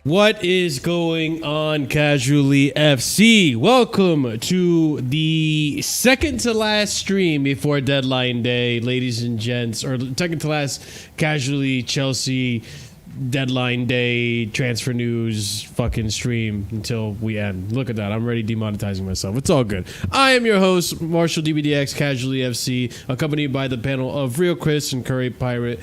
What is going on, Casually FC? Welcome to the second to last stream before deadline day, ladies and gents, or second to last Casually Chelsea deadline day transfer news fucking stream until we end. Look at that. I'm already demonetizing myself. It's all good. I am your host, Marshalldbdx, Casually FC, accompanied by the panel of Real Chris and Curry Pirate.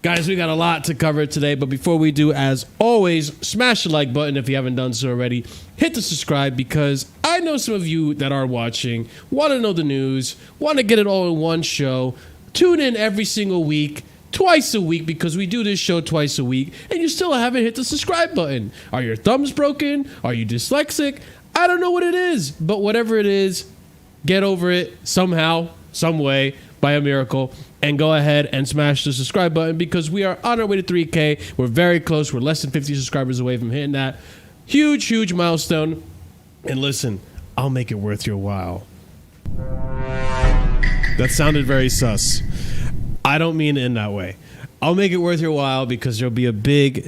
Guys, we got a lot to cover today, but before we do, as always, smash the like button if you haven't done so already. Hit the subscribe because I know some of you that are watching want to know the news, want to get it all in one show. Tune in every single week, twice a week, because we do this show twice a week, and you still haven't hit the subscribe button. Are your thumbs broken? Are you dyslexic? I don't know what it is, but whatever it is, get over it somehow, some way, by a miracle, and go ahead and smash the subscribe button because we are on our way to 3K. We're very close. We're less than 50 subscribers away from hitting that huge milestone. And listen, I'll make it worth your while. That sounded very sus. I don't mean it in that way. I'll make it worth your while because there'll be a big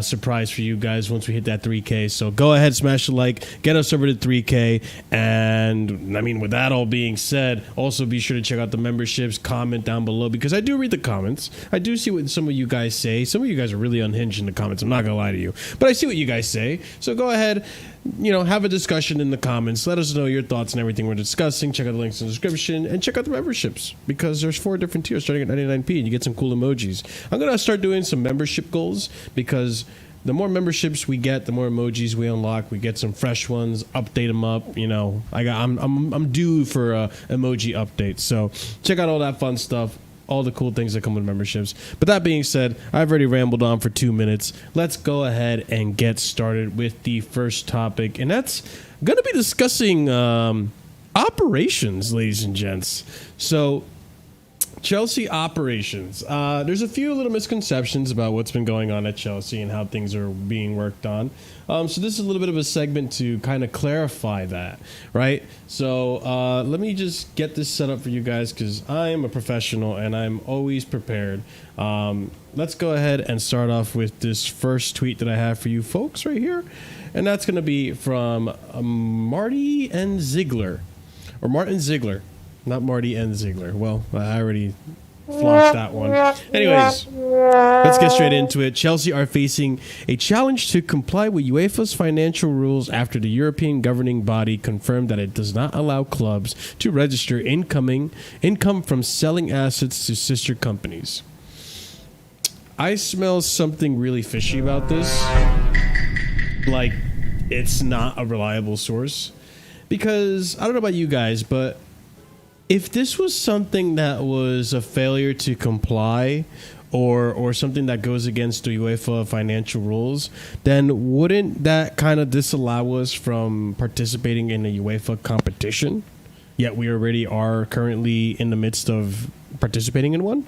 surprise for you guys once we hit that 3K. So go ahead, smash the like, get us over to 3K. And I mean, with that all being said, also be sure to check out the memberships, comment down below because I do read the comments. I do see what some of you guys say. Some of you guys are really unhinged in the comments. I'm not going to lie to you, but I see what you guys say. So go ahead, have a discussion in the comments. Let us know your thoughts and everything we're discussing. Check out the links in the description and check out the memberships because there's 4 different tiers starting at 99p and you get some cool emojis. I'm going to start doing some membership goals because the more memberships we get, the more emojis we unlock. We get some fresh ones, update them up. I'm due for a emoji update. So check out all that fun stuff. All the cool things that come with memberships. But that being said, I've already rambled on for 2 minutes. Let's go ahead and get started with the first topic. And that's going to be discussing operations, ladies and gents. So Chelsea operations. There's a few little misconceptions about what's been going on at Chelsea and how things are being worked on. So this is a little bit of a segment to kind of clarify that, right? So let me just get this set up for you guys because I am a professional and I'm always prepared. Let's go ahead and start off with this first tweet that I have for you folks right here. And that's going to be from Martin Ziegler. Not Marty and Ziegler. Well, I already flopped that one. Anyways, let's get straight into it. Chelsea are facing a challenge to comply with UEFA's financial rules after the European governing body confirmed that it does not allow clubs to register income from selling assets to sister companies. I smell something really fishy about this. Like, it's not a reliable source. Because, I don't know about you guys, but if this was something that was a failure to comply or something that goes against the UEFA financial rules, then wouldn't that kind of disallow us from participating in a UEFA competition? Yet we already are currently in the midst of participating in one?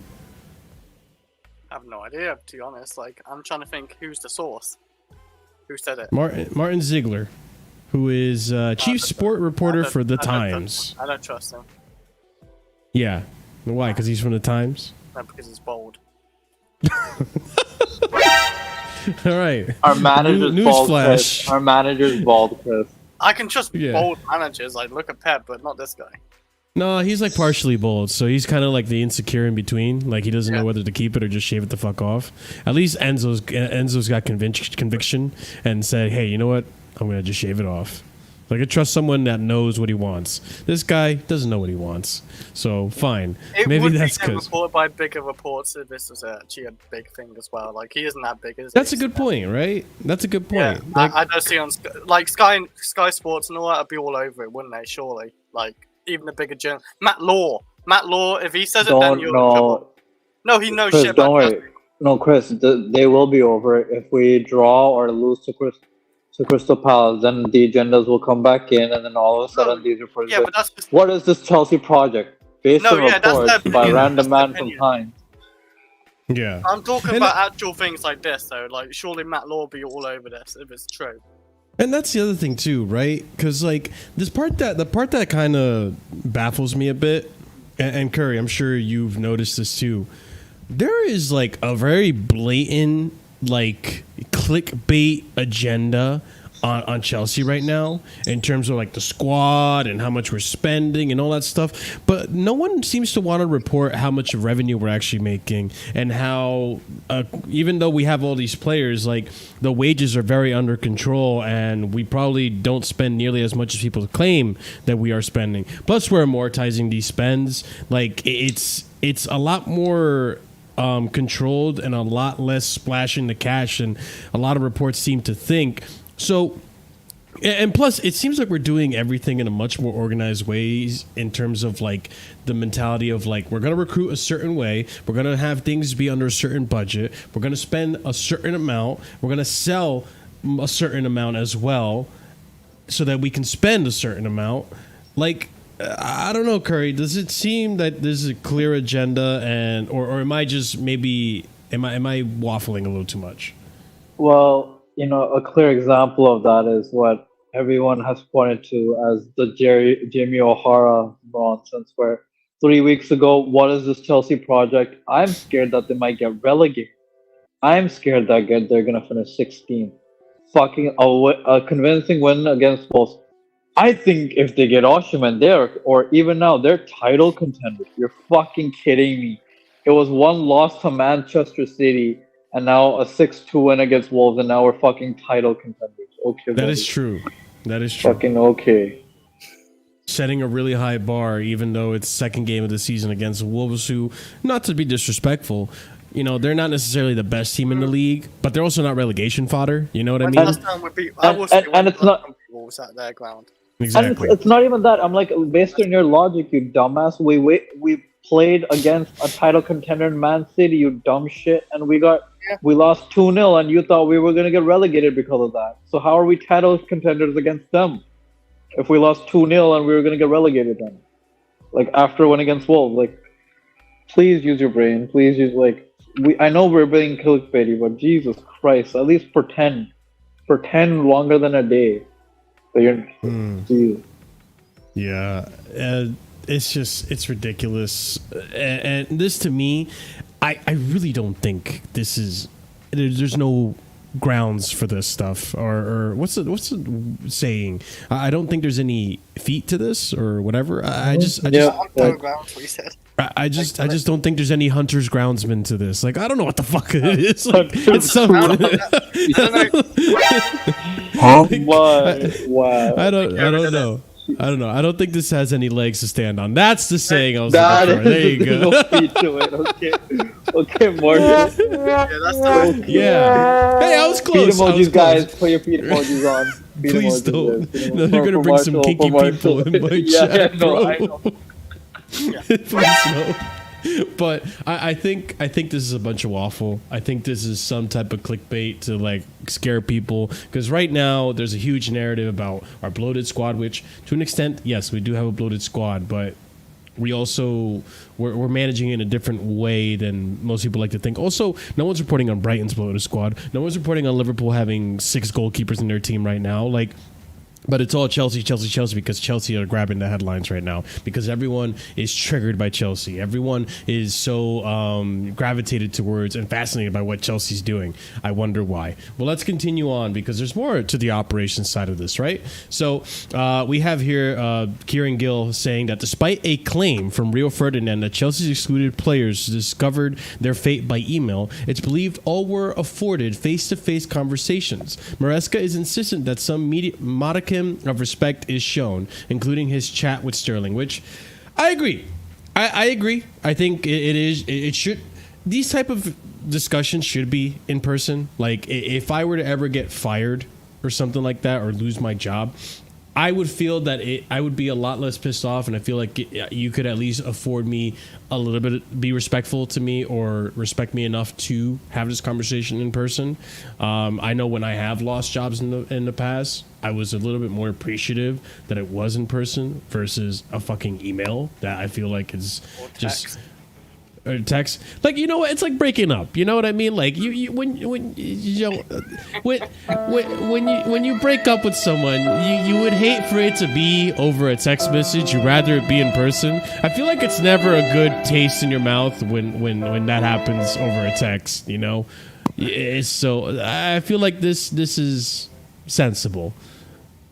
I have no idea, to be honest. Like, I'm trying to think who's the source. Who said it? Martin Ziegler, who is chief sport reporter for The Times. I don't trust him. Yeah. Why? Because he's from The Times? No, because he's bold. All right. Our manager's bald, Newsflash. Chris. Our manager's bald, Chris. I can trust bold managers. Like, look at Pep, but not this guy. No, he's like partially bold, so he's kind of like the insecure in between. Like he doesn't know whether to keep it or just shave it the fuck off. At least Enzo's got conviction and said, "Hey, you know what? I'm gonna just shave it off." Like I trust someone that knows what he wants. This guy doesn't know what he wants, so fine. Maybe that's good. Reported by bigger reports that this was actually a big thing as well. Like he isn't that big. That's a good point, right? That's a good point. Yeah, like, I don't see on Sky Sports and all that would be all over it, wouldn't they? Surely, like even the bigger journal, Matt Law, if he says it, then you're in trouble. No, he knows Chris, shit. Don't worry. No, Chris, they will be over it. If we draw or lose to Crystal Palace, then the agendas will come back in, and then all of a sudden these reports. Yeah, but that's just... What is this Chelsea project? Based on reports by random man from Times. Yeah. I'm talking about actual things like this, though. Like, surely Matt Law will be all over this if it's true. And that's the other thing too, right? Because like the part that kind of baffles me a bit, and Curry, I'm sure you've noticed this too. There is like a very blatant, like clickbait agenda on Chelsea right now in terms of like the squad and how much we're spending and all that stuff, but no one seems to want to report how much revenue we're actually making and how even though we have all these players, like the wages are very under control and we probably don't spend nearly as much as people claim that we are spending. Plus we're amortizing these spends. Like it's a lot more controlled and a lot less splashing the cash than a lot of reports seem to think. So, and plus, it seems like we're doing everything in a much more organized ways in terms of like the mentality of like, we're going to recruit a certain way. We're going to have things be under a certain budget. We're going to spend a certain amount. We're going to sell a certain amount as well so that we can spend a certain amount. Like, I don't know, Curry, does it seem that there's a clear agenda and, or am I just maybe, am I waffling a little too much? Well, you know, a clear example of that is what everyone has pointed to as the Jamie O'Hara nonsense, where 3 weeks ago, what is this Chelsea project? I'm scared that they might get relegated. I'm scared that they're going to finish 16th. Fucking a convincing win against Wolves. I think if they get Osimhen there, or even now, they're title contenders. You're fucking kidding me. It was one loss to Manchester City, and now a 6-2 win against Wolves, and now we're fucking title contenders. Okay, that is true. That is true. Fucking okay. Setting a really high bar, even though it's second game of the season against Wolves, who, not to be disrespectful, you know, they're not necessarily the best team in the league, but they're also not relegation fodder. You know what I mean? And it's not Wolves at their ground. Exactly. And it's not even that. I'm like, based on your logic, you dumbass. We played against a title contender in Man City, you dumb shit, and we lost 2-0, and you thought we were gonna get relegated because of that. So how are we title contenders against them if we lost 2-0 and we were gonna get relegated then? Like after one against Wolves, like please use your brain. Please use I know we're being clickbaity, but Jesus Christ, at least pretend longer than a day. So you're Jesus. Yeah. It's ridiculous. And this to me, I really don't think this is, there's no grounds for this stuff or what's the saying? I don't think there's any feet to this or whatever. I just don't think there's any hunter's groundsman to this. Like, I don't know what the fuck it is. Like, it's something. Wow. I don't know. I don't think this has any legs to stand on. That's the saying I was looking for. There you go. No feet to it. Okay, Marshall. Yeah, that's the Yeah. Hey, I was close. Feet emojis, guys. Put your feet emojis on. Please don't. No, you're gonna bring some kinky people in my chat, bro. I know. Please no. But I think this is a bunch of waffle. I think this is some type of clickbait to like scare people, because right now there's a huge narrative about our bloated squad, which to an extent, yes, we do have a bloated squad, but we also we're managing it in a different way than most people like to think. Also, no one's reporting on Brighton's bloated squad. No one's reporting on Liverpool having 6 goalkeepers in their team right now. Like, but it's all Chelsea, because Chelsea are grabbing the headlines right now because everyone is triggered by Chelsea. Everyone is so gravitated towards and fascinated by what Chelsea's doing. I wonder why. Well, let's continue on because there's more to the operations side of this, right? So we have here Kieran Gill saying that despite a claim from Rio Ferdinand that Chelsea's excluded players discovered their fate by email, it's believed all were afforded face-to-face conversations. Maresca is insistent that some modicum of respect is shown, including his chat with Sterling, which I agree. I agree. I think it should. These type of discussions should be in person. Like if I were to ever get fired or something like that or lose my job, I would feel that I would be a lot less pissed off, and I feel like you could at least afford me a little bit, be respectful to me or respect me enough to have this conversation in person. I know when I have lost jobs in the past, I was a little bit more appreciative that it was in person versus a fucking email that I feel like is just... Or text, like, you know what? It's like breaking up. You know what I mean? Like when you break up with someone, you would hate for it to be over a text message. You'd rather it be in person. I feel like it's never a good taste in your mouth when that happens over a text. You know, So I feel like this is sensible.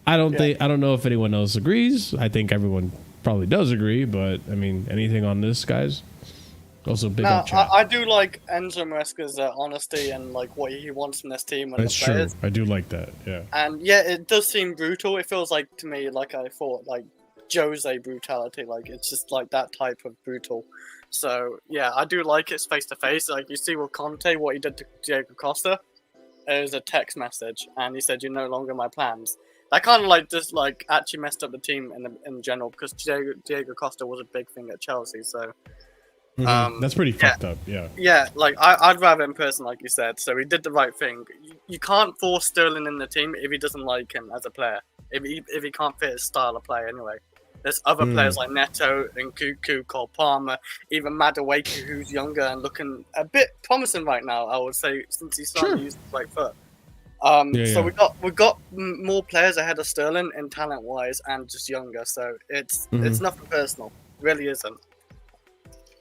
I don't know if anyone else agrees. I think everyone probably does agree, but I mean, anything on this, guys? Also, big up chat. I do like Enzo Maresca's honesty and like what he wants from this team and That's the players. true. I do like that. Yeah. And yeah, it does seem brutal. It feels like to me like I thought like Jose brutality. Like it's just like that type of brutal. So yeah, I do like it's face to face. Like you see with Conte, what he did to Diego Costa. It was a text message, and he said, "You're no longer my plans." That kind of like just like actually messed up the team in general because Diego Costa was a big thing at Chelsea. So. That's pretty fucked up, yeah. Yeah, like I'd rather in person, like you said. So he did the right thing. You can't force Sterling in the team if he doesn't like him as a player. If he can't fit his style of play anyway. There's other players like Neto and Cuckoo, Cole Palmer, even Madueke, who's younger and looking a bit promising right now. I would say since he started using his right foot. So we got more players ahead of Sterling in talent wise and just younger. So it's nothing personal, really isn't.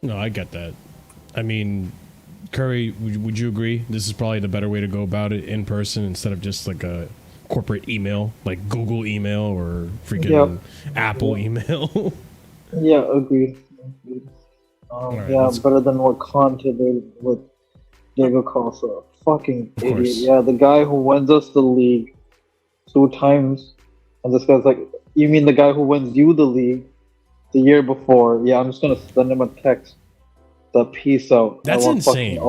No, I get that. I mean, Curry, would you agree? This is probably the better way to go about it in person instead of just like a corporate email, like Google email or freaking Apple email. Yeah, agreed. Better than what Conte did with Diego Costa. Fucking idiot. Yeah, the guy who wins us the league 2 times. And this guy's like, you mean the guy who wins you the league the year before? Yeah, I'm just gonna send him a text. The peace out. That's insane. I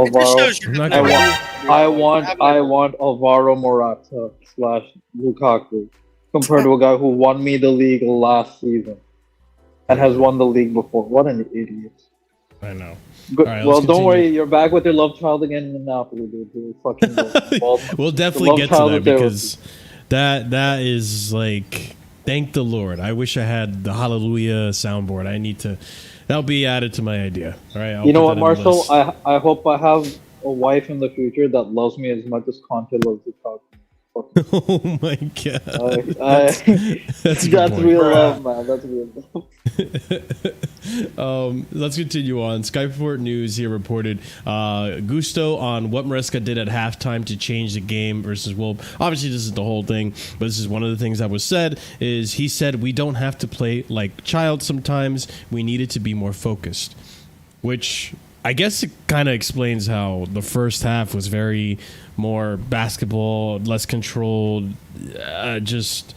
want Alvaro Morata / Lukaku compared to a guy who won me the league last season and has won the league before. What an idiot! I know. Good. Right, well, don't worry. You're back with your love child again in Napoli, dude. Fucking we'll definitely get to that because that is like, thank the Lord. I wish I had the Hallelujah soundboard. I need to. That'll be added to my idea. All right. You know what, Marshall? I hope I have a wife in the future that loves me as much as Conte loves Lukaku. Oh my god. That's real love, man. That's real love. Let's continue on. Skyport News here reported Gusto on what Maresca did at halftime to change the game versus Wolves. Obviously, this is the whole thing, but this is one of the things that was said. Is he said we don't have to play like child sometimes. We needed to be more focused, which I guess it kind of explains how the first half was very more basketball, less controlled, just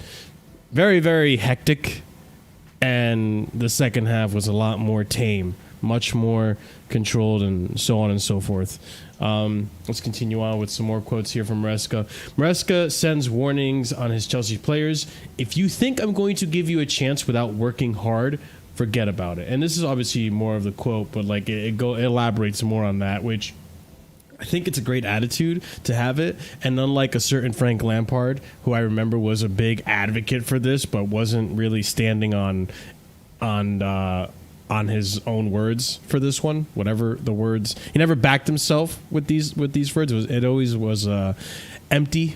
very, very hectic. And the second half was a lot more tame, much more controlled, and so on and so forth. Let's continue on with some more quotes here from Maresca. Maresca sends warnings on his Chelsea players. If you think I'm going to give you a chance without working hard, forget about it. And this is obviously more of the quote, but like it elaborates more on that, which I think it's a great attitude to have it. And unlike a certain Frank Lampard, who I remember was a big advocate for this, but wasn't really standing on his own words for this one, whatever the words, he never backed himself with these words. It always was empty.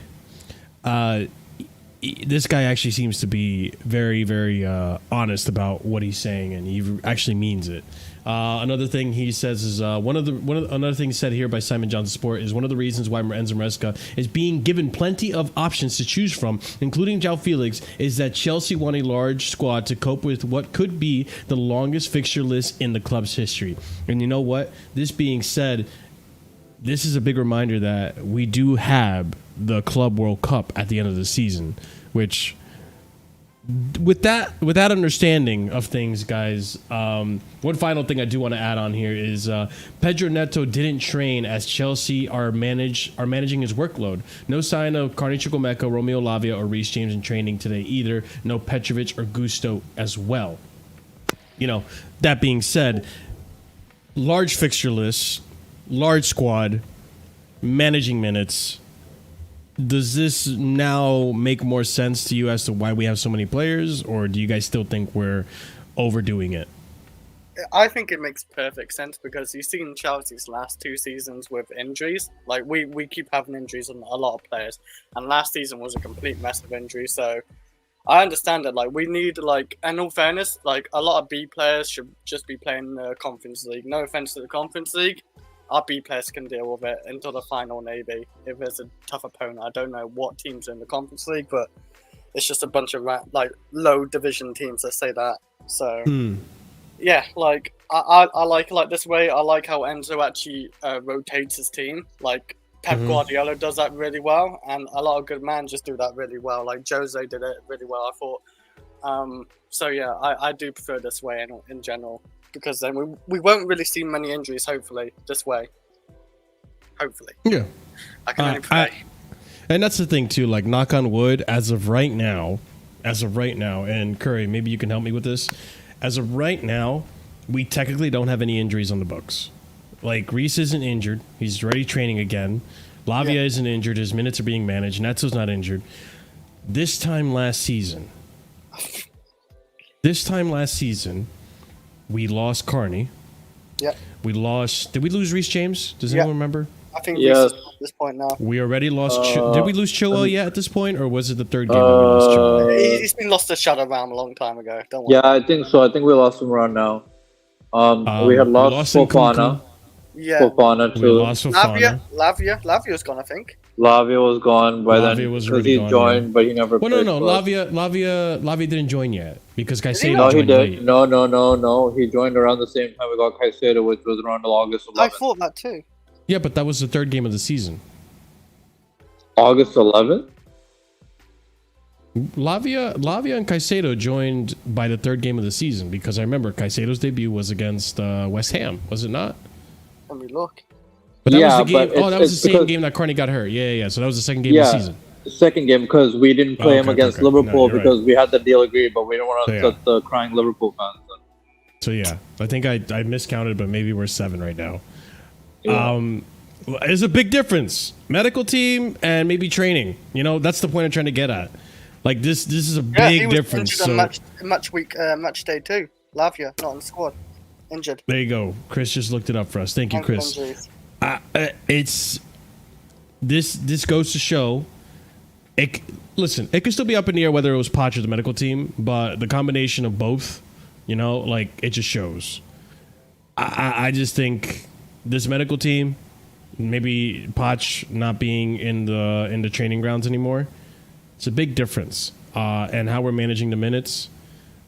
This guy actually seems to be very, very honest about what he's saying, and he actually means it. Another thing he says is another thing said here by Simon Johnson Sport is one of the reasons why Enzo Maresca is being given plenty of options to choose from, including João Felix, is that Chelsea want a large squad to cope with what could be the longest fixture list in the club's history. And you know what? This being said, this is a big reminder that we do have the Club World Cup at the end of the season, which with that understanding of things, guys, one final thing I do want to add on here is Pedro Neto didn't train as Chelsea are managing his workload. No sign of Carney Chukwuemeka, Romeo Lavia, or Reece James in training today either. No Petrovic or Gusto as well. You know, that being said, large fixture list, large squad, managing minutes. Does this now make more sense to you as to why we have so many players, or do you guys still think we're overdoing it? I think it makes perfect sense because you've seen Chelsea's last 2 seasons with injuries. Like, we keep having injuries on a lot of players, and last season was a complete mess of injuries, so I understand that. Like, we need, like, and in all fairness, like, a lot of B players should just be playing the Conference League. No offense to the Conference League, our B players can deal with it until the final, maybe, if there's a tough opponent. I don't know what teams are in the Conference League, but it's just a bunch of like low division teams, let's say that. So yeah, like I like it like this way. I like how Enzo actually rotates his team. Like Pep Guardiola does that really well, and a lot of good managers do that really well. Like Jose did it really well, I thought. So yeah, I do prefer this way in general, because then we won't really see many injuries, hopefully, this way. Hopefully. Yeah. I can only pray. And that's the thing too, like knock on wood, as of right now, and Curry, maybe you can help me with this. As of right now, we technically don't have any injuries on the books. Like Reese isn't injured. He's already training again. Lavia isn't injured. His minutes are being managed. Netzo's not injured. This time last season, we lost Carney. Yeah. Did we lose Reese James? Does anyone remember? I think Reese is at this point now. We already lost. Did we lose Chilwell yet at this point, or was it the third game that we lost Chilwell? He's been lost to Shadow Realm a long time ago. Don't worry. Yeah, I think so. I think we lost him around now. We had lost Fofana. Yeah. Fofana too. We lost Fofana. Lavia's gone, I think. Lavia was gone by then because he joined, but he never played. No. Lavia didn't join yet because Caicedo No, he joined did. late. No. He joined around the same time we got Caicedo, which was around August 11th. I thought that too. Yeah, but that was the third game of the season. August 11th? Lavia and Caicedo joined by the third game of the season, because I remember Caicedo's debut was against West Ham, was it not? Let me look. But that was the game. but that was the same game that Carney got hurt. Yeah. So that was the second game of the season. The second game, because we didn't play him against Liverpool because we had the deal agreed, but we didn't want to upset the crying Liverpool fans. So yeah, I think I miscounted, but maybe we're 7 right now. Yeah. There's a big difference. Medical team and maybe training. You know, that's the point I'm trying to get at. Like this is a big difference. So match day 2. Lavia not on the squad. Injured. There you go. Chris just looked it up for us. Thank you, Chris. It's this goes to show. Listen, it could still be up in the air whether it was Poch or the medical team, but the combination of both, you know, like it just shows. I just think this medical team, maybe Poch not being in the training grounds anymore, it's a big difference. And how we're managing the minutes.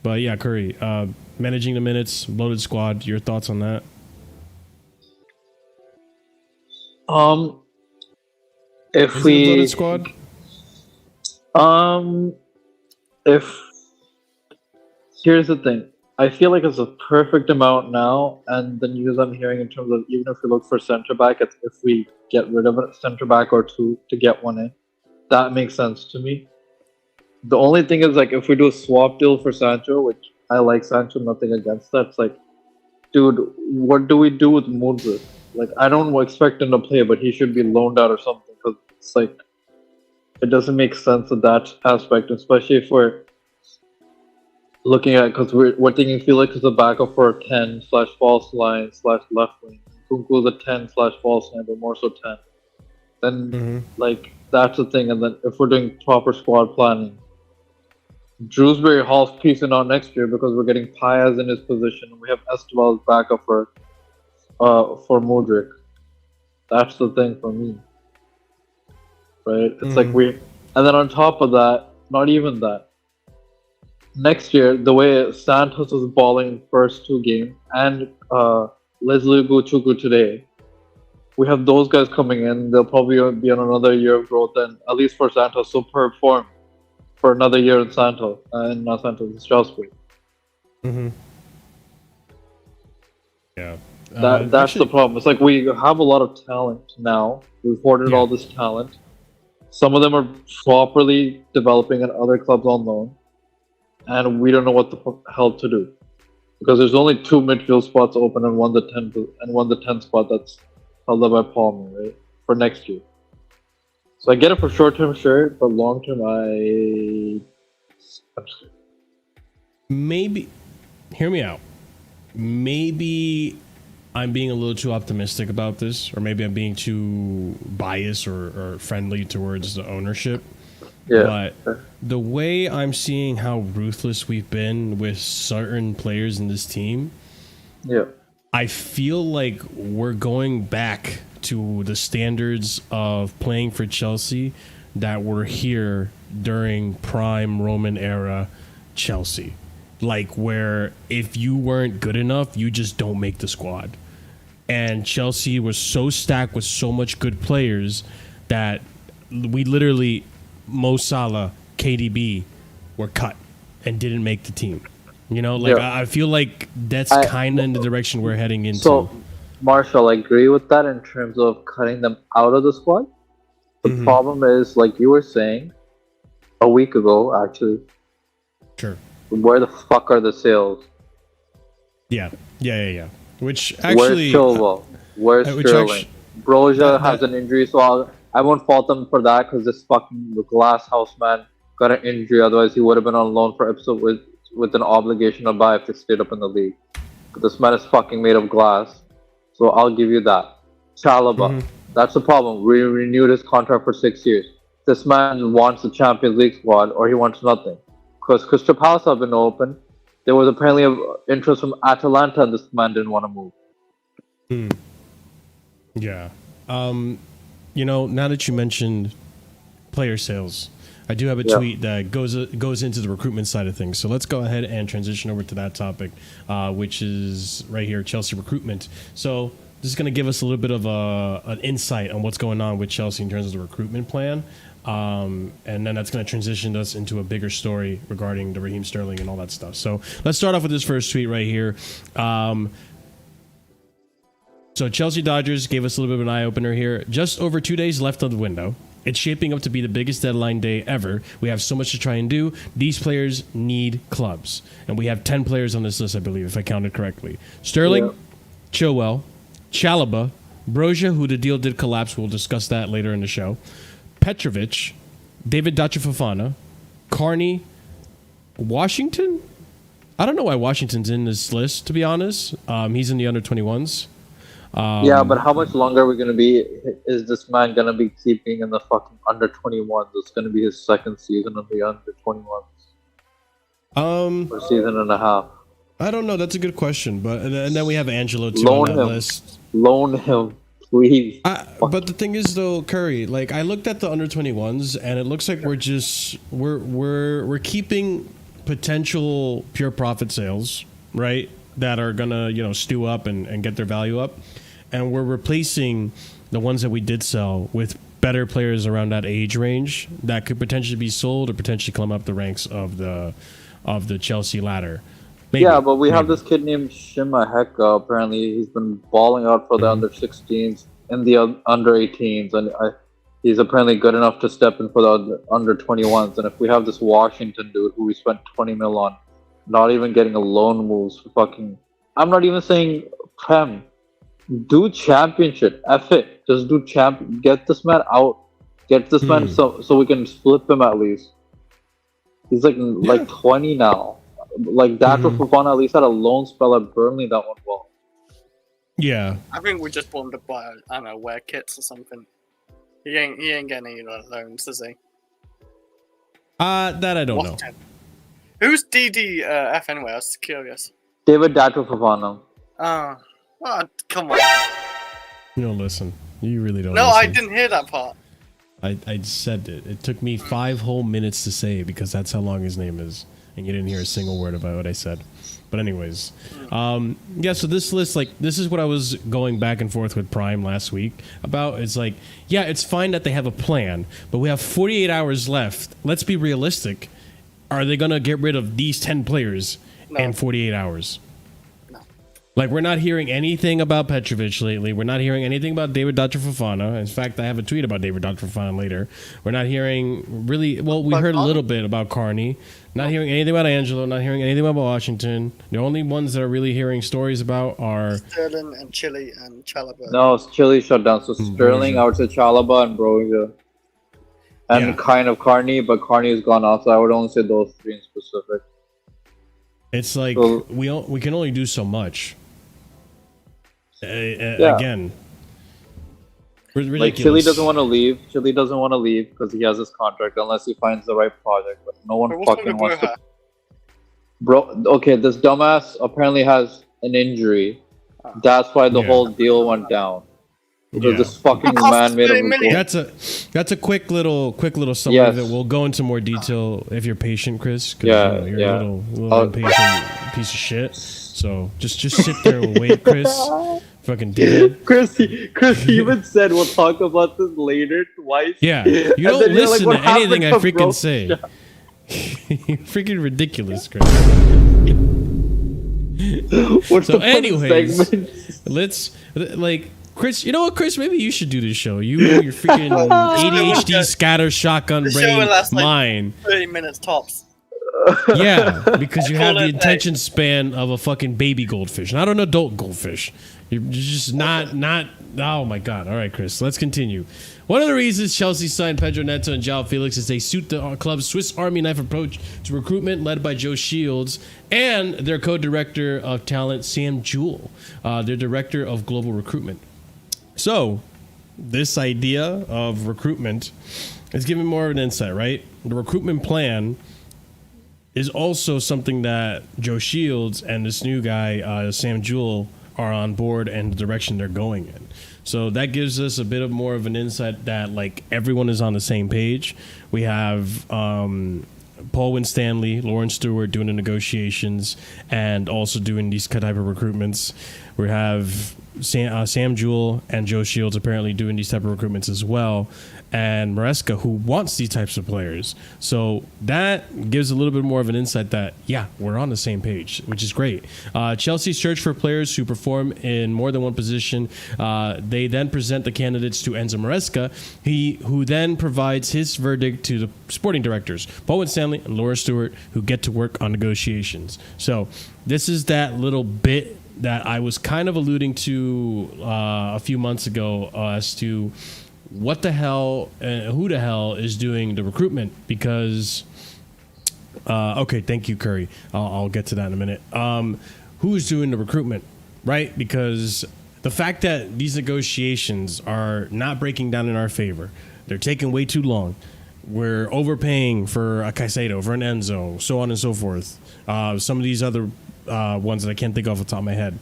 But yeah, Curry, managing the minutes, loaded squad. Your thoughts on that? If Is we it a loaded squad? Here's the thing. I feel like it's a perfect amount now, and the news I'm hearing in terms of even if we look for center back, it's if we get rid of a center back or two to get one in. That makes sense to me. The only thing is, like, if we do a swap deal for Sancho, which I like Sancho, nothing against that. It's like, dude, what do we do with Mudryk? Like, I don't expect him to play, but he should be loaned out or something, because it's like, it doesn't make sense in that aspect, especially if we're looking at, because we're thinking Felix is a backup for a 10/false line / left wing. Kunku is a 10/false line, but more so 10. Then, like, that's the thing. And then if we're doing proper squad planning, Drewsbury Hall's piecing out next year because we're getting Paez in his position. We have Esteval's backup for Mudryk. That's the thing for me. Right? It's like and then on top of that, not even that. Next year, the way Santos was balling first 2 games and Leslie Guchuku today, we have those guys coming in. They'll probably be on another year of growth, and at least for Santos, so perform for another year in Santos, and not Santos, in Strasbourg. Yeah. That's the problem. It's like we have a lot of talent now. We've hoarded all this talent. Some of them are properly developing at other clubs on loan, and we don't know what the hell to do because there's only 2 midfield spots open and one the 10 spot that's held up by Palmer, right, for next year. So I get it for short term, sure, but long term, I'm scared. Maybe, hear me out. Maybe I'm being a little too optimistic about this, or maybe I'm being too biased or friendly towards the ownership. Yeah. But the way I'm seeing how ruthless we've been with certain players in this team, I feel like we're going back to the standards of playing for Chelsea that were here during prime Roman era Chelsea. Like where if you weren't good enough, you just don't make the squad. And Chelsea was so stacked with so much good players that we literally, Mo Salah, KDB, were cut and didn't make the team. You know, like I feel like that's kind of in the direction we're heading into. So, Marshall, I agree with that in terms of cutting them out of the squad. The problem is, like you were saying a week ago, actually. Sure. Where the fuck are the sales? Yeah. Which actually, where's Chilwell? Where's Sterling? Broja has an injury, so I won't fault them for that because this fucking glass house man got an injury. Otherwise, he would have been on loan for Ipswich with an obligation to buy if they stayed up in the league. But this man is fucking made of glass, so I'll give you that. Chalobah, that's the problem. We renewed his contract for 6 years. This man wants the Champions League squad, or he wants nothing. Because Crystal Palace have been open. There was apparently an interest from Atalanta, and this man didn't want to move. Yeah. You know, now that you mentioned player sales, I do have a tweet that goes into the recruitment side of things. So let's go ahead and transition over to that topic, which is right here, Chelsea recruitment. So this is going to give us a little bit of an insight on what's going on with Chelsea in terms of the recruitment plan. And then that's going to transition us into a bigger story regarding the Raheem Sterling and all that stuff. So let's start off with this first tweet right here. So Chelsea Dodgers gave us a little bit of an eye-opener here. Just over 2 days left of the window. It's shaping up to be the biggest deadline day ever. We have so much to try and do. These players need clubs. And we have 10 players on this list, I believe, if I counted correctly. Sterling, Chilwell, Chalobah, Broja, who the deal did collapse. We'll discuss that later in the show. Petrovic, David Fofana, Carney, Washington? I don't know why Washington's in this list, to be honest. He's in the under-21s. But how much longer are we going to be? Is this man going to be keeping in the fucking under-21s? It's going to be his second season of the under-21s. Or season and a half. I don't know. That's a good question. But and then we have Angelo too on that list. Loan him, please. But the thing is, though, Curry, like I looked at the under-21s, and it looks like we're keeping potential pure profit sales, right? That are gonna stew up and get their value up, and we're replacing the ones that we did sell with better players around that age range that could potentially be sold or potentially climb up the ranks of the Chelsea ladder. Maybe, but we have this kid named Shima Heka. Apparently, he's been balling out for the under-16s and the under-18s, and he's apparently good enough to step in for the under-21s. And if we have this Washington dude who we spent 20 mil on, not even getting a loan moves for fucking... I'm not even saying Prem. Do championship. F it. Just do champ. Get this man out. Get this man so we can flip him at least. He's like 20 now. Like that Fofana at least had a loan spell at Burnley that went well. Yeah. I think we just bought him to buy, I don't know, wear kits or something. He ain't getting any loans, is he? That I don't know. Who's DDF anyway? I was curious. David Fofana. Oh, come on. You don't listen. You really don't. No, listen. I didn't hear that part. I said it. It took me 5 whole minutes to say it because that's how long his name is, and you didn't hear a single word about what I said. But anyways, so this list, like, this is what I was going back and forth with Prime last week about. It's like, yeah, it's fine that they have a plan, but we have 48 hours left. Let's be realistic. Are they going to get rid of these 10 players in 48 hours? No. Like, we're not hearing anything about Petrovic lately. We're not hearing anything about David Fofana. In fact, I have a tweet about David Fofana later. We're not hearing really... Well, we heard a little bit about Carney. Not hearing anything about Angelo. Not hearing anything about Washington. The only ones that are really hearing stories about are... Sterling and Chile and Chalobah. No, Chile shut down. So Sterling, I would say Chalobah and Broja. And kind of Carney, but Carney has gone off, so I would only say those 3 in specific. It's like we can only do so much. Again, ridiculous. Like Chile doesn't want to leave. Chile doesn't want to leave because he has his contract unless he finds the right project. But no one fucking wants to. Bro, okay, this dumbass apparently has an injury, That's why the Yeah. whole deal went down. Because Yeah. this fucking Cost man made 30 him million. go. That's a quick little summary Yes. of it. We'll go into more detail if you're patient, Chris. 'Cause, Yeah, you know, you're yeah. a little impatient piece of shit. So just sit there and wait, Chris. Fucking dickhead. Chris even said we'll talk about this later twice. Yeah, you And don't then you're listen like, to anything I "What happened to freaking bro?" say. You're freaking ridiculous, Chris. What's So the point of anyways, segment? let's Chris. You know what, Chris? Maybe you should do this show. Your freaking ADHD scatter shotgun The show brain will last, like, mind. 30 minutes tops. Yeah, because you have Call the it attention span of a fucking baby goldfish, not an adult goldfish. You're just not. Oh my god! All right, Chris, let's continue. One of the reasons Chelsea signed Pedro Neto and João Felix is they suit the club's Swiss Army knife approach to recruitment, led by Joe Shields and their co-director of talent, Sam Jewell, their director of global recruitment. So, this idea of recruitment is giving more of an insight, right? The recruitment plan is also something that Joe Shields and this new guy, Sam Jewell, are on board and the direction they're going in. So that gives us a bit of more of an insight that like everyone is on the same page. We have Paul Winstanley, Lawrence Stewart doing the negotiations and also doing these type of recruitments. We have Sam Jewell and Joe Shields apparently doing these type of recruitments as well, and Maresca, who wants these types of players. So that gives a little bit more of an insight that, yeah, we're on the same page, which is great. Chelsea search for players who perform in more than one position. They then present the candidates to Enzo Maresca, who then provides his verdict to the sporting directors, Paul Winstanley and Laura Stewart, who get to work on negotiations. So this is that little bit that I was kind of alluding to a few months ago as to what the hell, who the hell is doing the recruitment? Because, okay, thank you, Curry. I'll get to that in a minute. Who's doing the recruitment, right? Because the fact that these negotiations are not breaking down in our favor, they're taking way too long. We're overpaying for a Caicedo, for an Enzo, so on and so forth. Some of these other ones that I can't think of off the top of my head.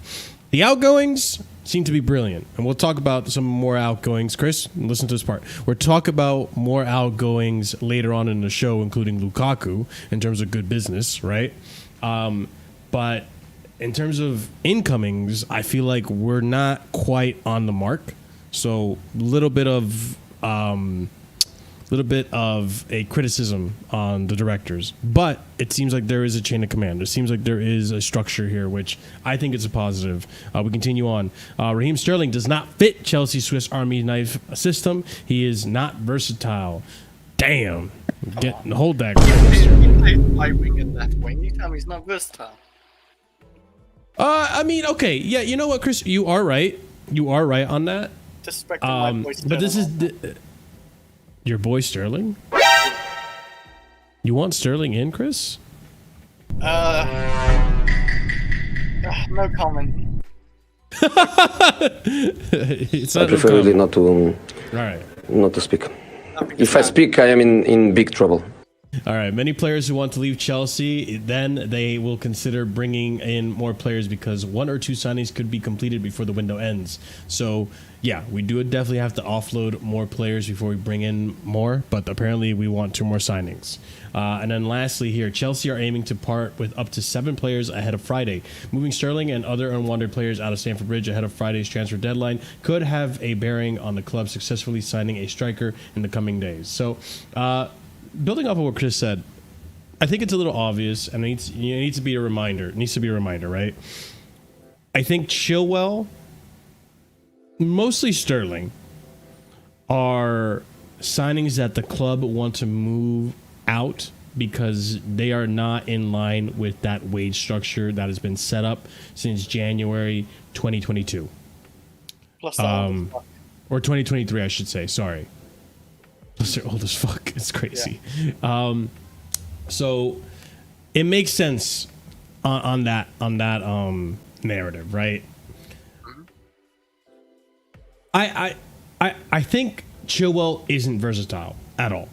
The outgoings seem to be brilliant, and we'll talk about some more outgoings. Chris, listen to this part. We'll talk about more outgoings later on in the show, including Lukaku, in terms of good business, right? But in terms of incomings, I feel like we're not quite on the mark. So a little bit of a criticism on the directors, but it seems like there is a chain of command. It seems like there is a structure here, which I think is a positive. We continue on. Raheem Sterling does not fit Chelsea's Swiss Army knife system. He is not versatile. Damn. Hold that. He plays right wing and left wing. You tell me he's not versatile. I mean, okay. Yeah, you know what, Chris? You are right. You are right on that. Disrespecting my voice. But this is... Your boy Sterling? You want Sterling in, Chris? No comment. It's I not prefer really not to All right. not to speak. If I speak, I am in big trouble. All right. Many players who want to leave Chelsea, then they will consider bringing in more players because one or two signings could be completed before the window ends. So, yeah, we do definitely have to offload more players before we bring in more, but apparently we want 2 more signings. And then lastly here, Chelsea are aiming to part with up to 7 players ahead of Friday. Moving Sterling and other unwanted players out of Stamford Bridge ahead of Friday's transfer deadline could have a bearing on the club successfully signing a striker in the coming days. So, building off of what Chris said, I think it's a little obvious, and it needs to be a reminder. It needs to be a reminder, right? I think Chilwell, mostly Sterling, are signings that the club want to move out because they are not in line with that wage structure that has been set up since January 2022. Plus, Or 2023, I should say. Sorry. They're old as fuck. It's crazy. Yeah. So it makes sense on that narrative, right? I think Chilwell isn't versatile at all.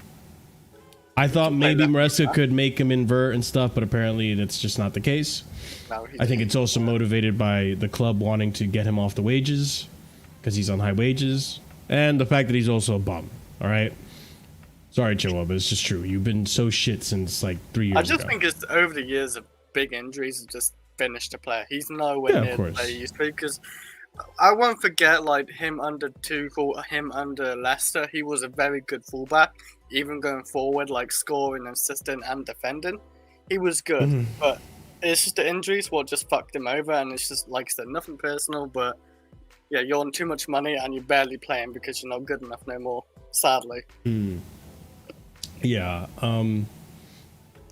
I thought maybe left Maresca could make him invert and stuff, but apparently that's just not the case. No, I think it's also motivated by the club wanting to get him off the wages because he's on high wages, and the fact that he's also a bum. All right. Sorry, Chihuahua, but it's just true. You've been so shit since like 3 years I just ago. think it's over the years of big injuries have just finished the player. He's nowhere near the player he used to be, because I won't forget like him under Tuchel, him under Leicester. He was a very good fullback, even going forward, like scoring, assisting, and defending. He was good, but it's just the injuries what just fucked him over, and it's just like I said, nothing personal, but yeah, you're on too much money and you're barely playing because you're not good enough no more. Sadly. Yeah, and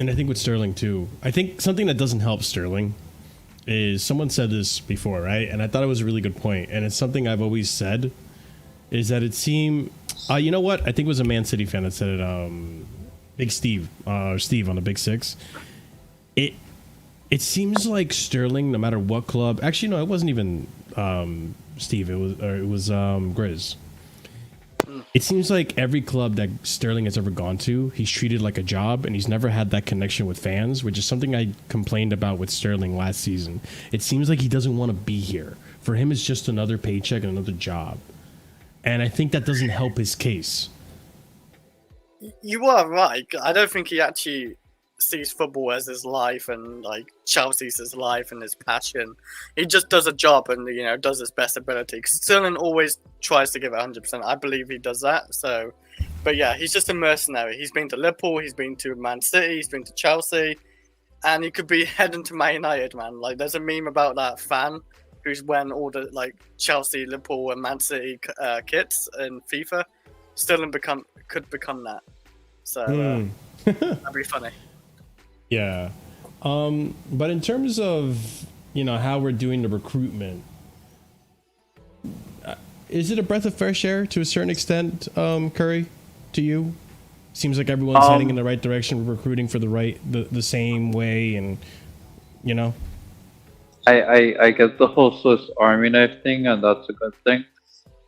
I think with Sterling too. I think something that doesn't help Sterling is, someone said this before, right? And I thought it was a really good point, and it's something I've always said, is that it seemed, you know what? I think it was a Man City fan that said it, Big Steve, Steve on the Big Six. It seems like Sterling, no matter what club, actually no, it wasn't even Steve, it was Grizz. It seems like every club that Sterling has ever gone to, he's treated like a job, and he's never had that connection with fans, which is something I complained about with Sterling last season. It seems like he doesn't want to be here. For him, it's just another paycheck and another job. And I think that doesn't help his case. You are right. I don't think he actually sees football as his life, and like Chelsea's his life and his passion. He just does a job and, you know, does his best ability. Sterling always tries to give it 100%. I believe he does that. So, but yeah, he's just a mercenary. He's been to Liverpool, he's been to Man City, he's been to Chelsea, and he could be heading to Man United, man. Like, there's a meme about that fan who's wearing all the like Chelsea, Liverpool, and Man City kits in FIFA. Sterling could become that. So that'd be funny. Yeah. But in terms of, you know, how we're doing the recruitment, is it a breath of fresh air to a certain extent, Curry, to you? Seems like everyone's heading in the right direction, recruiting for the same way, and, you know? I get the whole Swiss Army knife thing, and that's a good thing.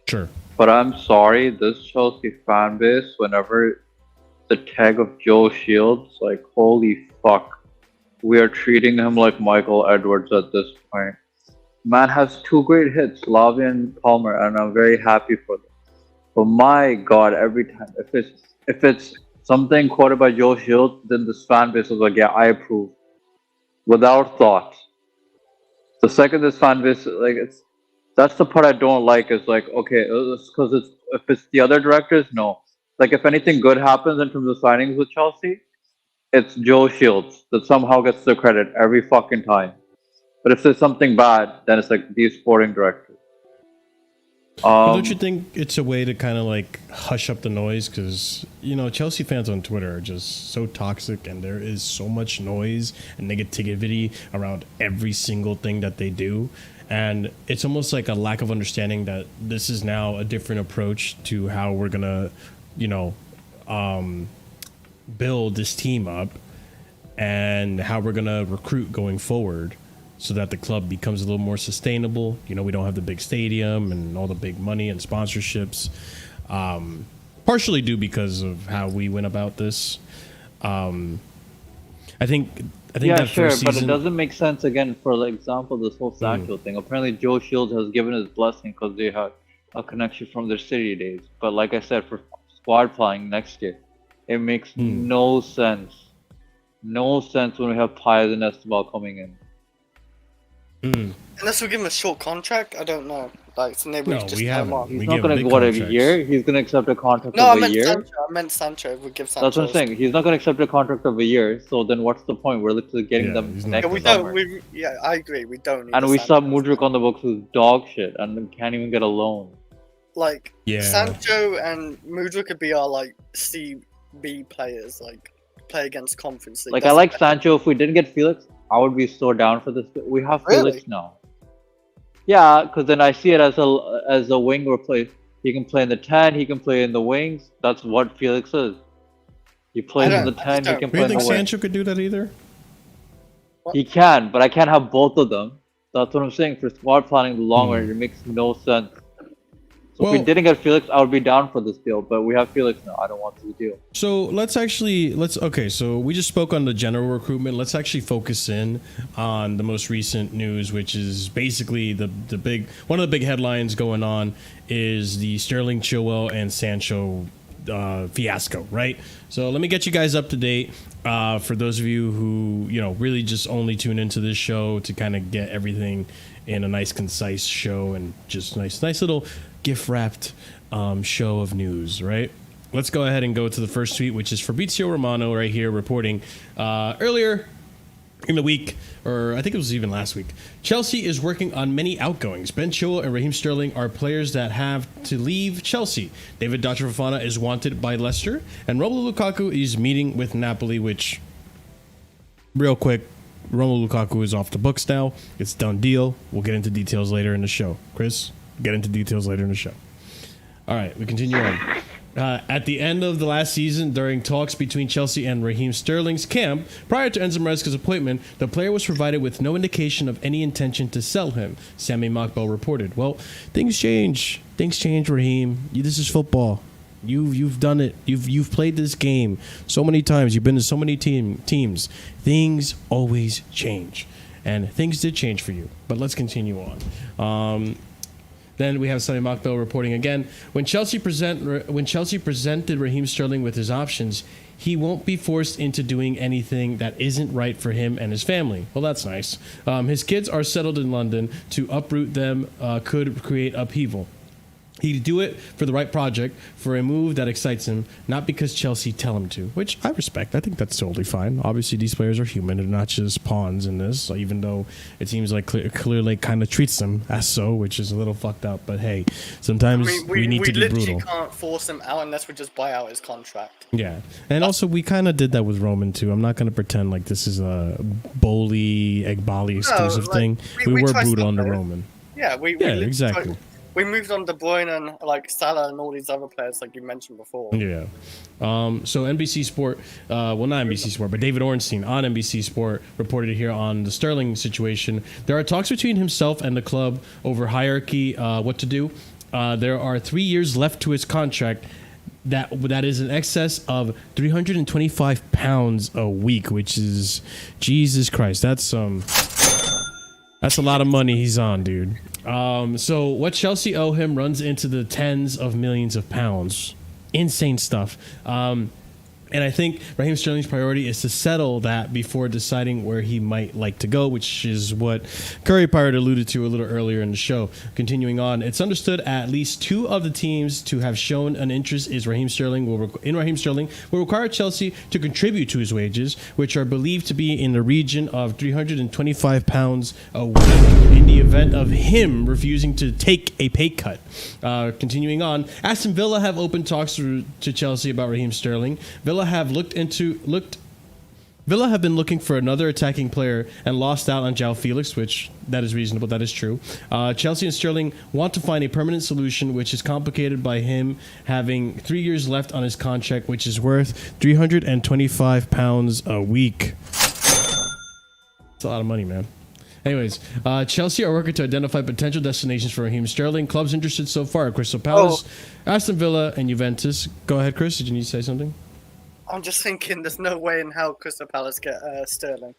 Sure. But I'm sorry, this Chelsea fan base, whenever the tag of Joe Shields, like, holy fuck, we are treating him like Michael Edwards at this point. Man has two great hits, Lavia and Palmer, and I'm very happy for them. But my God, every time, if it's something quoted by Joe Shields, then this fan base is like, yeah, I approve, without thought. The second this fan base, like, that's the part I don't like, is like, okay, it's because if it's the other directors, no. Like, if anything good happens in terms of signings with Chelsea, it's Joe Shields that somehow gets the credit every fucking time. But if there's something bad, then it's like these sporting directors. But don't you think it's a way to kind of like hush up the noise? Because, you know, Chelsea fans on Twitter are just so toxic, and there is so much noise and negativity around every single thing that they do. And it's almost like a lack of understanding that this is now a different approach to how we're going to, you know, build this team up, and how we're going to recruit going forward, so that the club becomes a little more sustainable. You know, we don't have the big stadium and all the big money and sponsorships, partially due because of how we went about this. I think yeah, that sure, first but it season, doesn't make sense again. For example, this whole Sancho thing. Apparently, Joe Shields has given his blessing because they had a connection from their City days. But like I said, for squad planning next year, it makes no sense. No sense when we have Pires and Esteban coming in. Unless we give him a short contract, I don't know. Like, so maybe No, we just we let him off. haven't. He's We not give gonna big what a contracts. year. He's gonna accept a contract No, I of a meant year. Sancho. I meant Sancho. We give Sancho. That's what I'm saying. He's not gonna accept a contract of a year. So then, what's the point? We're literally getting them he's not next Yeah, we summer. don't. Yeah, I agree. We don't. Need And a we saw Sancho. Mudryk on the books who's dog shit and can't even get a loan. Like, Yeah. Sancho and Mudryk could be our like CB players, like play against Conference League. Like, That's I like the- Sancho. If we didn't get Felix, I would be so down for this. We have Really? Felix now. Yeah, because then I see it as a wing replace. He can play in the 10. He can play in the wings. That's what Felix is. He plays in the 10. He can Do play you in think the wing. Sancho could do that either? He can, but I can't have both of them. That's what I'm saying. For squad planning, the long run, it makes no sense. So if we didn't get Felix, I would be down for this deal. But we have Felix now. I don't want this deal. So okay. So we just spoke on the general recruitment. Let's actually focus in on the most recent news, which is basically one of the big headlines going on is the Sterling, Chilwell, and Sancho fiasco, right? So let me get you guys up to date. For those of you who really just only tune into this show to kind of get everything in a nice, concise show and just nice little gift wrapped show of news, right? Let's go ahead and go to the first tweet, which is Fabrizio Romano right here reporting earlier in the week, or I think it was even last week. Chelsea is working on many outgoings. Ben Chilwell and Raheem Sterling are players that have to leave Chelsea. David Datra Fofana is wanted by Leicester, and Romelu Lukaku is meeting with Napoli, which, real quick, Romelu Lukaku is off the books now. It's a done deal. We'll get into details later in the show. Chris, get into details later in the show. All right, we continue on. At the end of the last season, during talks between Chelsea and Raheem Sterling's camp, prior to Enzo Maresca's appointment, the player was provided with no indication of any intention to sell him, Sammy Mockbell reported. Well, things change. Things change, Raheem. This is football. You've done it. You've played this game so many times. You've been to so many teams. Things always change. And things did change for you. But let's continue on. Then we have Sammy Mockbell reporting again. When Chelsea presented Raheem Sterling with his options, he won't be forced into doing anything that isn't right for him and his family. Well, that's nice. His kids are settled in London. To uproot them could create upheaval. He'd do it for the right project, for a move that excites him, not because Chelsea tell him to, which I respect. I think that's totally fine. Obviously, these players are human. They're not just pawns in this, even though it seems like Clear Lake kind of treats them as so, which is a little fucked up. But hey, sometimes we need to be brutal. We literally can't force him out unless we just buy out his contract. Yeah. And also, we kind of did that with Roman, too. I'm not going to pretend like this is a Boli, Egbali exclusive thing. We were brutal under Roman. Yeah, exactly. We moved on De Bruyne and like Salah and all these other players like you mentioned before. Yeah. So NBC Sport, not NBC Sport, but David Ornstein on NBC Sport reported here on the Sterling situation. There are talks between himself and the club over hierarchy, what to do. There are 3 years left to his contract. That is in excess of £325 a week, which is Jesus Christ. That's a lot of money he's on, dude. So what Chelsea owe him runs into the tens of millions of pounds. Insane stuff. And I think Raheem Sterling's priority is to settle that before deciding where he might like to go, which is what Curry Pirate alluded to a little earlier in the show. Continuing on, it's understood at least two of the teams to have shown an interest in Raheem Sterling will require Chelsea to contribute to his wages, which are believed to be in the region of £325 a week in the event of him refusing to take a pay cut. Continuing on, Aston Villa have opened talks to Chelsea about Raheem Sterling. Villa have been looking for another attacking player and lost out on João Felix, which that is reasonable. That is true. Chelsea and Sterling want to find a permanent solution, which is complicated by him having 3 years left on his contract, which is worth £325 a week. That's a lot of money, man. Anyways, Chelsea are working to identify potential destinations for Raheem Sterling. Clubs interested so far: Crystal Palace, Aston Villa, and Juventus. Go ahead, Chris. Did you need to say something? I'm just thinking there's no way in hell Crystal Palace get Sterling.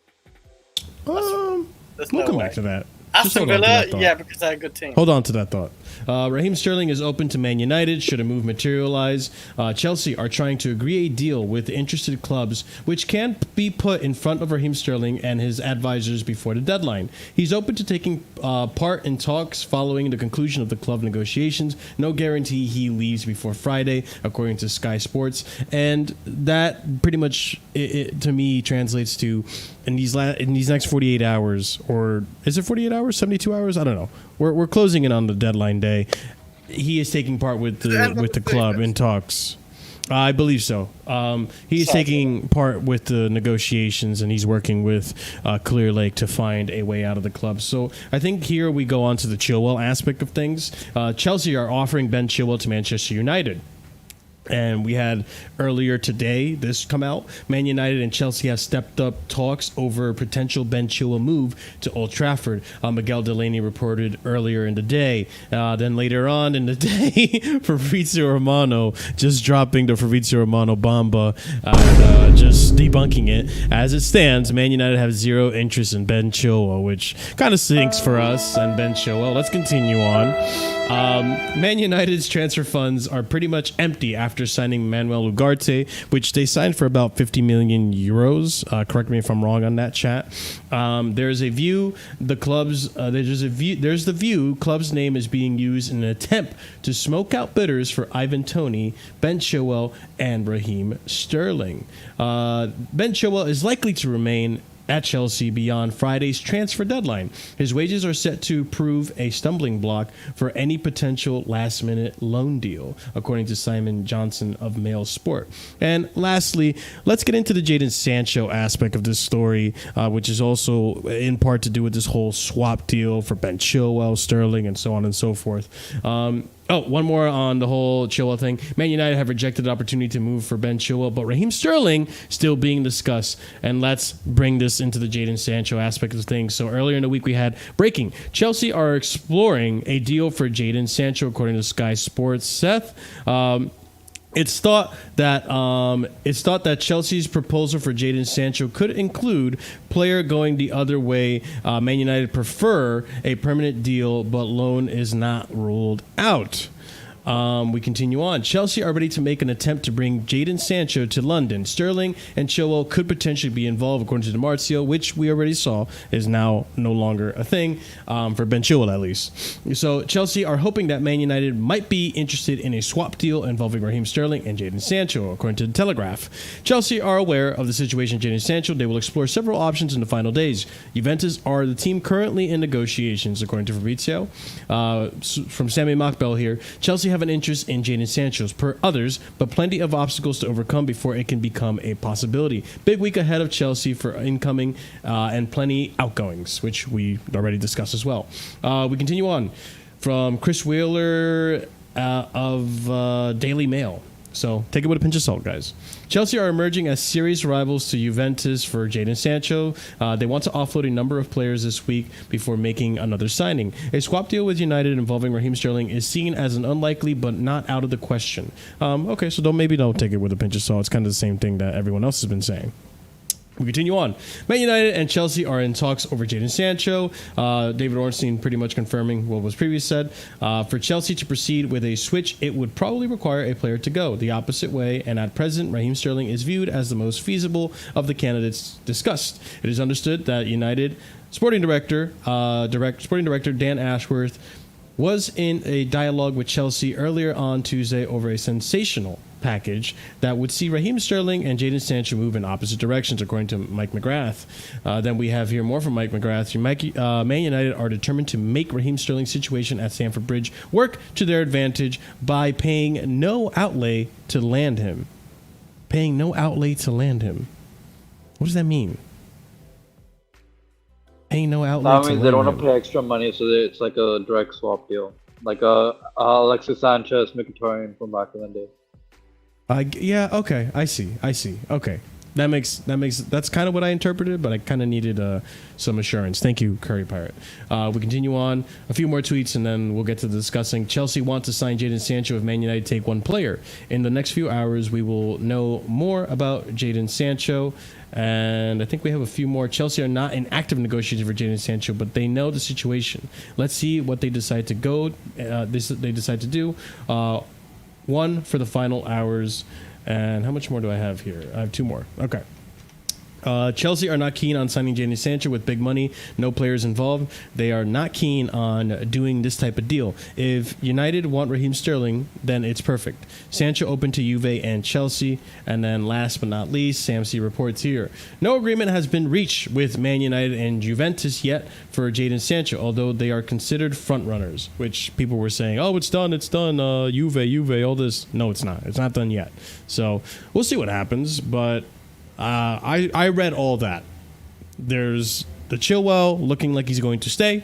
We'll come back to that. Aston Villa, yeah, because they're a good team. Hold on to that thought. Raheem Sterling is open to Man United should a move materialize. Chelsea are trying to agree a deal with interested clubs, which can be put in front of Raheem Sterling and his advisors before the deadline. He's open to taking part in talks following the conclusion of the club negotiations. No guarantee he leaves before Friday, according to Sky Sports. And that pretty much, to me, translates to in these next 48 hours, or is it 48 hours, 72 hours? I don't know. We're closing in on the deadline day. He is taking part with the club in talks. I believe so. He is taking part with the negotiations, and he's working with Clear Lake to find a way out of the club. So I think here we go on to the Chilwell aspect of things. Chelsea are offering Ben Chilwell to Manchester United. And we had earlier today this come out. Man United and Chelsea have stepped up talks over a potential Ben Chilwell move to Old Trafford. Miguel Delaney reported earlier in the day. Then later on in the day, Fabrizio Romano just dropping the Fabrizio Romano bomba, just debunking it. As it stands, Man United have zero interest in Ben Chilwell, which kind of stinks for us and Ben Chilwell. Let's continue on. Man United's transfer funds are pretty much empty after signing Manuel Ugarte, which they signed for about 50 million euros. Correct me if I'm wrong on that, chat. There's a view club's name is being used in an attempt to smoke out bidders for Ivan Toney, Ben Chilwell, and Raheem Sterling. Ben Chilwell is likely to remain at Chelsea beyond Friday's transfer deadline. His wages are set to prove a stumbling block for any potential last-minute loan deal, according to Simon Johnson of Mail Sport. And lastly, let's get into the Jadon Sancho aspect of this story, which is also in part to do with this whole swap deal for Ben Chilwell, Sterling, and so on and so forth. One more on the whole Chilwell thing. Man United have rejected the opportunity to move for Ben Chilwell, but Raheem Sterling still being discussed. And let's bring this into the Jadon Sancho aspect of things. So earlier in the week we had breaking. Chelsea are exploring a deal for Jadon Sancho, according to Sky Sports. Seth, It's thought that Chelsea's proposal for Jadon Sancho could include player going the other way. Man United prefer a permanent deal, but loan is not ruled out. We continue on. Chelsea are ready to make an attempt to bring Jadon Sancho to London. Sterling and Chilwell could potentially be involved, according to DiMarzio, which we already saw is now no longer a thing, for Ben Chilwell at least. So Chelsea are hoping that Man United might be interested in a swap deal involving Raheem Sterling and Jadon Sancho, according to The Telegraph. Chelsea are aware of the situation of Jadon Sancho. They will explore several options in the final days. Juventus are the team currently in negotiations, according to Fabrizio. From Sammy Mockbell here, Chelsea have an interest in Jadon Sancho per others, but plenty of obstacles to overcome before it can become a possibility. Big week ahead of Chelsea for incoming and plenty outgoings, which we already discussed as well. We continue on from Chris Wheeler of Daily Mail. So take it with a pinch of salt, guys. Chelsea are emerging as serious rivals to Juventus for Jadon Sancho. They want to offload a number of players this week before making another signing. A swap deal with United involving Raheem Sterling is seen as an unlikely but not out of the question. Okay, so don't take it with a pinch of salt. It's kind of the same thing that everyone else has been saying. We continue on. Man United and Chelsea are in talks over Jadon Sancho. David Ornstein pretty much confirming what was previously said. For Chelsea to proceed with a switch, it would probably require a player to go the opposite way, and at present, Raheem Sterling is viewed as the most feasible of the candidates discussed. It is understood that United Sporting Director Dan Ashworth was in a dialogue with Chelsea earlier on Tuesday over a sensational package that would see Raheem Sterling and Jadon Sancho move in opposite directions, according to Mike McGrath. Then we have here more from Mike McGrath. Man United are determined to make Raheem Sterling's situation at Stamford Bridge work to their advantage by paying no outlay to land him. Paying no outlay to land him. What does that mean? Paying no outlay. That means they don't want to pay extra money, so it's like a direct swap deal, like Alexis Sanchez, Mkhitaryan from back in the day. Yeah. Okay. I see. Okay. That's kind of what I interpreted, but I kind of needed some assurance. Thank you, Curry Pirate. We continue on. A few more tweets, and then we'll get to discussing. Chelsea want to sign Jadon Sancho if Man United take one player. In the next few hours, we will know more about Jadon Sancho. And I think we have a few more. Chelsea are not in active negotiations for Jadon Sancho, but they know the situation. Let's see what they decide to go. They decide to do. One for the final hours. And how much more do I have here? I have two more. Okay. Chelsea are not keen on signing Jadon Sancho with big money, no players involved. They are not keen on doing this type of deal. If United want Raheem Sterling, then it's perfect. Sancho open to Juve and Chelsea. And then last but not least, Sam C reports here. No agreement has been reached with Man United and Juventus yet for Jadon Sancho, although they are considered front runners, which people were saying, oh, it's done, Juve, all this. No, it's not. It's not done yet. So we'll see what happens, but I read all that. There's the Chilwell looking like he's going to stay.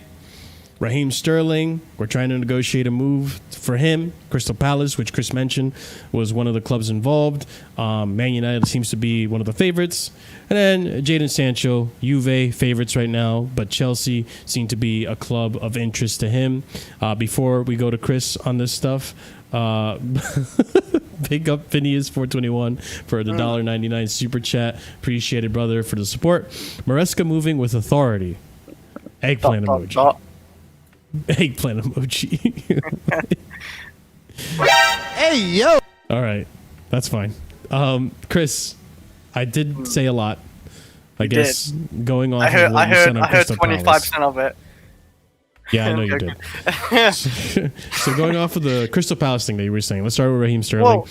Raheem Sterling, we're trying to negotiate a move for him. Crystal Palace, which Chris mentioned, was one of the clubs involved. Man United seems to be one of the favorites. And then Jadon Sancho, Juve favorites right now, but Chelsea seem to be a club of interest to him. Before we go to Chris on this stuff, big up Phineas 421 for the $1.99 super chat. Appreciate it, brother, for the support. Maresca moving with authority. Eggplant emoji. Eggplant emoji. Hey, yo. All right, that's fine. Chris, I did say a lot. I guess going on. I heard 25% of it. Yeah, I know you did. So going off of the Crystal Palace thing that you were saying, let's start with Raheem Sterling.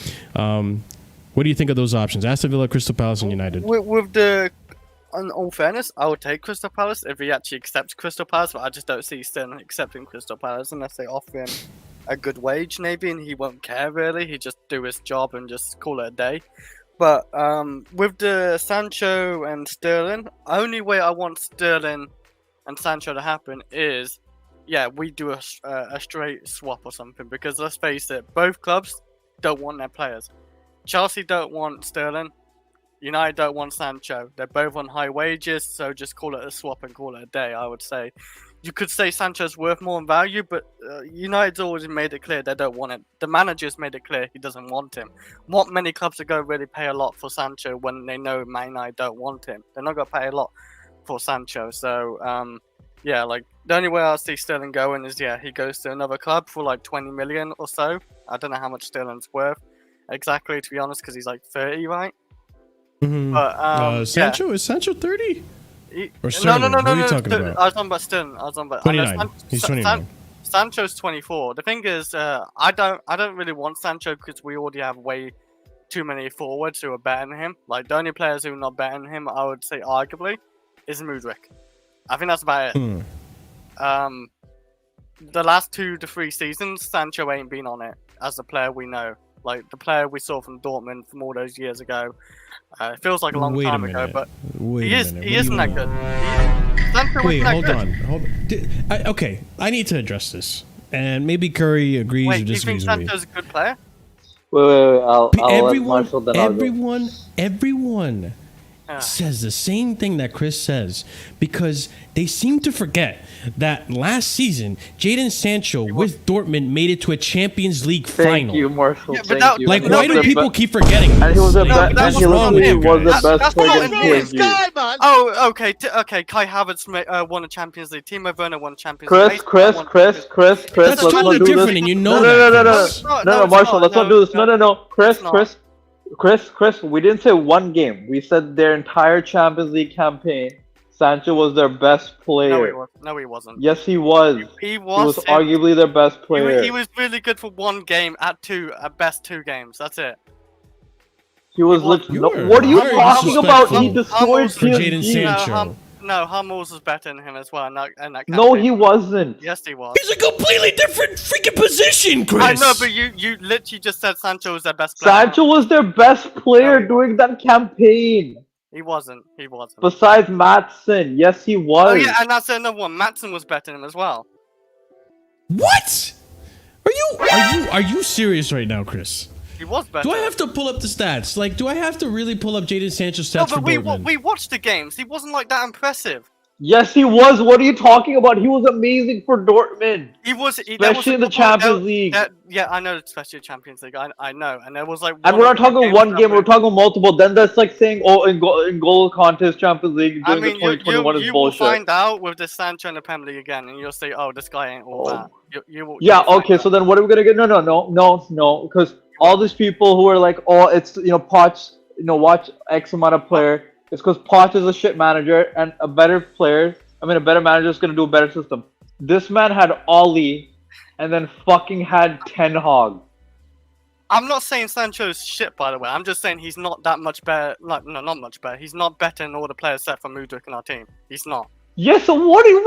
What do you think of those options? Aston Villa, Crystal Palace, and United. With the, in all fairness, I would take Crystal Palace if he actually accepts Crystal Palace, but I just don't see Sterling accepting Crystal Palace unless they offer him a good wage, maybe, and he won't care really. He just do his job and just call it a day. But with the Sancho and Sterling, only way I want Sterling and Sancho to happen is, yeah, we do a straight swap or something, because let's face it, both clubs don't want their players. Chelsea don't want Sterling, United don't want Sancho. They're both on high wages, so just call it a swap and call it a day, I would say. You could say Sancho's worth more in value, but United's always made it clear they don't want it. The manager's made it clear he doesn't want him. What many clubs are going to really pay a lot for Sancho when they know Man United don't want him? They're not going to pay a lot for Sancho, so yeah, like, the only way I see Sterling going is, yeah, he goes to another club for like 20 million or so. I don't know how much Sterling's worth exactly, to be honest, because he's like 30, right? Mm-hmm. But Sancho, yeah. Is Sancho 30? No. What are you talking about? I was talking about Sterling. I was talking about 29. He's 29. Sancho's 24. The thing is, I don't really want Sancho because we already have way too many forwards who are better than him. Like, the only players who are not better than him, I would say, arguably, is Mudryk. I think that's about it. The last 2 to 3 seasons, Sancho ain't been on it as the player we know. Like, the player we saw from Dortmund from all those years ago. It feels like a long time ago, but he isn't that good. Hold on. Okay, I need to address this. And maybe Curry agrees or disagrees with me. Do you think Sancho's a good player? Wait. I'll let Marshall, then everyone says the same thing that Chris says, because they seem to forget that last season Jadon Sancho with Dortmund made it to a Champions League final. Thank you, Marshall. Yeah, thank you. Like, why do people keep forgetting? And he was the best. What's wrong with you guys? The best player against PSG. Oh, okay. Kai Havertz won a Champions League. Timo Werner won a Champions League. Chris. That's totally different, and you know that. No, Marshall. Let's not do this. No. Chris, we didn't say one game. We said their entire Champions League campaign, Sancho was their best player. No, he wasn't. Yes, he was. He was arguably their best player. He was really good for one game at best 2 games. That's it. He was what are you talking about? He destroyed PSG. No, Hummels was better than him as well. No, he wasn't. Yes, he was. He's a completely different freaking position, Chris. I know, but you literally just said Sancho was their best player. Sancho was their best player during that campaign. He wasn't. Besides Maatsen, yes, he was. Oh yeah, and that's another one. Maatsen was better than him as well. What? Are you serious right now, Chris? He was better. Do I have to pull up the stats? Like, do I have to really pull up Jadon Sancho's stats for Dortmund? we watched the games. He wasn't like that impressive. Yes, he was. What are you talking about? He was amazing for Dortmund. He was, especially in the Champions League. Yeah, I know, especially Champions League. I know, and there was like. And we're not talking one game. We're talking multiple. Then that's like saying, oh, in goal contest Champions League during the 2021 is bullshit. You will find out with the Sancho in the Premier League again, and you'll say, oh, this guy ain't all that. Okay. So then, what are we gonna get? No, because all these people who are like, oh, it's Poch, watch X amount of player. It's because Poch is a shit manager, and a better manager is gonna do a better system. This man had Ollie, and then fucking had Ten Hag. I'm not saying Sancho's shit, by the way. I'm just saying he's not that much better. Like, no, not much better. He's not better than all the players set for Mudryk in our team. He's not. Yes, so what? You're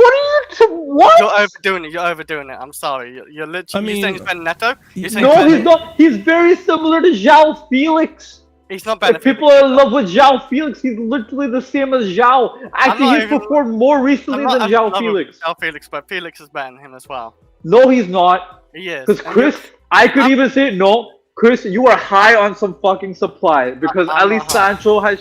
overdoing it. I'm sorry. You're literally. You're saying he's better than Neto? No, he's not. He's very similar to João Felix. He's not If benefiting. people are in love with João Felix, he's literally the same as João. Actually, he's performed more recently than João Felix. João Felix, but Felix is better than him as well. No, he's not. He is. Because Chris, I could even say no. Chris, you are high on some fucking supply because at least Sancho has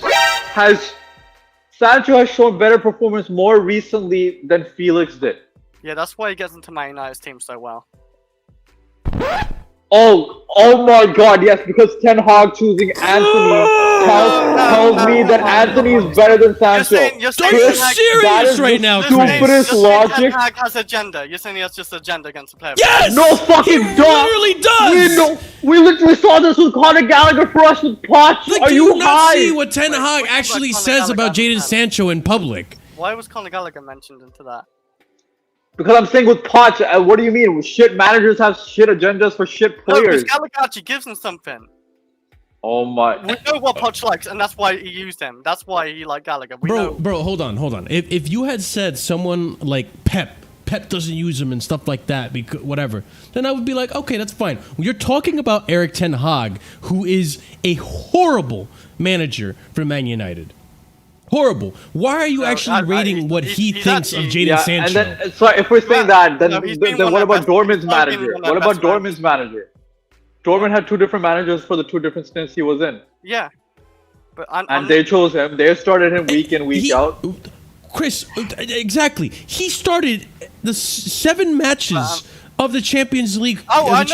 shown better performance more recently than Felix did. Yeah, that's why he gets into Man United's team so well. Oh my God! Yes, because Ten Hag choosing Anthony tells me that Anthony is better than Sancho. You're serious right now, Chris? Stupidest logic. Ten Hag has agenda. You're saying he has just agenda against the player. Yes! No fucking He literally does! We literally saw this with Conor Gallagher for us with Poch. Like, Are do you not high? see what Ten Hag what actually about says Conor about Gallagher? Jadon Sancho in public? Why was Conor Gallagher mentioned into that? Because I'm saying with Poch, what do you mean? Shit managers have shit agendas for shit No, players. because Gallagher actually gives him something. Oh my. We know what Poch likes, and that's why he used him. That's why he liked Gallagher. We know. Bro, hold on. If you had said someone like Pep doesn't use him and stuff like that, because whatever, then I would be like, okay, that's fine. When you're talking about Erik ten Hag, who is a horrible manager for Man United. Horrible. Why are you actually rating what he thinks of Jadon Sancho? And then, so if we're saying that, then what about Dortmund's best manager? What about Dortmund's manager? Dortmund had two different managers for the two different stints he was in. Yeah. But they chose him. They started him week in, week out. Chris, exactly. He started the 7 matches of the Champions League. I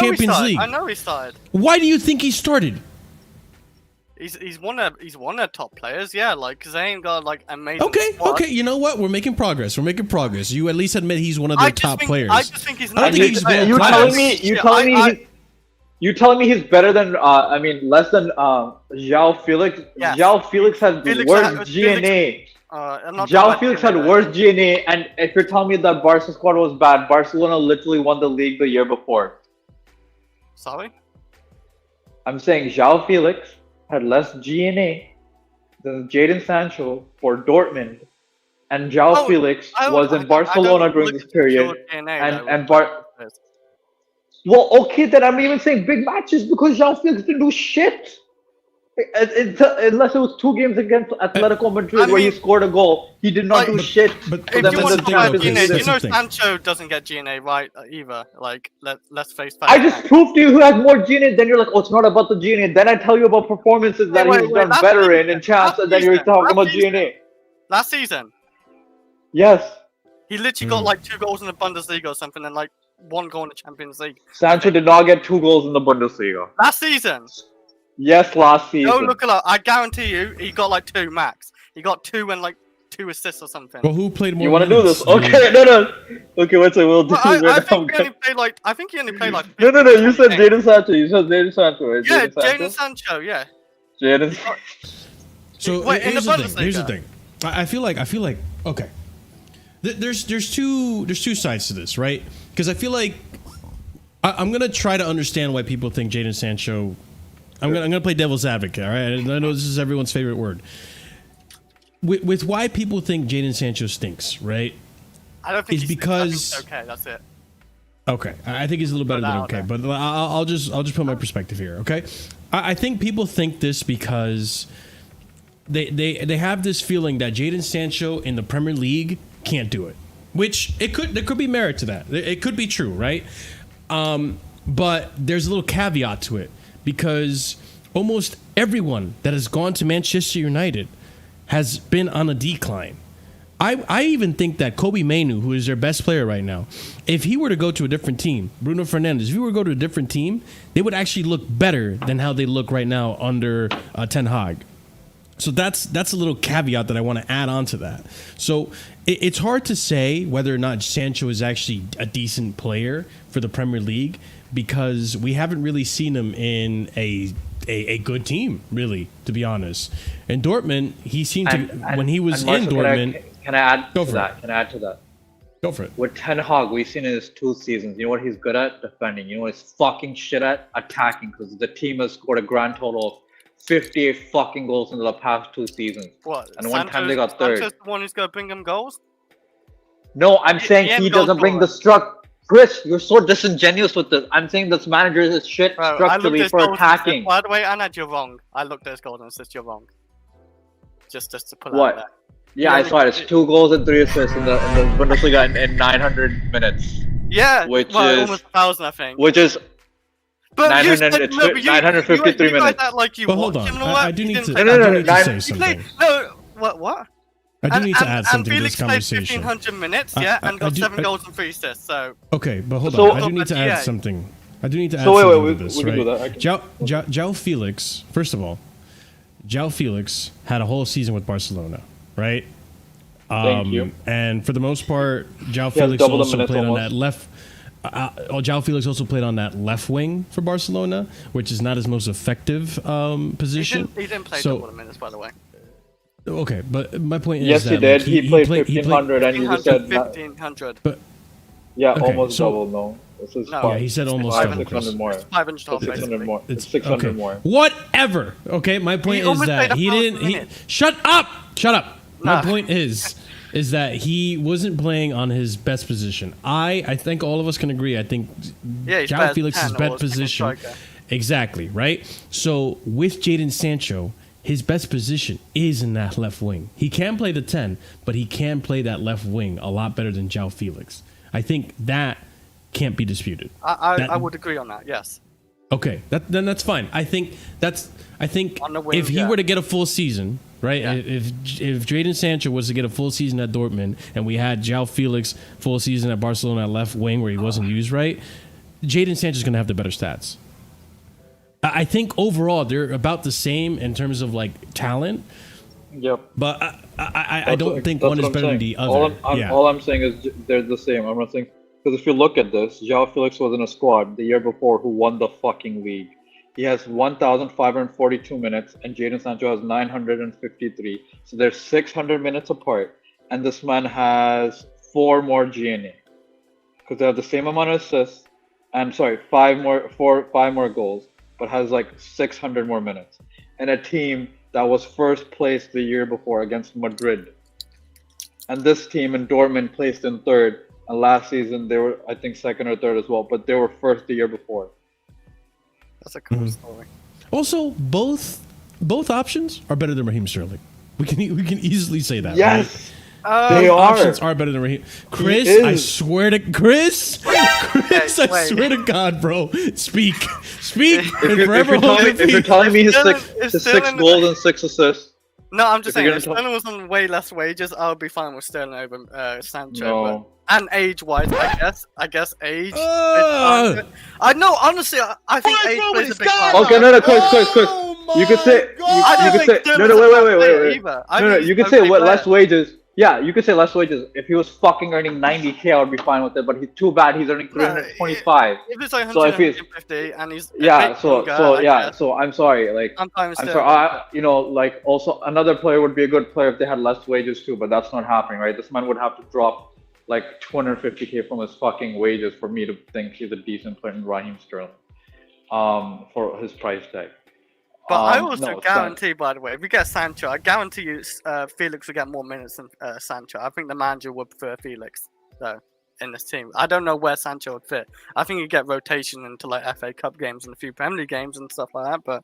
know he started. Why do you think he started? He's one of top players, yeah. Like, because they ain't got like amazing. Okay. You know what? We're making progress. You at least admit he's one of their top players. I just think he's. I don't think he's world You class. telling me he's better than less than João Felix? Yes. João Felix has worse GNA. João Felix had worse GNA, and if you're telling me that Barca squad was bad, Barcelona literally won the league the year before. Sorry? I'm saying João Felix had less GNA than Jadon Sancho for Dortmund, and João Felix was in Barcelona during this period, Well, okay, then I'm even saying big matches because João Felix didn't do shit. Unless it was 2 games against Atletico Madrid where he scored a goal, he did not do shit. But if you want to talk about GNA, Sancho doesn't get GNA right either. Like, let's face facts. I just proved to you who has more GNA. Then you're like, oh, it's not about the GNA. Then I tell you about performances that he's done better in champs, and then you're talking about GNA. Last season. Yes. He literally got like 2 goals in the Bundesliga or something, and like 1 goal in the Champions League. Sancho did not get 2 goals in the Bundesliga. Last season. Yes, last season. No, look, I guarantee you, he got like 2 max. He got 2 and like 2 assists or something. Well, who played more? You want to do this? Okay, no. Okay, wait, so we'll do this. I think he only played like. No. You said Jadon Sancho. You said Jadon Sancho, right? Yeah, Jadon Sancho. Yeah. Jadon. So wait, here's the thing. I feel like okay. There's two sides to this, right? Because I feel like I'm gonna try to understand why people think Jadon Sancho. I'm gonna play devil's advocate, all right? I know this is everyone's favorite word. With why people think Jadon Sancho stinks, right? I don't think it's because okay, that's it. Okay, I think he's a little better than okay, but I'll just put my perspective here, okay? I think people think this because they have this feeling that Jadon Sancho in the Premier League can't do it, which there could be merit to that. It could be true, right? But there's a little caveat to it. Because almost everyone that has gone to Manchester United has been on a decline. I even think that Kobe Mainoo, who is their best player right now, if he were to go to a different team, Bruno Fernandes, if he were to go to a different team, they would actually look better than how they look right now under Ten Hag. So that's a little caveat that I want to add on to that. So it's hard to say whether or not Sancho is actually a decent player for the Premier League because we haven't really seen him in a good team, really, to be honest. In Dortmund, he seemed to when he was in Dortmund. Can I add to that? Can I add to that? Go for it. With Ten Hag, we've seen in his 2 seasons. You know what he's good at? Defending. You know what he's fucking shit at? Attacking. Because the team has scored a grand total of 58 fucking goals in the past 2 seasons. What? And one time they got 3rd. Sancho's the one who's going to bring him goals? No, I'm saying he doesn't bring the Chris, you're so disingenuous with this. I'm saying this manager is shit Bro, I looked structurally at his for goals and attacking. assists. By the way, Anad, you're wrong. I looked at his goals and assists. You're wrong. Just to pull What? out there. Yeah, I saw it. It's 2 goals and 3 assists in the Bundesliga in 900 minutes. Yeah, Which well, is almost 1,000, I think. which is But 900 you said, 953 you guys minutes. act like you But hold watched on, him and all that. I do You need didn't to. play No, I no, do no, need to nine- say You something. played, no, what? I do need to add something to Felix this played conversation. 1,500 minutes, I- yeah, I- and I got do- 7 I- goals and 3 assists. So Okay, but hold So- on. I do need to add Yeah. something. I do need to add So wait, something wait, to this, we can right? do that. I can- João Felix, first of all, João Felix had a whole season with Barcelona, right? Thank you. And for the most part, João has Felix double the also minutes played on almost. that left. João Felix also played on that left wing for Barcelona, which is not his most effective position. he didn't play So- double the minutes, by the way. Okay, but my point Yes, is he that did. like, He played 1,500 and you just 1,500, said... 1,500. Yeah, Okay, almost so- double, no. This is No. five. Yeah, he said almost Five, double, 600 Chris. more. 500 total, 600 basically. more. It's 600 okay. more. Whatever. Okay, my point is almost that played he 1,000 didn't. He, minutes. shut up. Shut up. My Nah. point is that he wasn't playing on his best position. I think all of us can agree. I think Yeah, he's better João as Felix's 10 or best as a position. striker. Exactly right. So with Jadon Sancho, his best position is in that left wing. He can play the 10, but he can play that left wing a lot better than João Felix. I think that can't be disputed. I would agree on that, yes. Okay, then that's fine. I think On the wing, if he yeah. were to get a full season, right? Yeah. If Jadon Sancho was to get a full season at Dortmund, and we had João Felix full season at Barcelona at left wing where he wasn't used right, Jadon Sancho's going to have the better stats. I think overall they're about the same in terms of like talent, Yep. but I don't think That's one is what I'm better than saying. the other. Yeah. All I'm saying is they're the same. I'm not saying because if you look at this, João Felix was in a squad the year before who won the fucking league. He has 1,542 minutes, and Jadon Sancho has 953. So they're 600 minutes apart, and this man has 4 more GNA because they have the same amount of assists. I'm sorry, 5 more goals, but has like 600 more minutes. And a team that was first place the year before against Madrid. And this team in Dortmund placed in 3rd. And last season they were, I think, 2nd or 3rd as well. But they were first the year before. That's a cool story. Also, both options are better than Raheem Sterling. We can easily say that. Right? Yes, they are. Options are better than Raheem. Chris, is. I swear to Chris, I wait. swear to God, bro, speak, and If forever hold your you're peace. telling me his Sterling- six, if his Sterling- 6 goals and 6 assists, No, I'm just If you're saying, if gonna Sterling was on way less wages, I would be fine with Sterling over Sancho. No. But, and age-wise, I guess age. Uh. I know, honestly, I think age plays a big part. okay, no, Chris. You could say, I you don't could say, think no, Sterling's a bad wait. player either. I No, think you he's could a say big what player. less wages. Yeah, you could say less wages. If he was fucking earning 90K, I would be fine with it. But he's too bad. He's earning 325. If it's like So if he's 150 and he's a yeah, bit so younger, so I yeah, guess, so I'm sorry. Like I'm fine with I'm Sterling. sorry. Like also another player would be a good player if they had less wages too. But that's not happening, right? This man would have to drop like 250K from his fucking wages for me to think he's a decent player in Raheem Sterling. For his price tag. But I also no, guarantee, by the way, if we get Sancho, I guarantee you Felix will get more minutes than Sancho. I think the manager would prefer Felix, though, in this team. I don't know where Sancho would fit. I think he'd get rotation into like FA Cup games and a few Premier League games and stuff like that, but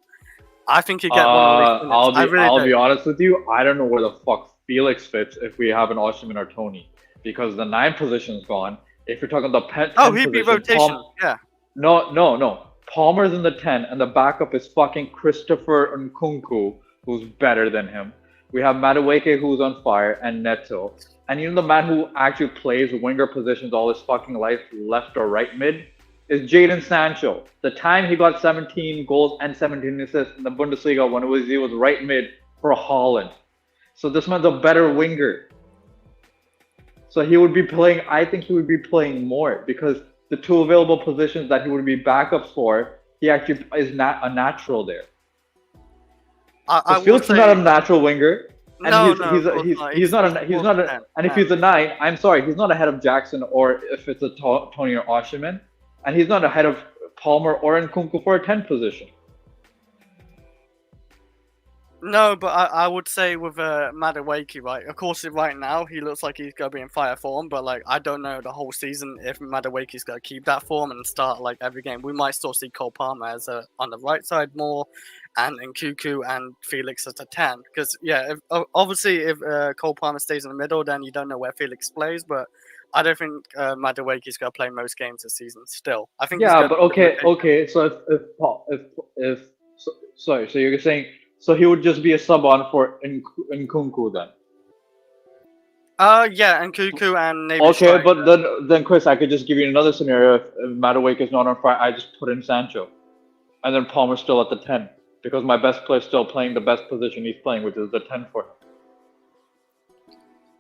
I think he'd get one of these minutes. I'll be honest with you. I don't know where the fuck Felix fits if we have an Osimhen or Tony, because the 9 position's gone. If you're talking the pen, Oh, he'd be rotation, yeah. No. Palmer's in the 10, and the backup is fucking Christopher Nkunku, who's better than him. We have Madueke, who's on fire, and Neto. And the man who actually plays winger positions all his fucking life, left or right mid, is Jadon Sancho. The time he got 17 goals and 17 assists in the Bundesliga when he was right mid for Holland. So this man's a better winger. So he would be playing, I think he would be playing more, because the 2 available positions that he would be backups for, he actually is not a natural there. Felix is not a natural winger, and he's not a. And if he's a 9, I'm sorry, he's not ahead of Jackson, or if it's a Tony or Osimhen, and he's not ahead of Palmer or Nkunku for a 10 position. No, but I would say with Madueke, right? Of course, right now he looks like he's gonna be in fire form, but like I don't know the whole season if Madueke's gonna keep that form and start like every game. We might still see Cole Palmer as on the right side more, and Nkunku and Felix as a 10. Because obviously if Cole Palmer stays in the middle, then you don't know where Felix plays. But I don't think Madueke's gonna play most games this season. Still, I think. Yeah, but okay. So if sorry, so you're saying so he would just be a sub on for Nkunku then? Yeah, and Nkunku and maybe. Okay, but then Chris, I could just give you another scenario. If Madueke is not on fire, I just put in Sancho, and then Palmer's still at the 10 because my best player is still playing the best position he's playing, which is the 10 for him.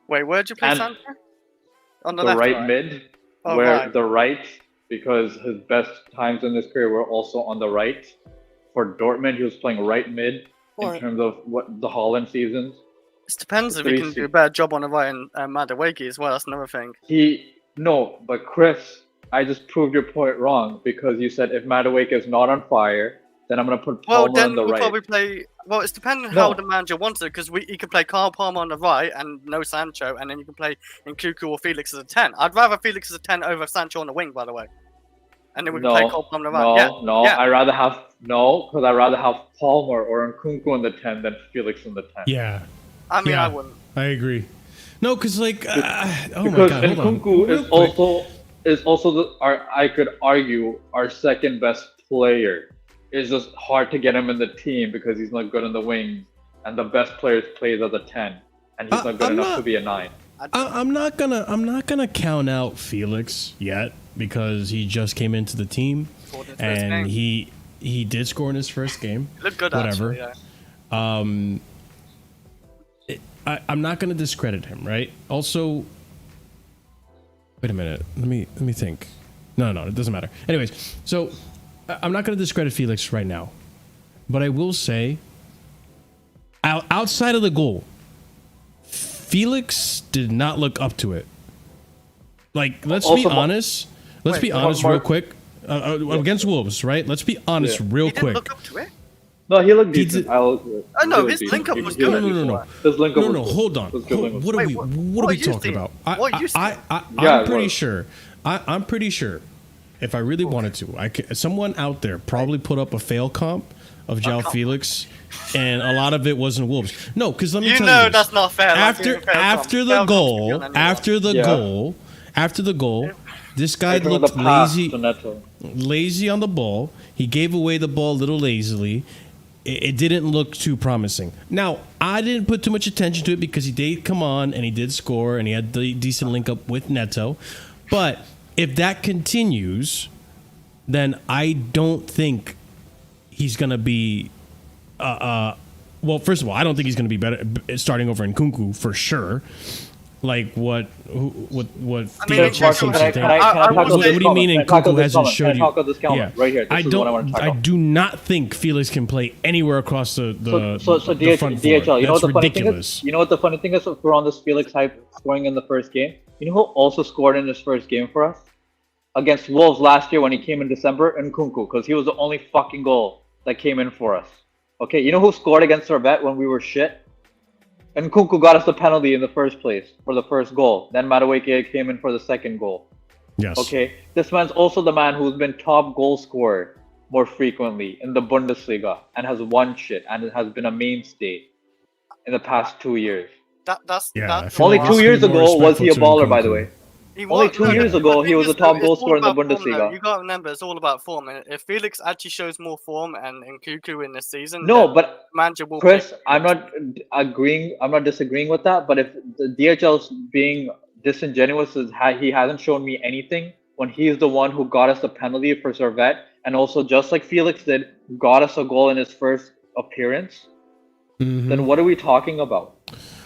Wait, where'd you play Sancho? On the right left, mid, oh, where right. the right, because his best times in his career were also on the right. For Dortmund, he was playing right mid in terms of what the Holland seasons. It depends if he can do a better job on the right and Madueke as well. That's another thing. No, but Chris, I just proved your point wrong because you said if Madueke is not on fire, then I'm gonna put Palmer on the right. Probably play. Well, it's depending how the manager wants it because he can play Carl Palmer on the right and no Sancho, and then you can play Nkunku or Felix as a 10. I'd rather Felix as a 10 over Sancho on the wing, by the way. And then we can play Carl Palmer on the right. I'd rather have Palmer or Nkunku on the 10 than Felix on the 10. Yeah. I mean, I wouldn't. I agree. No, because like, because my God, Nkunku is also I could argue our second best player. It's just hard to get him in the team because he's not good in the wings, and the best player plays as a 10, and he's not good enough to be a 9. I'm not gonna count out Felix yet because he just came into the team, and he did score in his first game. He looked good, whatever. Actually, yeah. I'm not gonna discredit him, right? Also, wait a minute. Let me think. No, it doesn't matter. Anyways, so I'm not gonna discredit Felix right now, but I will say, outside of the goal, Felix did not look up to it. Like, let's be honest. Let's be honest real quick. Against Wolves, right? Let's be honest real quick. He didn't look up to it? No, he looked decent. No, his link up was good. No. His link up no, hold on. What are we talking about? I'm pretty sure. I'm pretty sure. If I really wanted to, someone out there probably put up a fail comp of João Felix, and a lot of it wasn't Wolves. No, because let me tell you, that's not fair. After the goal, this guy looked lazy on the ball. He gave away the ball a little lazily. It didn't look too promising. Now, I didn't put too much attention to it because he did come on and he did score and he had the decent link up with Neto. But if that continues, then I don't think he's going to be... well, first of all, I don't think he's going to be better starting over in Nkunku for sure. Like what DHL seems to think. What do you mean Nkunku hasn't showed you? Yeah, right here. I do not think Felix can play anywhere across the front DHL. Four. You know That's what the funny ridiculous. thing is? You know what the funny thing is? If we're on this Felix hype scoring in the first game. You know who also scored in his first game for us against Wolves last year when he came in December? Nkunku, because he was the only fucking goal that came in for us. Okay, you know who scored against Servette when we were shit? And Nkunku got us the penalty in the first place for the first goal. Then Madueke came in for the second goal. Yes. Okay. This man's also the man who's been top goal scorer more frequently in the Bundesliga and has won shit and has been a mainstay in the past 2 years. Only 2 years ago was he a baller, by the way. Only 2 years ago, he was a top goal scorer in the Bundesliga. You got to remember, it's all about form. And if Felix actually shows more form and Nkunku in this season, no, but manager will Chris, I'm not disagreeing with that. But if the DHL's being disingenuous, he hasn't shown me anything when he's the one who got us the penalty for Servette, and also just like Felix did, got us a goal in his first appearance. Then what are we talking about?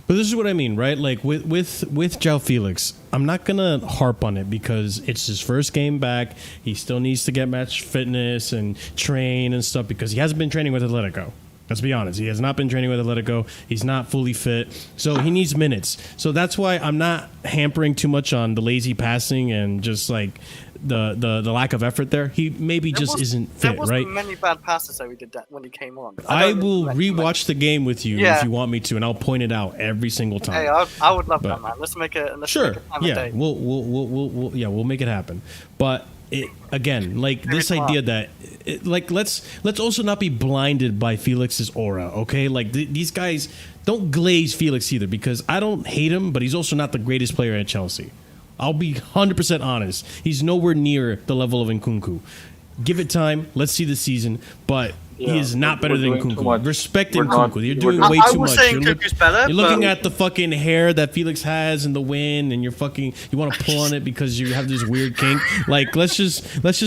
But this is what I mean, right? Like with João Felix, I'm not gonna harp on it because it's his first game back. He still needs to get match fitness and train and stuff because he hasn't been training with Atletico. Let's be honest. He has not been training with Atletico. He's not fully fit. So he needs minutes. So that's why I'm not hampering too much on the lazy passing and just like the lack of effort there. He maybe just isn't fit, there wasn't right? many bad passes that we did that when he came on. I will rewatch the game with you if you want me to, and I'll point it out every single time. Hey, I would love that, man. Let's make it. Sure. Make a time Yeah. of day. We'll make it happen. But again, like this idea that, let's also not be blinded by Felix's aura. Okay, like these guys don't glaze Felix either, because I don't hate him, but he's also not the greatest player at Chelsea. I'll be 100% honest. He's nowhere near the level of Nkunku. Give it time. Let's see the season. But he is not better than Nkunku. Respect Nkunku. You're doing way too much. You're looking at the fucking hair that Felix has in the wind, and you want to pull on it because you have this weird kink. Like, let's just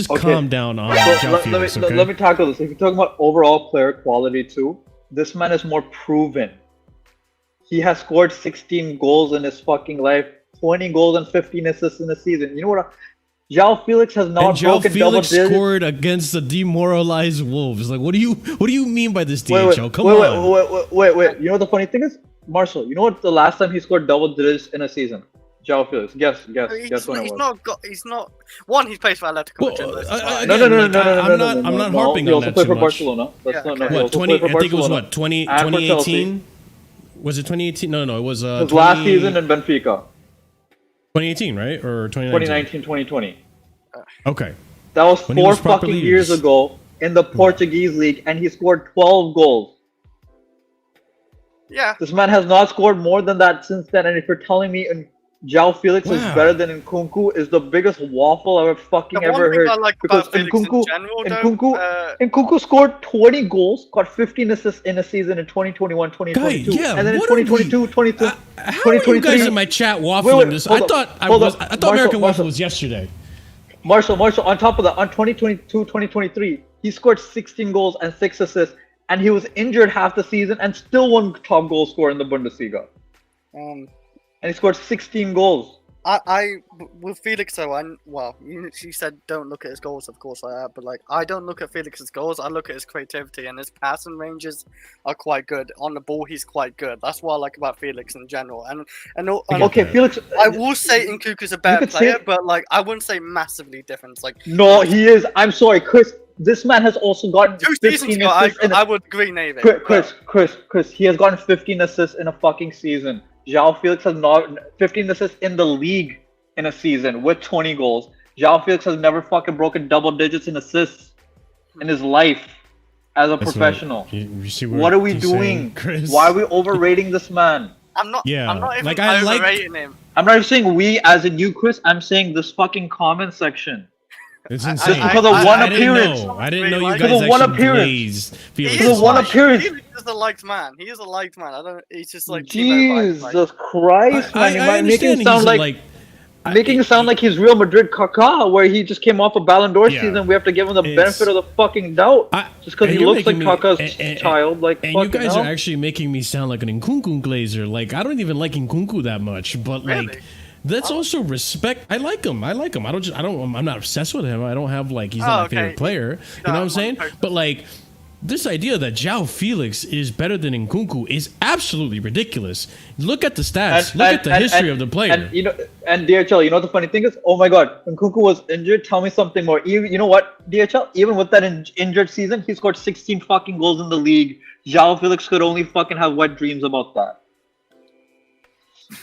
calm down on Felix. Let me tackle this. If you're talking about overall player quality too, this man is more proven. He has scored 16 goals in his fucking life. 20 goals and 15 assists in the season. You know what? João Felix has not broken double digits. João Felix scored against the demoralized Wolves. Like, what do you mean by this, DHL? Come on. Wait. You know what the funny thing is? Marshall, you know what the last time he scored double digits in a season? João Felix. Guess when it was. He's not. One, he's played for Atletico Madrid. No. I'm not harping on that too much. He also played for Barcelona. What, 20? I think it was what, 2018? Was it 2018? No, it was his last season in Benfica. 2018, right? Or 2019? 2020. Okay. That was 4 fucking years ago in the Portuguese league, and he scored 12 goals. Yeah. This man has not scored more than that since then, and if you're telling me João Felix is better than Nkunku, is the biggest waffle I've ever heard. I like because Nkunku scored 20 goals, got 15 assists in a season in 2021, 2022, and then in 2022, 2023. How are you guys in my chat waffling this? I thought American Waffle was yesterday. Marshall, on top of that, on 2022, 2023, he scored 16 goals and 6 assists, and he was injured half the season and still won top goal scorer in the Bundesliga. And he scored 16 goals. I with Felix though, you said don't look at his goals, of course but like I don't look at Felix's goals. I look at his creativity, and his passing ranges are quite good. On the ball, he's quite good. That's what I like about Felix in general. And okay, Felix. I will say Nkunku's a better player, but like I wouldn't say massively different. Like no, he is. I'm sorry, Chris. This man has also gotten 2 seasons ago. I would agree, Navy. Chris. He has gotten 15 assists in a fucking season. João Felix has not 15 assists in the league in a season with 20 goals. João Felix has never fucking broken double digits in assists in his life as a professional. You see what are we doing? Chris? Why are we overrating this man? I'm not even like, overrating him. I'm not saying we as in you, Chris. I'm saying this fucking comment section. It's insane. Just because of one appearance. I didn't know you guys actually glazed Felix. Because of one appearance. He is a liked man. He is a liked man. He's just like Jesus Christ, man! I making it sound like he's Real Madrid Kaká, where he just came off a Ballon d'Or season. We have to give him the benefit of the fucking doubt, just because he looks like Kaká's child. Like, and you guys are actually making me sound like an Nkunku glazer. Like, I don't even like Nkunku that much, but like. That's also respect. I like him. I'm not obsessed with him. I don't have like he's not my favorite player. You know what I'm saying? But like this idea that João Felix is better than Nkunku is absolutely ridiculous. Look at the stats. Look at the history of the player. And DHL, you know what the funny thing is? Oh my God, Nkunku was injured. Tell me something more. You know what, DHL? Even with that injured season, he scored 16 fucking goals in the league. João Felix could only fucking have wet dreams about that.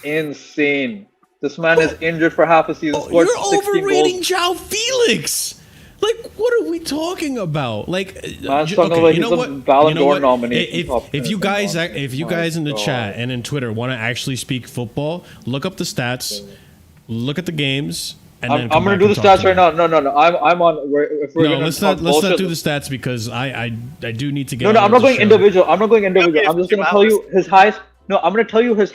Insane. This man is injured for half a season. You're overrating João Felix. Like, what are we talking about? Like, you know what? Ballon d'Or nominee. If you guys in the chat and in Twitter want to actually speak football, look up the stats, look at the games, and then I'm gonna do the stats right now. No. I'm on. Let's not do the stats because I do need to get. No, I'm not going individual. I'm just gonna tell you his highest. No, I'm gonna tell you his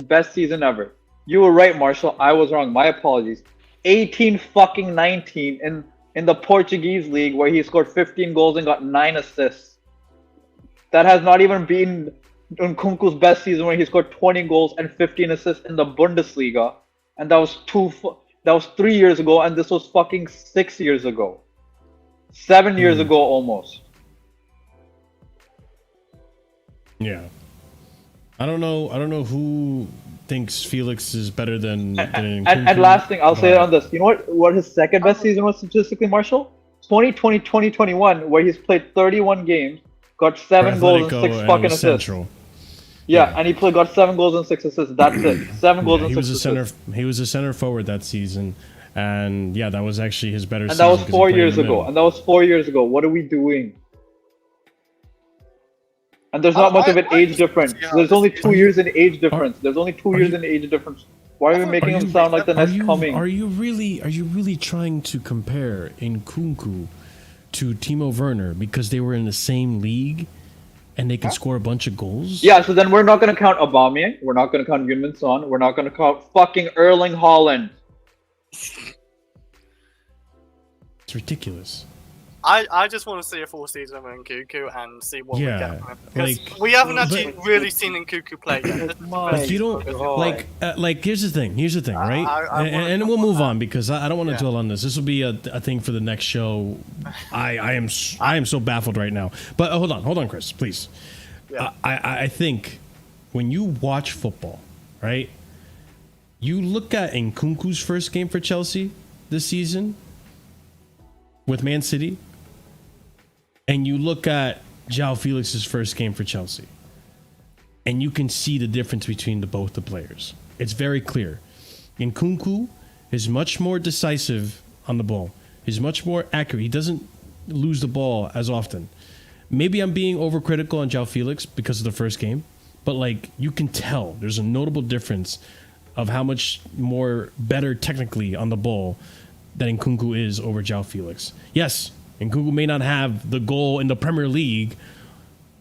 best season ever. You were right, Marshall. I was wrong. My apologies. 18-19 in the Portuguese league, where he scored 15 goals and got 9 assists. That has not even been Nkunku's best season, where he scored 20 goals and 15 assists in the Bundesliga, and that was 3 years ago, and this was fucking 6 years ago, 7 years ago almost. Yeah, I don't know who thinks Felix is better than And last thing, I'll say it on this. You know what his second best season was statistically, Marshall? 2020, 2021, where he's played 31 games, got 7 goals and 6 fucking assists. Central. Yeah, and he got 7 goals and 6 assists. That's it. 7 goals and 6 assists. He was a center forward that season, and yeah, that was actually his better. And season that was 4 years ago. And that was 4 years ago. What are we doing? And there's not much of an age difference. There's only 2 years in age difference. There's only 2 years in age difference. Why are we making him sound like the next coming? Are you really trying to compare Nkunku to Timo Werner because they were in the same league and they can score a bunch of goals? Yeah, so then we're not going to count Aubameyang. We're not going to count Heung-min Son. We're not going to count fucking Erling Haaland. It's ridiculous. I just want to see a full season of Nkunku and see what we get from him. Because like, we haven't actually really seen Nkunku play yet. Like you don't like. Here's the thing, right? And we'll move on because I don't want to dwell on this. This will be a thing for the next show. I am so baffled right now. But hold on, Chris, please. Yeah. I think when you watch football, right? You look at Nkunku's first game for Chelsea this season with Man City, and you look at João Felix's first game for Chelsea, and you can see the difference between both the players. It's very clear. Nkunku is much more decisive on the ball. He's much more accurate. He doesn't lose the ball as often. Maybe I'm being overcritical on João Felix because of the first game, but like you can tell there's a notable difference of how much more better technically on the ball that Nkunku is over João Felix. Yes, Nkunku may not have the goal in the Premier League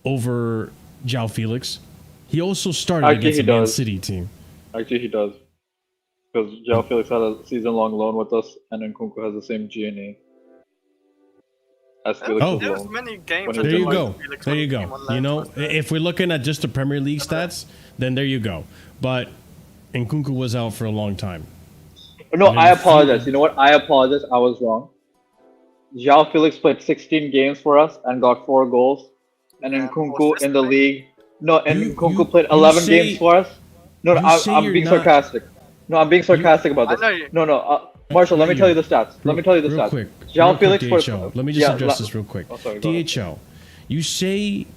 over João Felix. He also started against the Man City team. Actually, he does. Because João Felix had a season-long loan with us, and Nkunku has the same GNA as Felix was There's loan. many games. There you go. There you go. You know, if we're looking at just the Premier League stats, then there you go. But Nkunku was out for a long time. No, I apologize. You know what? I apologize. I was wrong. João Felix played 16 games for us and got 4 goals. And Nkunku in the league... No, and Nkunku played 11 games for us. No, I'm being sarcastic. No, I'm being sarcastic about this. No. Marshall, let me tell you the stats. Let me tell you the stats. Quick. João Felix... DHL. Let me just address this real quick. Oh, sorry, DHL, you say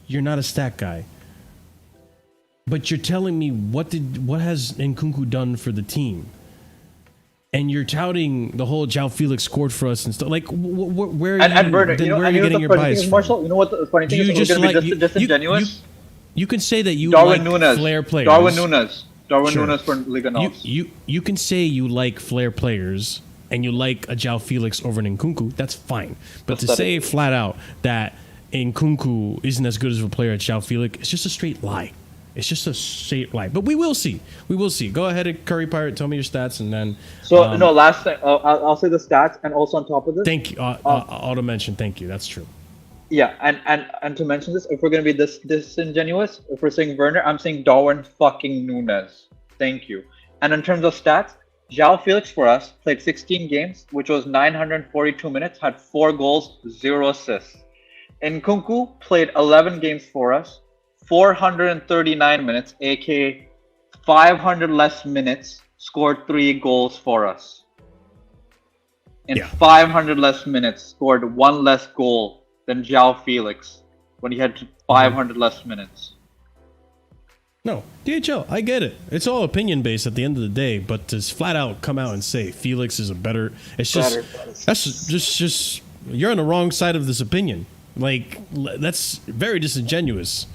you're not a stat guy. But you're telling me what has Nkunku done for the team? And you're touting the whole João Felix scored for us and stuff. Like, where are you, Bernard, where are you getting your bias from? Marshall, you know what the funny thing is? It's going to be disingenuous. You can say that you Darwin like Nunes, flair players. Darwin Sure. Nunes for Liga NOS. You can say you like flair players and you like a João Felix over an Nkunku. That's fine. But to say flat out that Nkunku isn't as good as a player as João Felix, it's just a straight lie. It's just a straight lie. But we will see. We will see. Go ahead, Curry Pirate. Tell me your stats, and then. So no, last thing. I'll say the stats, and also on top of this. Thank you. Auto mention. Thank you. That's true. Yeah, and to mention this, if we're gonna be this disingenuous, if we're saying Werner, I'm saying Darwin fucking Nunes. Thank you. And in terms of stats, João Felix for us played 16 games, which was 942 minutes, had 4 goals, 0 assists. Nkunku played 11 games for us. 439 minutes, aka 500 less minutes, scored 3 goals for us. In 500 less minutes, scored 1 less goal than João Felix when he had 500 less minutes. No, DHL, I get it. It's all opinion based at the end of the day, but to flat out come out and say Felix is a better, it's just that's just you're on the wrong side of this opinion. Like that's very disingenuous.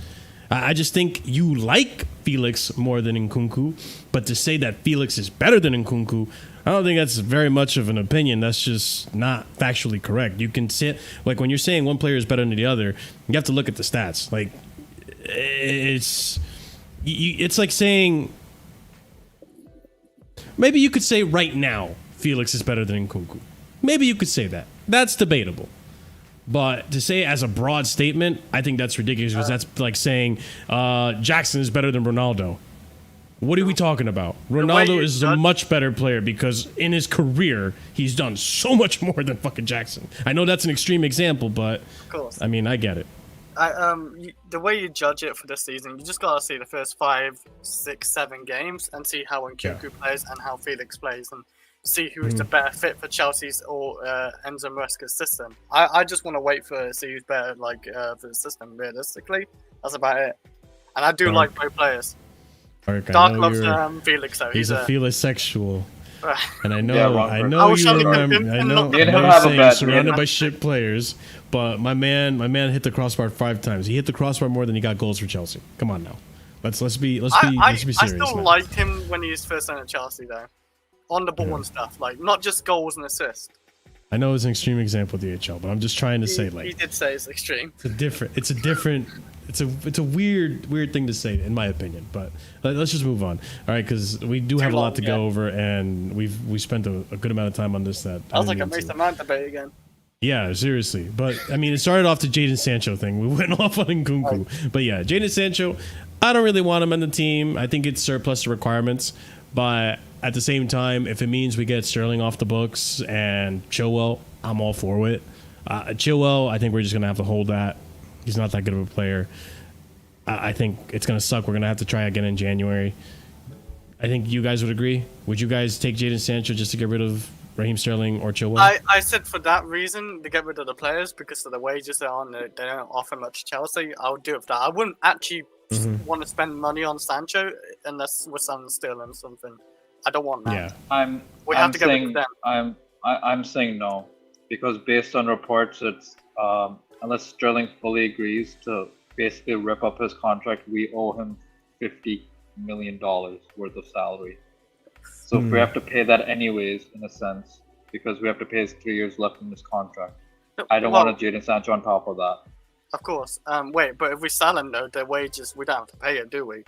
I just think you like Felix more than Nkunku, but to say that Felix is better than Nkunku, I don't think that's very much of an opinion. That's just not factually correct. You can say, like, when you're saying one player is better than the other, you have to look at the stats. Like, it's like saying, maybe you could say right now Felix is better than Nkunku. Maybe you could say that. That's debatable. But to say as a broad statement, I think that's ridiculous because that's like saying Jackson is better than Ronaldo. What are we talking about? Ronaldo is a much better player because in his career, he's done so much more than fucking Jackson. I know that's an extreme example, but I mean, I get it. The way you judge it for this season, you just gotta see the first 5, 6, 7 games and see how Nkunku plays and how Felix plays, and see who's the better fit for Chelsea's or Enzo Maresca's system. I just want to wait for see who's better for the system. Realistically, that's about it. And I do like both players. Dark loves Felix though. He's a Felix-sexual. And I know, Yeah, I know you are. Saying surrounded by shit players, but my man hit the crossbar 5 times. He hit the crossbar more than he got goals for Chelsea. Come on now, let's be serious. I still liked him when he was first signed at Chelsea though, on the ball and stuff, like not just goals and assists. I know it's an extreme example, DHL, but I'm just trying to say he did say it's extreme. It's a weird thing to say in my opinion, but let's just move on. All right, because we do have a lot to go over, and we spent a good amount of time on this. That was like a Mason Mount debate again. Yeah, seriously. But I mean, it started off the Jadon Sancho thing. We went off on Nkunku, but yeah, Jadon Sancho. I don't really want him on the team. I think it's surplus to requirements, but at the same time, if it means we get Sterling off the books and Chilwell, I'm all for it. Chilwell, I think we're just gonna have to hold that. He's not that good of a player. I think it's going to suck. We're going to have to try again in January. I think you guys would agree. Would you guys take Jadon Sancho just to get rid of Raheem Sterling or Chilwell? I said for that reason, to get rid of the players, because of the wages they're on, they don't offer much Chelsea. I would do it for that. I wouldn't actually want to spend money on Sancho unless we're selling Sterling or something. I don't want that. Yeah. I'm saying no, because based on reports, it's unless Sterling fully agrees to basically rip up his contract, we owe him $50 million worth of salary. So if we have to pay that anyways, in a sense, because we have to pay his 3 years left in his contract, I don't want a Jadon Sancho on top of that. Of course. Wait, but if we sell him though, the wages, we don't have to pay it, do we?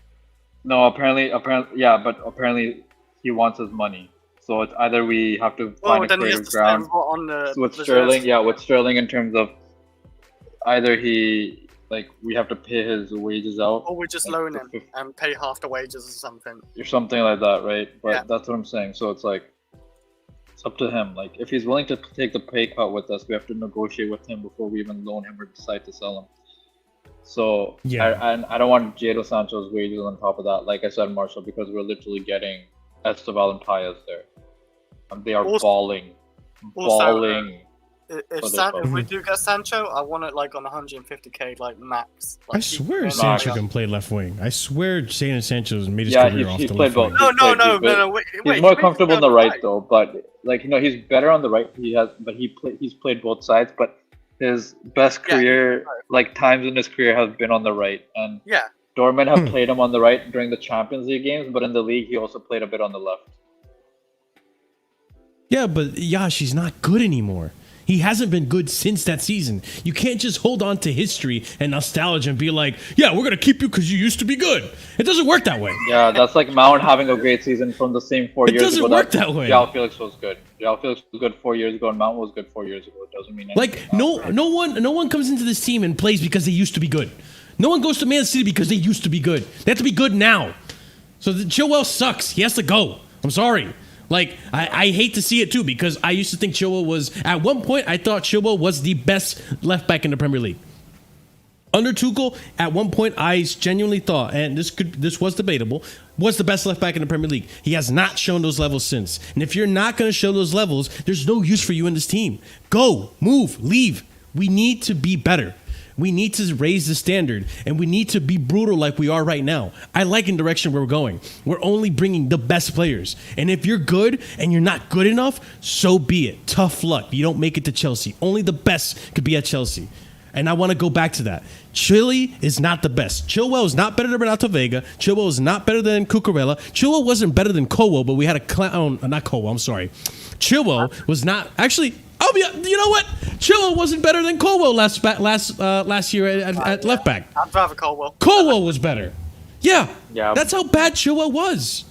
No, apparently, yeah, but apparently he wants his money. So it's either we have to find a creative ground with Sterling, with Sterling in terms of either we have to pay his wages out, or we just loan him and pay half the wages or something like that, right? But that's what I'm saying. So it's like, it's up to him. Like, if he's willing to take the pay cut with us, we have to negotiate with him before we even loan him or decide to sell him. So I don't want Jadon Sancho's wages on top of that. Like I said, Marshall, because we're literally getting Esteval and Paez there, and they are balling. If we do get Sancho, I want it like on 150k, like max. Like, I swear Sancho can play left wing. I swear Jadon Sancho's made his career off the left wing. No. Wait, he's more comfortable on the right though. But he's better on the right. He's played both sides. But his best career, times in his career, have been on the right. And Dortmund have played him on the right during the Champions League games. But in the league, he also played a bit on the left. Yeah, but Yash, he's not good anymore. He hasn't been good since that season. You can't just hold on to history and nostalgia and be like, yeah, we're going to keep you because you used to be good. It doesn't work that way. Yeah, that's like Mount having a great season from the same 4 years ago. It doesn't work that way. João Felix was good. João Felix was good 4 years ago, and Mount was good 4 years ago. It doesn't mean anything. Like, no one comes into this team and plays because they used to be good. No one goes to Man City because they used to be good. They have to be good now. So Chilwell sucks. He has to go. I'm sorry. Like, I hate to see it too, because I used to think Chilwell was, at one point, I thought Chilwell was the best left back in the Premier League. Under Tuchel, at one point, I genuinely thought, and this was debatable, was the best left back in the Premier League. He has not shown those levels since. And if you're not going to show those levels, there's no use for you in this team. Go, move, leave. We need to be better. We need to raise the standard, and we need to be brutal like we are right now. I like in the direction where we're going. We're only bringing the best players. And if you're good and you're not good enough, so be it. Tough luck. You don't make it to Chelsea. Only the best could be at Chelsea. And I want to go back to that. Chile is not the best. Chilwell is not better than Renato Vega. Chilwell is not better than Cucurella. Chilwell wasn't better than Cowell, but we had a clown. Not Cowell, I'm sorry. Chilwell was not... Actually... you know what? Chilwell wasn't better than Colwell last year at left back. I'd rather Colwell. Colwell was better. Yeah. That's how bad Chilwell was.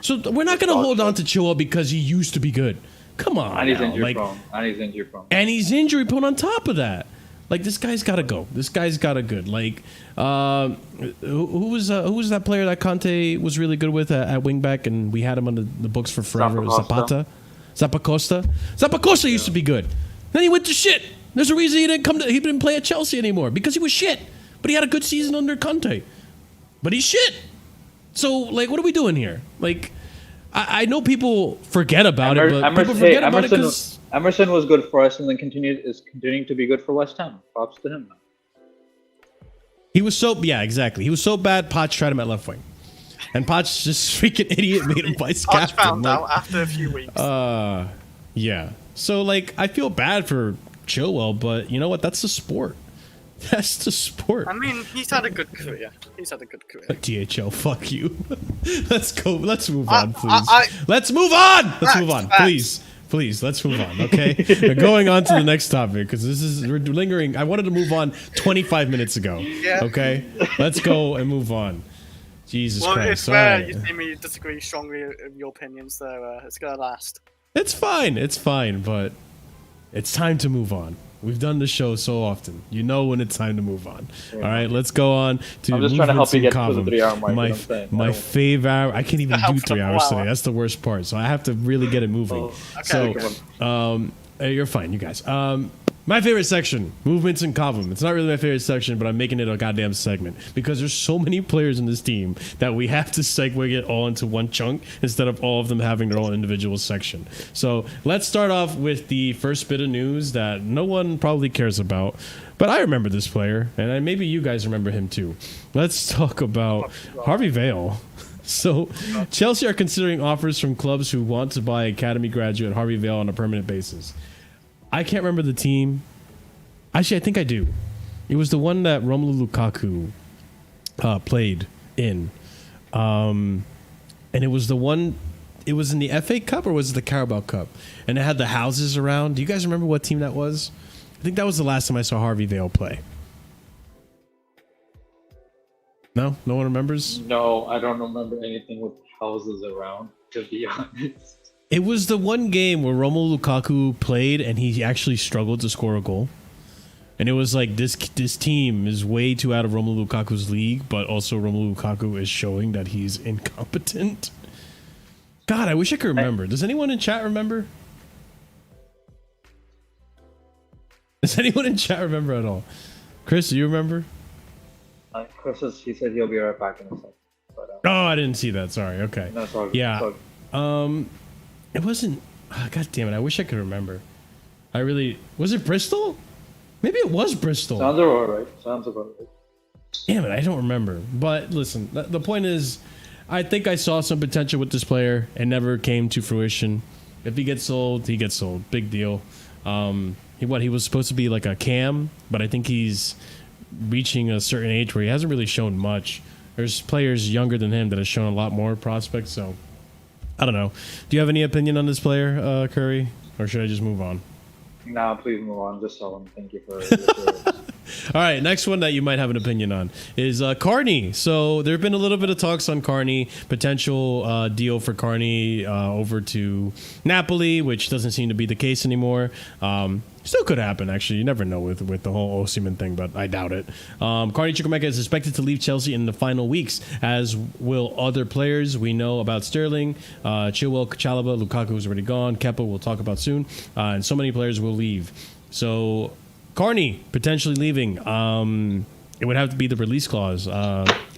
So we're not going to hold on to Chilwell because he used to be good. Come on. And he's injury prone. And he's injury prone on top of that. Like, this guy's got to go. This guy's got to good. Like, who was that player that Conte was really good with at wingback, and we had him on the books for forever? Zappacosta used to be good. Then he went to shit. There's a reason he didn't play at Chelsea anymore, because he was shit. but he had a good season under Conte. But he's shit. So, like, what are we doing here? Like, I know people forget about it, but people forget about it because Emerson was good for us and then is continuing to be good for West Ham. Props to him. he was exactly. He was so bad, Poch tried him at left wing. And Poch, just freaking idiot, made him vice captain. Poch found out after a few weeks. Yeah. So, like, I feel bad for Chilwell, but you know what? That's the sport. That's the sport. I mean, he's had a good career. DHL, fuck you. Let's go. Let's move on, please. Let's move on. Please, let's move on, okay? We're going on to the next topic because we're lingering. I wanted to move on 25 minutes ago, okay? Let's go and move on. Jesus Christ. Well, it's rare you see me disagree strongly with your opinion, so it's going to last. It's fine, but it's time to move on. We've done the show so often. You know when it's time to move on. Yeah. All right, let's go on to I'm just trying to help you get to the 3 hour mark. My favorite. I can't even do 3 hours today. That's the worst part. So I have to really get it moving. Okay. So, you're fine, you guys. My favorite section, movements and Cobham. It's not really my favorite section, but I'm making it a goddamn segment because there's so many players in this team that we have to segue it all into one chunk instead of all of them having their own individual section. So let's start off with the first bit of news that no one probably cares about, but I remember this player, and maybe you guys remember him too. Let's talk about Harvey Vale. So, Chelsea are considering offers from clubs who want to buy academy graduate Harvey Vale on a permanent basis. I can't remember the team. Actually, I think I do. It was the one that Romelu Lukaku played in. And it was the one... It was in the FA Cup or was it the Carabao Cup? And it had the houses around. Do you guys remember what team that was? I think that was the last time I saw Harvey Vale play. No? No one remembers? No, I don't remember anything with houses around, to be honest. It was the one game where Romelu Lukaku played and he actually struggled to score a goal. And it was like, this team is way too out of Romelu Lukaku's league, but also Romelu Lukaku is showing that he's incompetent. God, I wish I could remember. Does anyone in chat remember? Does anyone in chat remember at all? Chris, do you remember? Chris, he said he'll be right back in a second. But, oh, I didn't see that. Sorry. Okay. No, it's all good. Yeah. It wasn't. Oh, God damn it! I wish I could remember. Was it Bristol? Maybe it was Bristol. Sounds about right. Damn it! I don't remember. But listen, the point is, I think I saw some potential with this player and never came to fruition. If he gets sold, he gets sold. Big deal. He was supposed to be like a cam, but I think he's reaching a certain age where he hasn't really shown much. There's players younger than him that have shown a lot more prospects. So. I don't know. Do you have any opinion on this player, Curry? Or should I just move on? Nah, please move on. Just tell him. Thank you for your All right, next one that you might have an opinion on is Carney. So there have been a little bit of talks on Carney, potential deal for Carney over to Napoli, which doesn't seem to be the case anymore. Still could happen, actually. You never know with the whole Osimhen thing, but I doubt it. Carney Chukwuemeka is expected to leave Chelsea in the final weeks, as will other players. We know about Sterling, Chilwell, Chalobah, Lukaku is already gone, Kepa we'll talk about soon, and so many players will leave. So Carney potentially leaving. It would have to be the release clause.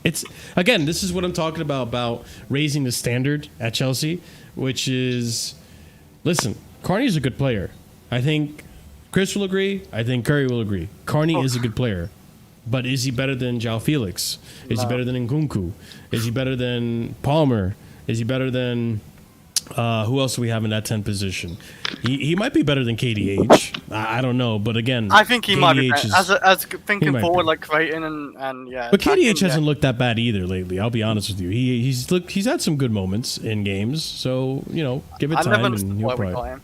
It's again, this is what I'm talking about raising the standard at Chelsea, which is, listen, Carney's a good player. I think Chris will agree. I think Curry will agree. Carney is a good player. But is he better than João Felix? Is he better than Nkunku? Is he better than Palmer? Is he better than... who else do we have in that 10 position? He might be better than KDH. I don't know, but again... I think he KDH might be better. As thinking forward, like Creighton and yeah... But KDH hasn't looked that bad either lately, I'll be honest with you. He's had some good moments in games, so, give it time and he'll probably...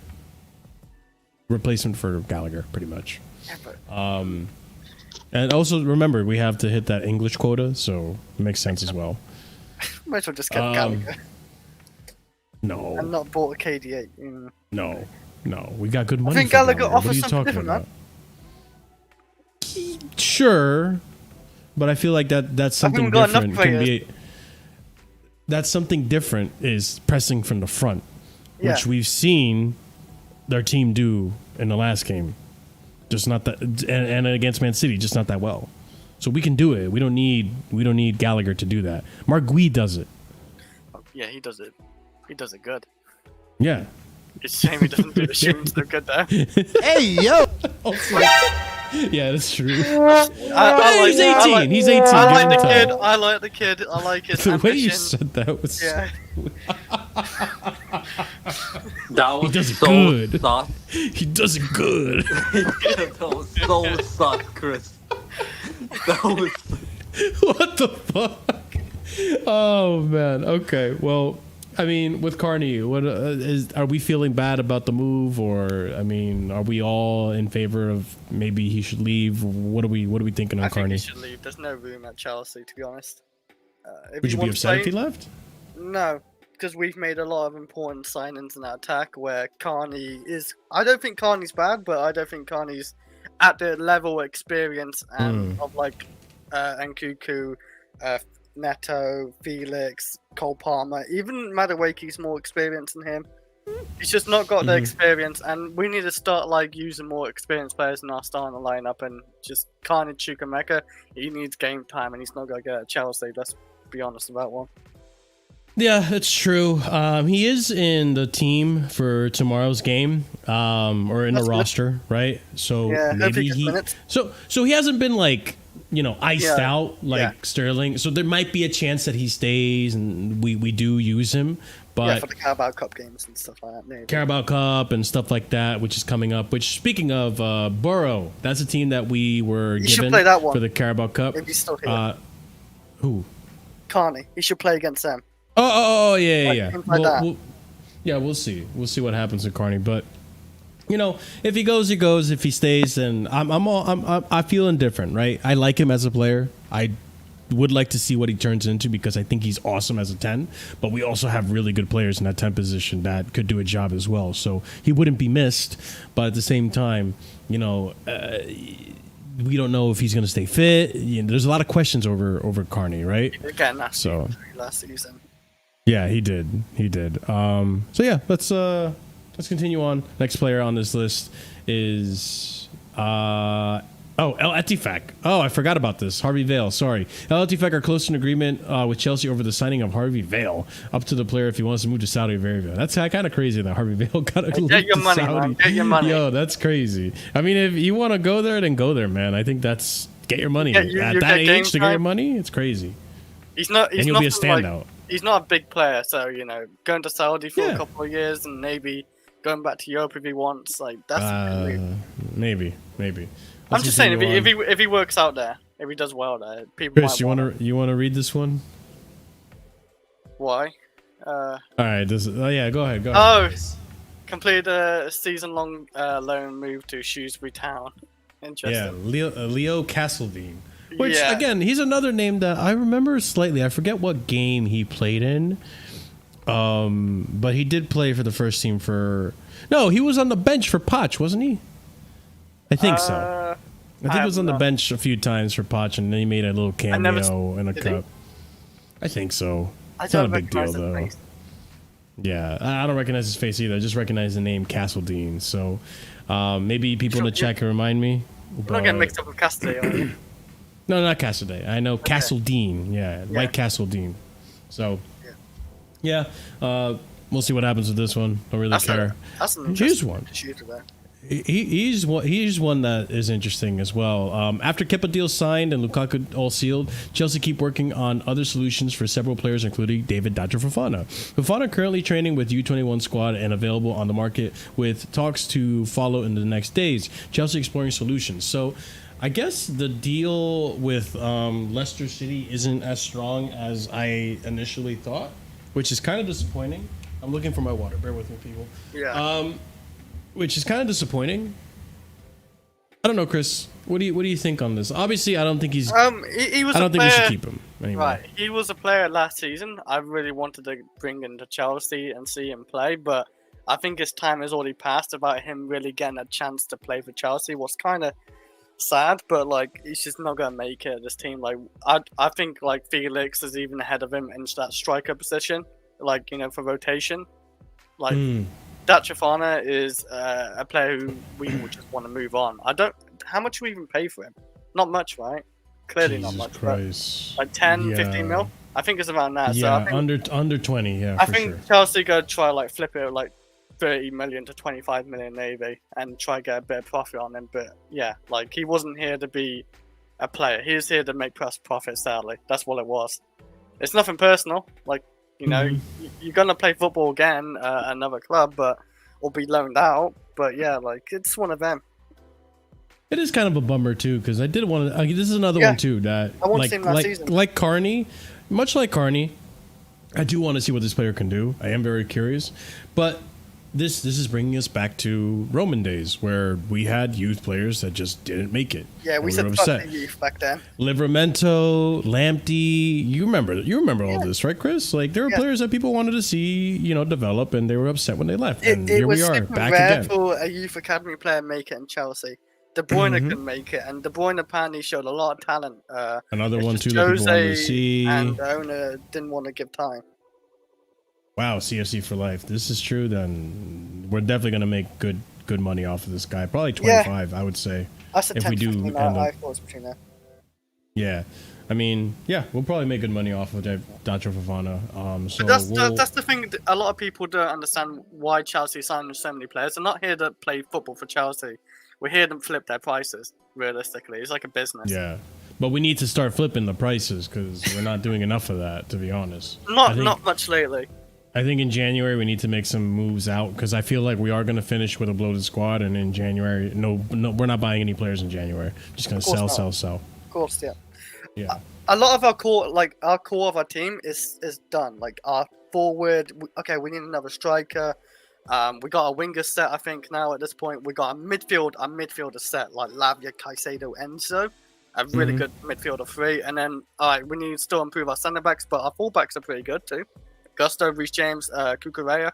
Replacement for Gallagher, pretty much. Yeah, but... And also, remember, we have to hit that English quota, so it makes sense as well. Might as well just get Gallagher. No. And not bought a KD8. No. We got good money. I think for Gallagher offers something different, man. Sure, but I feel like that's something different. That's something different is pressing from the front, which we've seen their team do in the last game. Just not that, and against Man City, just not that well. So we can do it. We don't need Gallagher to do that. Mark Gui does it. Yeah, he does it. He does it good. Yeah. It's a shame he doesn't do the shooting so good there. Hey, yo! Yeah, that's true. He's 18. He's 18. I like Give the him kid. time. I like the kid. I like his The way ambition. you said that was. Yeah. That He was does it so good. sus. He does it good. That was so sus, Chris. That was. What the fuck? Oh man. Okay. Well, I mean, with Carney, what are we feeling bad about the move, or I mean, are we all in favor of maybe he should leave? What are we thinking on I think Carney? he should leave. There's no room at Chelsea, to be honest. Would you be upset if he left? No, because we've made a lot of important signings in that attack where Carney is. I don't think Carney's bad, but I don't think Carney's at the level of experience and of like Nkuku, Neto, Felix, Cole Palmer, even Madueke's more experienced than him. He's just not got the experience, and we need to start like using more experienced players in our starting lineup. And just Carney Chukwuemeka, he needs game time, and he's not gonna get at Chelsea. Let's be honest about one. Yeah, that's true. He is in the team for tomorrow's game, or in That's the good. roster, right? So Yeah, maybe gets he. minutes. So he hasn't been like iced Yeah, out like Sterling. So there might be a chance that he stays, and we do use him. Yeah, But for the Carabao Cup games and stuff like that. Maybe. Carabao Cup and stuff like that, which is coming up. Which, speaking of Borough, that's a team that we were You should given play that one. for the Carabao Cup. If he's still here. Who? Carney, he should play against them. Oh, yeah. things like that. We'll see. We'll see what happens with Carney. But if he goes, he goes. If he stays, then I feel indifferent, right? I like him as a player. I would like to see what he turns into because I think he's awesome as a 10. But we also have really good players in that 10 position that could do a job as well. So he wouldn't be missed. But at the same time, we don't know if he's going to stay fit. There's a lot of questions over Carney, right? Again, that's So last season. yeah, he did. So yeah, let's continue on. Next player on this list is El Etifak. Oh, I forgot about this. Harvey Vale. Sorry. El Etifak are close to an agreement with Chelsea over the signing of Harvey Vale. Up to the player if he wants to move to Saudi Arabia. That's kind of crazy that Harvey Vale got to Get your money, man. Get your money. Yo, that's crazy. I mean, if you want to go there, then go there, man. I think that's get your money. At you that get game age to get your time. money, it's crazy. He's not. He's And you'll be a nothing like- standout. he's not a big player, so going to Saudi for Yeah. a couple of years and maybe going back to Europe if he wants. Like that's. Maybe. I'm just saying, if he works out there, if he does well there, people Chris, might you want to read this one? Why? All right. Yeah. Go ahead. Oh, completed a season-long loan move to Shrewsbury Town. Interesting. Yeah, Leo Castledine. Which Yeah. again, he's another name that I remember slightly. I forget what game he played in. But he did play for the first team for. No, he was on the bench for Poch, wasn't he? I think so. I think he was on the bench a few times for Poch, and then he made a little cameo in a did he? cup. I think so. I It's not a don't big deal recognize his though. face. Yeah, I don't recognize his face either. I just recognize the name Castledine. So maybe people in the chat can remind me. You're not getting mixed up with Cassidy, are you? No, not Castledine. I know Castledine. Yeah, White Castledine. So, yeah, we'll see what happens with this one. Don't really care. That's an Here's interesting one. shooter there. He's one that is interesting as well. After Kepa deal signed and Lukaku all sealed, Chelsea keep working on other solutions for several players, including David Dr. Fofana. Fofana currently training with U21 squad and available on the market, with talks to follow in the next days. Chelsea exploring solutions. So, I guess the deal with Leicester City isn't as strong as I initially thought, which is kind of disappointing. I'm looking for my water. Bear with me, people. Yeah. Which is kind of disappointing. I don't know, Chris. What do you think on this? Obviously, I don't think he's. He was. I don't a think we player, should keep him anymore. Right. He was a player last season. I really wanted to bring him to Chelsea and see him play, but I think his time has already passed about him really getting a chance to play for Chelsea. Was kind of sad, but like he's just not gonna make it. This team, like I think like Felix is even ahead of him in that striker position, like for rotation, like. Dachafana is a player who we would just want to move on. How much do we even pay for him? Not much, right? Clearly not Jesus much. Christ. But like 10, 15 mil. I think it's around that. Yeah, so I think, under 20. Yeah, I for think sure. Chelsea go try like flip it like 30 million to 25 million maybe, and try get a bit of profit on him. But yeah, like he wasn't here to be a player. He was here to make profit. Sadly, that's what it was. It's nothing personal. Like you know, you're gonna play football again, another club, but or be loaned out. But yeah, like it's one of them. It is kind of a bummer too, because I did want to. This is another Yeah. one too that I want to see him last season. like Carney, much like Carney, I do want to see what this player can do. I am very curious, but this is bringing us back to Roman days where we had youth players that just didn't make it. Yeah, we were said upset. fuck the youth back then. Livramento, Lamptey, you remember all this, right, Chris? Like there were players that people wanted to see, develop, and they were upset when they left. And It here was we are, super back rare again. for a youth academy player to make it in Chelsea. De Bruyne couldn't make it, and De Bruyne apparently showed a lot of talent. Another it's one just too that people wanted to Jose see. and the owner didn't want to give time. Wow, CFC for life. This is true. Then we're definitely going to make good money off of this guy. Probably 25, I would say. I said If 10 we do 15, end I up- thought it was between there. Yeah, I mean, yeah, we'll probably make good money off of Dacho Fofana. So But that's the thing. That a lot of people don't understand why Chelsea signed so many players. They're not here to play football for Chelsea. We're here to flip their prices. Realistically, it's like a business. yeah, but we need to start flipping the prices because we're not doing enough of that, to be honest. I think- Not much lately. I think in January we need to make some moves out because I feel like we are going to finish with a bloated squad, and in January, no, we're not buying any players in January. Just going to Of course not. sell. Of course, yeah. Yeah. A lot of our core of our team is done. Like our forward, we need another striker. We got a winger set, I think now at this point. We got a midfielder set like Lavia, Caicedo, Enzo, a really good midfielder three. And then we need to still improve our centre backs, but our fullbacks are pretty good too. Gusto, Reece James, Cucurella,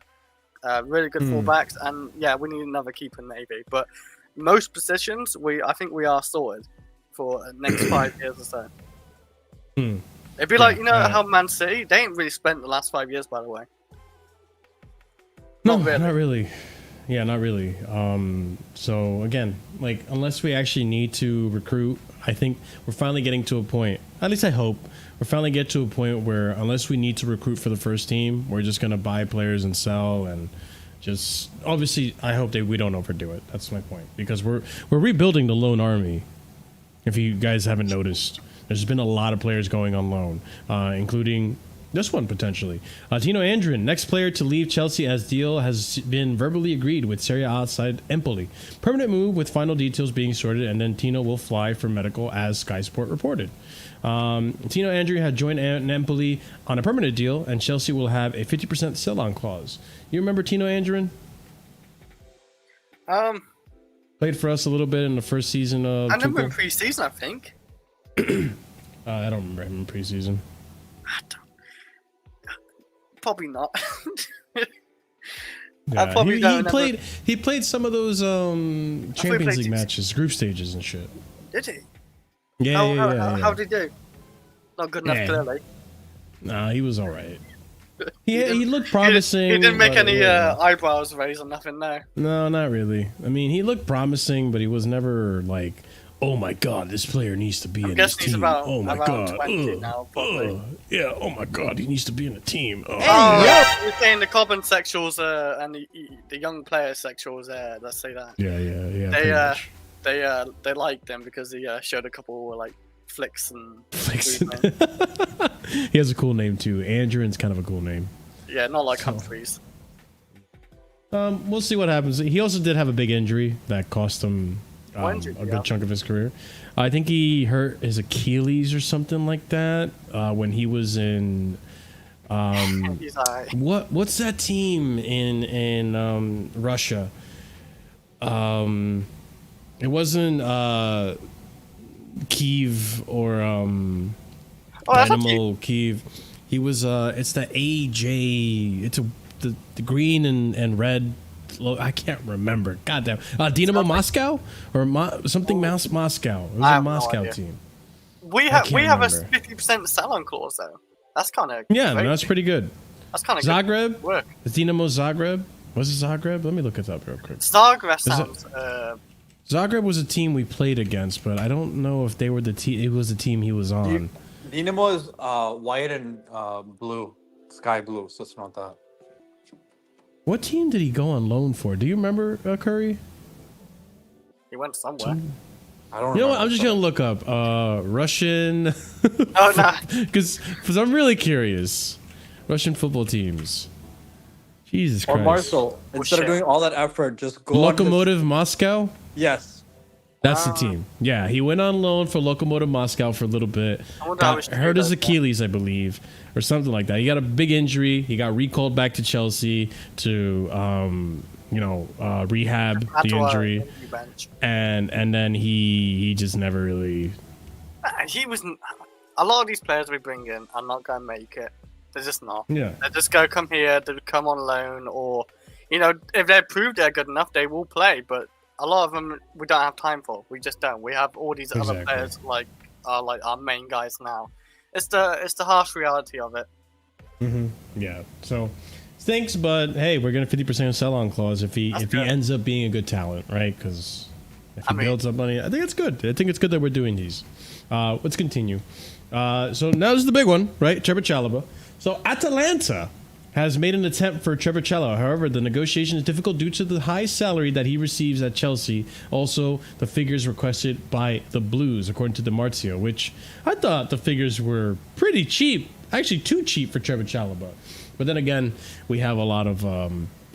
really good fullbacks, and yeah, we need another keeper maybe. But most positions, I think we are sorted for the next 5 years or so. It'd be like how Man City, they ain't really spent the last 5 years, by the way. No, not really. Yeah, not really. So again, like unless we actually need to recruit, I think we're finally getting to a point. At least I hope we're finally get to a point where unless we need to recruit for the first team, we're just gonna buy players and sell and just obviously I hope that we don't overdo it. That's my point because we're rebuilding the loan army. If you guys haven't noticed, there's been a lot of players going on loan, including this one potentially. Tino Andrin, next player to leave Chelsea as deal has been verbally agreed with Serie A side Empoli. Permanent move with final details being sorted, and then Tino will fly for medical as Sky Sport reported. Tino Andrin had joined Napoli on a permanent deal, and Chelsea will have a 50% sell-on clause. You remember Tino Andrin? Played for us a little bit in the first season of I remember in Tuchel. pre-season, I think. I don't remember him in preseason. Probably not. Yeah, probably he don't played. He played some of those Champions played League matches, group stages and shit. Did he? Yeah, How did he do? Not good enough, Yeah. clearly. Nah, he was all right. He looked promising. He didn't make but, any yeah. eyebrows raise or nothing there. No, not really. I mean, he looked promising, but he was never like, "Oh my god, this player needs to be in this guessing he's team." about Oh my around god. 20 now, probably. Yeah. Oh my god, he needs to be in a team. Oh. You're saying the Cobham sexuals and the young player sexuals. Let's say that. Yeah. pretty much. They liked them because he showed a couple like flicks and Flicks. movement. He has a cool name too. Andrin's kind of a cool name. Yeah, not like Humphreys. We'll see what happens. He also did have a big injury that cost him What injury a did he good have? chunk of his career. I think he hurt his Achilles or something like that when he was in He's alright. what's that team in Russia? It wasn't Kiev or that's not Dynamo Kiev. He was it's the AJ. It's the green and red. I can't remember. Goddamn. Dynamo Moscow or something Moscow. It was I a have no Moscow idea. team. We can't have a remember. 50% sell-on clause though. That's kind of Yeah, no, that's pretty good. That's kind of Zagreb. work. Is Dynamo Zagreb? Was it Zagreb? Let me look it up real quick. Zagreb it- sounds Zagreb was a team we played against, but I don't know if they were the team. It was the team he was on. Dinamo is white and blue, sky blue, so it's not that. What team did he go on loan for? Do you remember, Curry? He went somewhere. I don't. You know what? remember, I'm just so- gonna look up Russian. Oh no. Because I'm really curious. Russian football teams. Jesus Or Christ. Marcel, instead of shit. doing all that effort, just go on Lokomotiv Moscow. Yes. That's the team. Yeah, he went on loan for Lokomotiv Moscow for a little bit. I wonder how Got much hurt he his does, Achilles, I believe, or something like that. He got a big injury. He got recalled back to Chelsea to, rehab the injury, and then he just never really. He was. A lot of these players we bring in are not going to make it. They're just not. Yeah. They just go come here, they come on loan, or if they prove they're good enough, they will play. But a lot of them we don't have time for. We just don't. We have all these other Exactly. players like our main guys now. It's the harsh reality of it. Yeah. So stinks, but hey, we're gonna 50% sell-on clause if he That's good. ends up being a good talent, right? Because if he I mean- builds up money, I think it's good. I think it's good that we're doing these. Let's continue. So now this is the big one, right? Trevor Chalobah. So Atalanta has made an attempt for Trevor Chalobah. However, the negotiation is difficult due to the high salary that he receives at Chelsea. Also, the figures requested by the Blues, according to DiMarzio, which I thought the figures were pretty cheap. Actually, too cheap for Trevor Chalobah. But then again, we have a lot of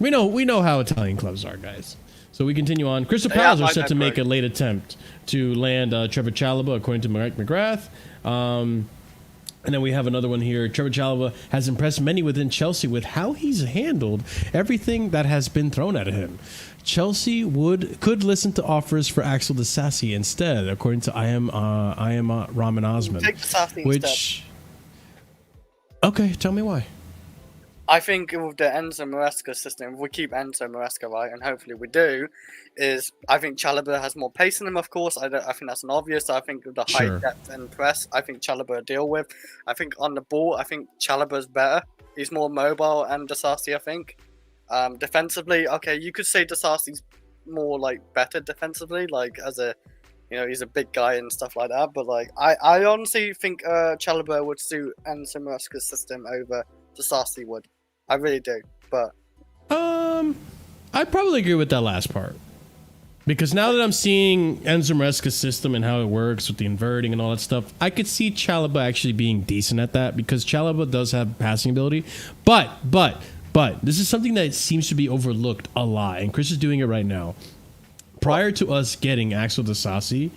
we know how Italian clubs are, guys. So we continue on. Crystal Yeah, Palace are I set to make a agree. late attempt to land Trevor Chalobah, according to Mike McGrath. And then we have another one here. Trevor Chalobah has impressed many within Chelsea with how he's handled everything that has been thrown at him. Chelsea could listen to offers for Axel Disasi instead, according to I am Raman Osman. Take Disasi Which, okay, tell me why. I think with the Enzo Maresca system, if we keep Enzo Maresca right, and hopefully we do, I think Chalobah has more pace in him, of course. I think that's an obvious. I think with the Sure. high depth and press, I think Chalobah will deal with. I think on the ball, I think Chalobah's better. He's more mobile, and Disasi, I think. Defensively, okay, you could say Disasi's more better defensively, as a, he's a big guy and stuff like that. But I honestly think Chalobah would suit Enzo Maresca's system over Disasi would. I really do, but I probably agree with that last part. Because now that I'm seeing Enzo Maresca's system and how it works with the inverting and all that stuff, I could see Chalobah actually being decent at that, because Chalobah does have passing ability. But this is something that seems to be overlooked a lot, and Chris is doing it right now. Prior to us getting Axel Disasi,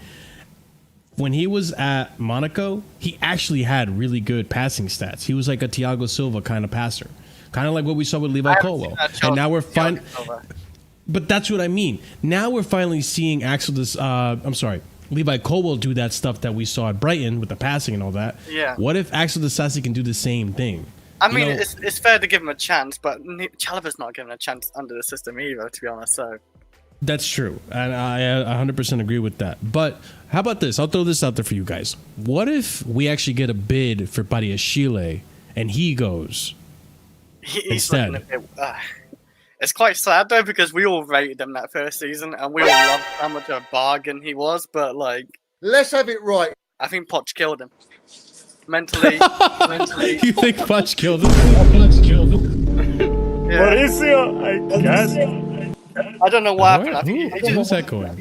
when he was at Monaco, he actually had really good passing stats. He was like a Thiago Silva kind of passer. Kind of like what we saw with Levi Colwell. And now we're fine. But that's what I mean. Now we're finally seeing Levi Colwell do that stuff that we saw at Brighton with the passing and all that. Yeah. What if Axel Disasi can do the same thing? I mean, it's fair to give him a chance, but Chalobah's not given a chance under the system either, to be honest. So That's true. And I 100% agree with that. But how about this? I'll throw this out there for you guys. What if we actually get a bid for Badiashile and he goes? he's Instead. looking a bit, it's quite sad though, because we all rated him that first season, and we all loved how much of a bargain he was. But Let's have it right. I think Poch killed him mentally. You think Fudge killed him? Yeah. I don't know what happened. I think he Who's just, echoing?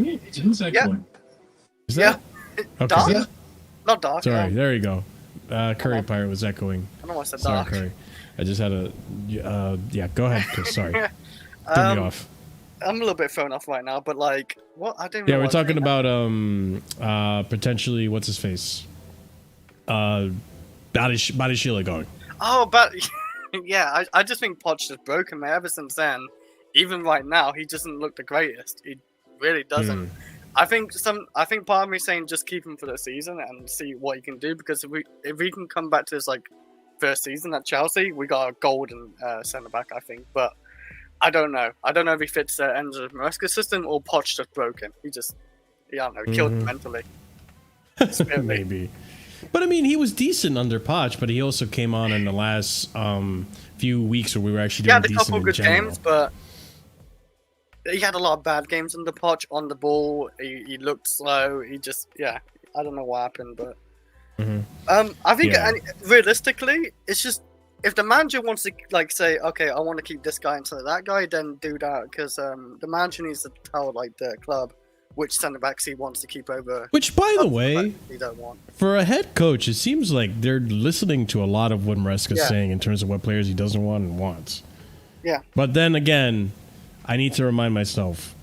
yeah, Is yeah. that? Dark, Okay. not dark. Sorry, there you go. Curry Pirate was echoing. I don't know why I said Sorry, dark. Curry. I just had a. Yeah, go ahead, Chris. Sorry. Threw me off. I'm a little bit thrown off right now, but what? I don't. Yeah, we're talking about potentially what's his face, Badiashile going. Oh, but yeah, I just think Poch is broken, man. Ever since then, even right now, he doesn't look the greatest. He really doesn't. I think part of me saying just keep him for the season and see what he can do, because if we can come back to his first season at Chelsea, we got a golden centre back, I think. But I don't know. I don't know if he fits Enzo Maresca's system or Poch just broken. He just, I don't know, killed him mentally. Maybe. But I mean, he was decent under Poch, but he also came on in the last few weeks where we were actually He doing had a decent couple in good general. games, but he had a lot of bad games under Poch on the ball. He looked slow. He just I don't know what happened, but I think realistically, it's just if the manager wants to like say, okay, I want to keep this guy instead of that guy, then do that because the manager needs to tell like the club which centre backs he wants to keep over. Which, by the way, he don't want. For a head coach, it seems like they're listening to a lot of what Maresca's saying in terms of what players he doesn't want and wants. Yeah. But then again, I need to remind myself,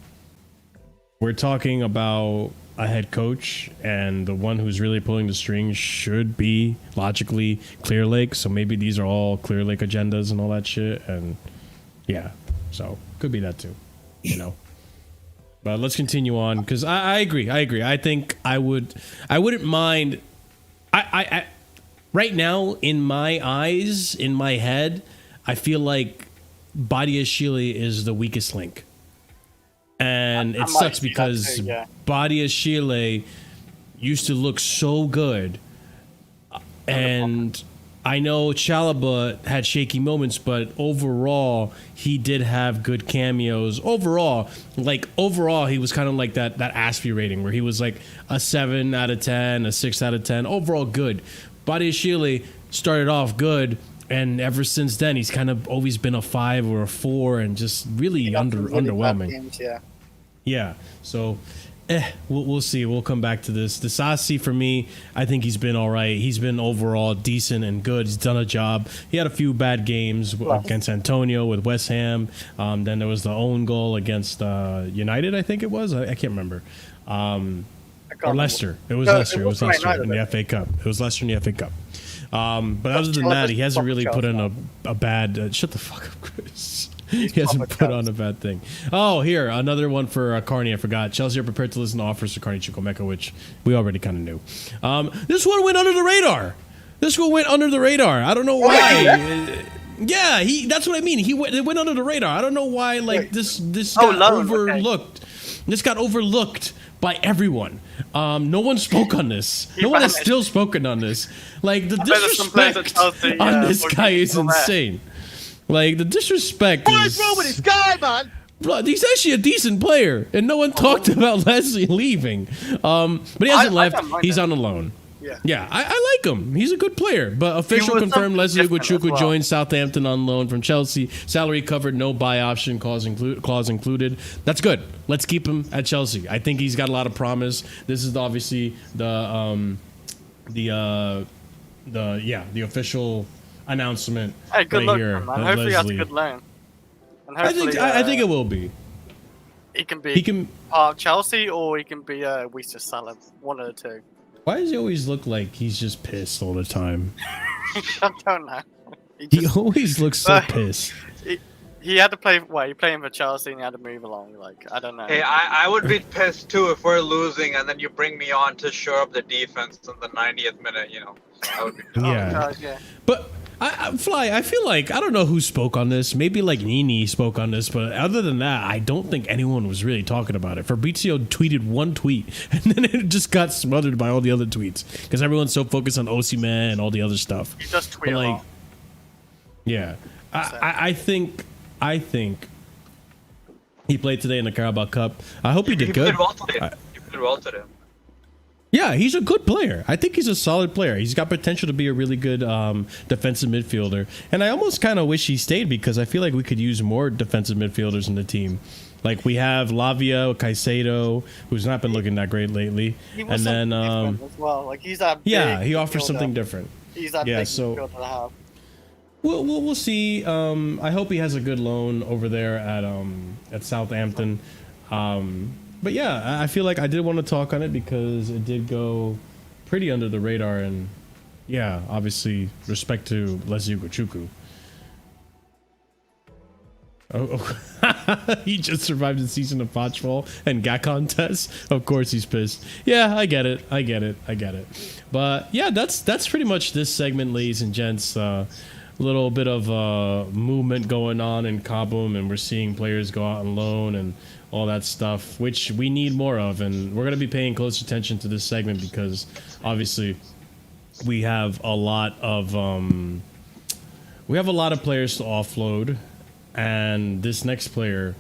we're talking about a head coach, and the one who's really pulling the strings should be logically Clear Lake. So maybe these are all Clear Lake agendas and all that shit. And yeah, so could be that too, you know. But let's continue on because I agree. I think I wouldn't mind. I right now in my eyes, in my head, I feel like Badiashile is the weakest link. And it sucks because Badiashile used to look so good. And I know Chalaba had shaky moments, but overall, he did have good cameos. Overall, he was kind of like that Aspie rating where he was like a 7 out of 10, a 6 out of 10. Overall, good. Badiashile started off good. And ever since then, he's kind of always been a 5 or a 4 and just really underwhelming. Games, yeah. So, we'll see. We'll come back to this. The Sassi, for me, I think he's been all right. He's been overall decent and good. He's done a job. He had a few bad games against Antonio with West Ham. Then there was the own goal against United, I think it was. I can't remember. Or Leicester. It was Leicester. It was Leicester in the FA Cup. It was Leicester in the FA Cup. But other than that, he hasn't really put in a bad... shut the fuck up, Chris. He hasn't put on a bad thing. Oh, here, another one for Carney. I forgot. Chelsea are prepared to listen to offers for Carney Chukwuemeka, which we already kind of knew. This one went under the radar. I don't know why. Yeah, that's what I mean. It went under the radar. I don't know why. Like this got overlooked. Okay. This got overlooked by everyone. No one spoke on this. No one has still spoken on this. Like the disrespect on this guy is insane. Like the disrespect. What is wrong with this guy, man? Bro, he's actually a decent player, and no one talked about Leslie leaving. But he hasn't left. He's on a loan. Yeah, I like him. He's a good player. But official confirmed Leslie Ihezuchukwu joined Southampton on loan from Chelsea. Salary covered, no buy option clause included. That's good. Let's keep him at Chelsea. I think he's got a lot of promise. This is obviously the official announcement right here. Hopefully that's a good loan. And I think it will be. He can part of Chelsea, or he can be we just sell him. One of the two. Why does he always look like he's just pissed all the time? I don't know. He always looks so pissed. He had to play. Well, he playing for Chelsea and he had to move along. Like I don't know. Hey, I would be pissed too if we're losing and then you bring me on to shore up the defense in the 90th minute. You know, I would be pissed. Yeah. But Fly, I feel like I don't know who spoke on this. Maybe like Nini spoke on this, but other than that, I don't think anyone was really talking about it. Fabrizio tweeted one tweet, and then it just got smothered by all the other tweets because everyone's so focused on Osimhen and all the other stuff. He does tweet a lot. Yeah, I think he played today in the Carabao Cup. I hope he did good. He played well today. Yeah, he's a good player. I think he's a solid player. He's got potential to be a really good defensive midfielder. And I almost kind of wish he stayed because I feel like we could use more defensive midfielders in the team. Like we have Lavia, Caicedo, who's not been looking that great lately. And then as well. Like he's that he offers something different. He's that big midfielder to have. We'll see. I hope he has a good loan over there at Southampton. But yeah, I feel like I did want to talk on it because it did go pretty under the radar, and yeah, obviously respect to Leslie Ihezuchukwu. Oh, he just survived the season of Potchfall and GAC contests. Of course he's pissed. Yeah, I get it. But yeah, that's pretty much this segment, ladies and gents. Little bit of movement going on in Cobham, and we're seeing players go out on loan and all that stuff, which we need more of, and we're going to be paying close attention to this segment because obviously we have a lot of players to offload, and this next player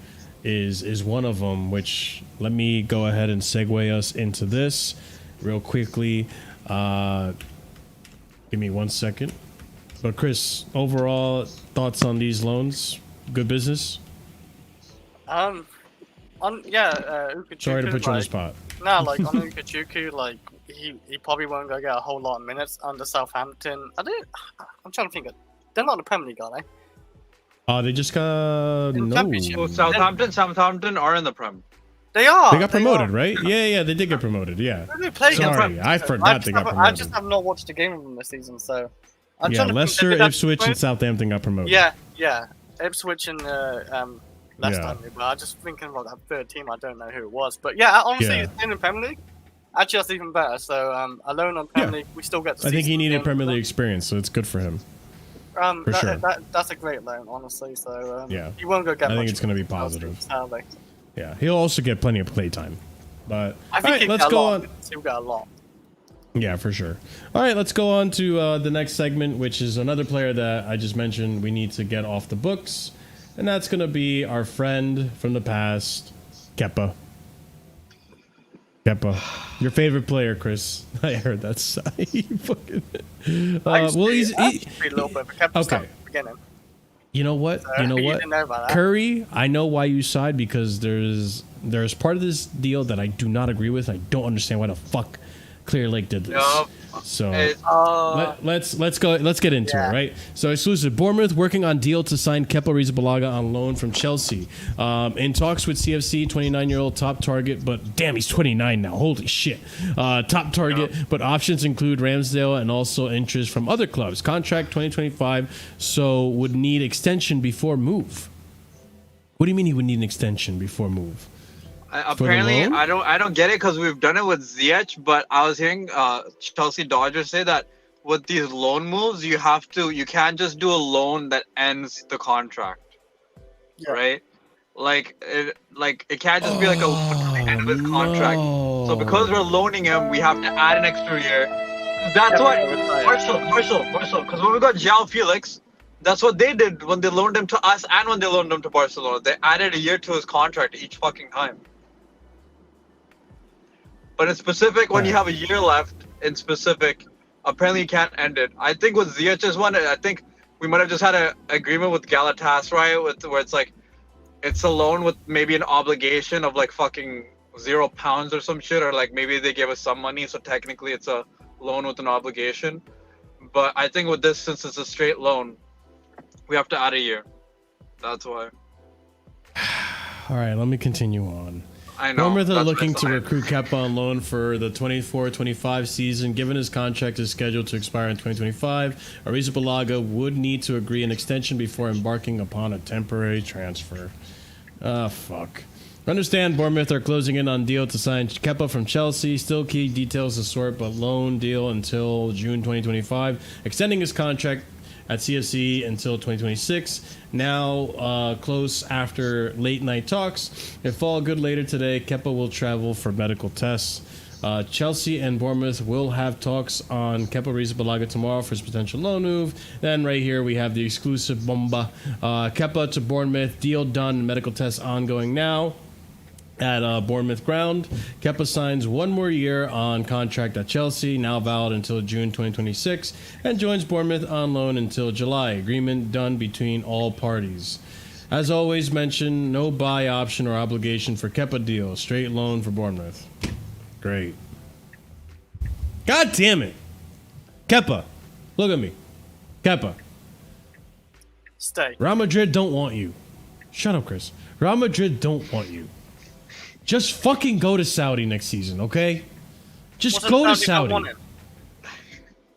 is one of them. Which let me go ahead and segue us into this real quickly. Give me 1 second. But Chris, overall thoughts on these loans? Good business? Ukachuku, Sorry to put you on the like, spot. No, like on Ukachuku, like he probably won't go get a whole lot of minutes under Southampton. I'm trying to think of. They're not in the Premier League, are they? They just got In no. Championship. Oh, Southampton are in the Prem. They are. They got promoted, are. right? Yeah, they did get promoted. Yeah. Who do they play against? Sorry, I forgot they got I promoted. just have not watched a game of them this season, so. I'm Yeah, trying to Leicester, think, did they Ipswich, get and Southampton got promoted. Yeah. Ipswich and Leicester. Yeah. But I'm just thinking about that third team. I don't know who it was, but yeah, honestly, Yeah. it's in the Premier League. Actually, that's even better. So alone on Premier League, we still get to. I see think he some needed games Premier with League them. experience, so it's good for him. For sure. That's a great loan, honestly. So Yeah. he won't go get. I think much it's gonna be from Chelsea, positive. sadly. Yeah, he'll also get plenty of play time. But I all think right, he'll let's get a go lot. on. He'll get a lot. Yeah, for sure. All right, let's go on to the next segment, which is another player that I just mentioned we need to get off the books, and that's going to be our friend from the past, Kepa. Kepa, your favorite player, Chris. I heard that sigh. You fucking. Well, he's a little bit of a Kepa okay. at the beginning. You know what? You know You what? didn't know about that. Curry, I know why you side because there's part of this deal that I do not agree with. I don't understand why the fuck Clear Lake did this. Yup. So let's get into it, right? So exclusive. Bournemouth working on deal to sign Kepa Arrizabalaga on loan from Chelsea. In talks with CFC, 29-year-old top target, but damn, he's 29 now. Holy shit. Top target, but options include Ramsdale and also interest from other clubs. Contract 2025, so would need extension before move. What do you mean he would need an extension before move? Apparently, loan? I don't get it because we've done it with Ziyech, but I was hearing Chelsea Dodgers say that with these loan moves, you can't just do a loan that ends the contract, right? Like it can't just be like a end of his contract. So because we're loaning him, we have to add an extra year. That's what Marshall. Because when we got João Felix, that's what they did when they loaned him to us and when they loaned him to Barcelona. They added a year to his contract each fucking time. But in specific, when you have a year left, in specific, apparently you can't end it. I think with Ziyech's one, I think we might have just had an agreement with Galatasaray where it's like, it's a loan with maybe an obligation of like fucking £0 or some shit, or like maybe they gave us some money, so technically it's a loan with an obligation. But I think with this, since it's a straight loan, we have to add a year. That's why. All right, let me continue on. I know. Bournemouth are that's looking my to sign. recruit Kepa on loan for the 24-25 season. Given his contract is scheduled to expire in 2025, Arrizabalaga would need to agree an extension before embarking upon a temporary transfer. Fuck. Understand Bournemouth are closing in on deal to sign Kepa from Chelsea. Still key details to sort, but loan deal until June 2025. Extending his contract at CFC until 2026. Now close after late night talks. If all good later today, Kepa will travel for medical tests. Chelsea and Bournemouth will have talks on Kepa Arrizabalaga tomorrow for his potential loan move. Then right here we have the exclusive bomba. Kepa to Bournemouth, deal done, medical tests ongoing now at Bournemouth ground. Kepa signs one more year on contract at Chelsea, now valid until June 2026, and joins Bournemouth on loan until July. Agreement done between all parties. As always mentioned, no buy option or obligation for Kepa deal. Straight loan for Bournemouth. Great. God damn it. Kepa. Look at me. Kepa. Stay. Real Madrid don't want you. Shut up, Chris. Real Madrid don't want you. Just fucking go to Saudi next season, okay? Just go to Saudi.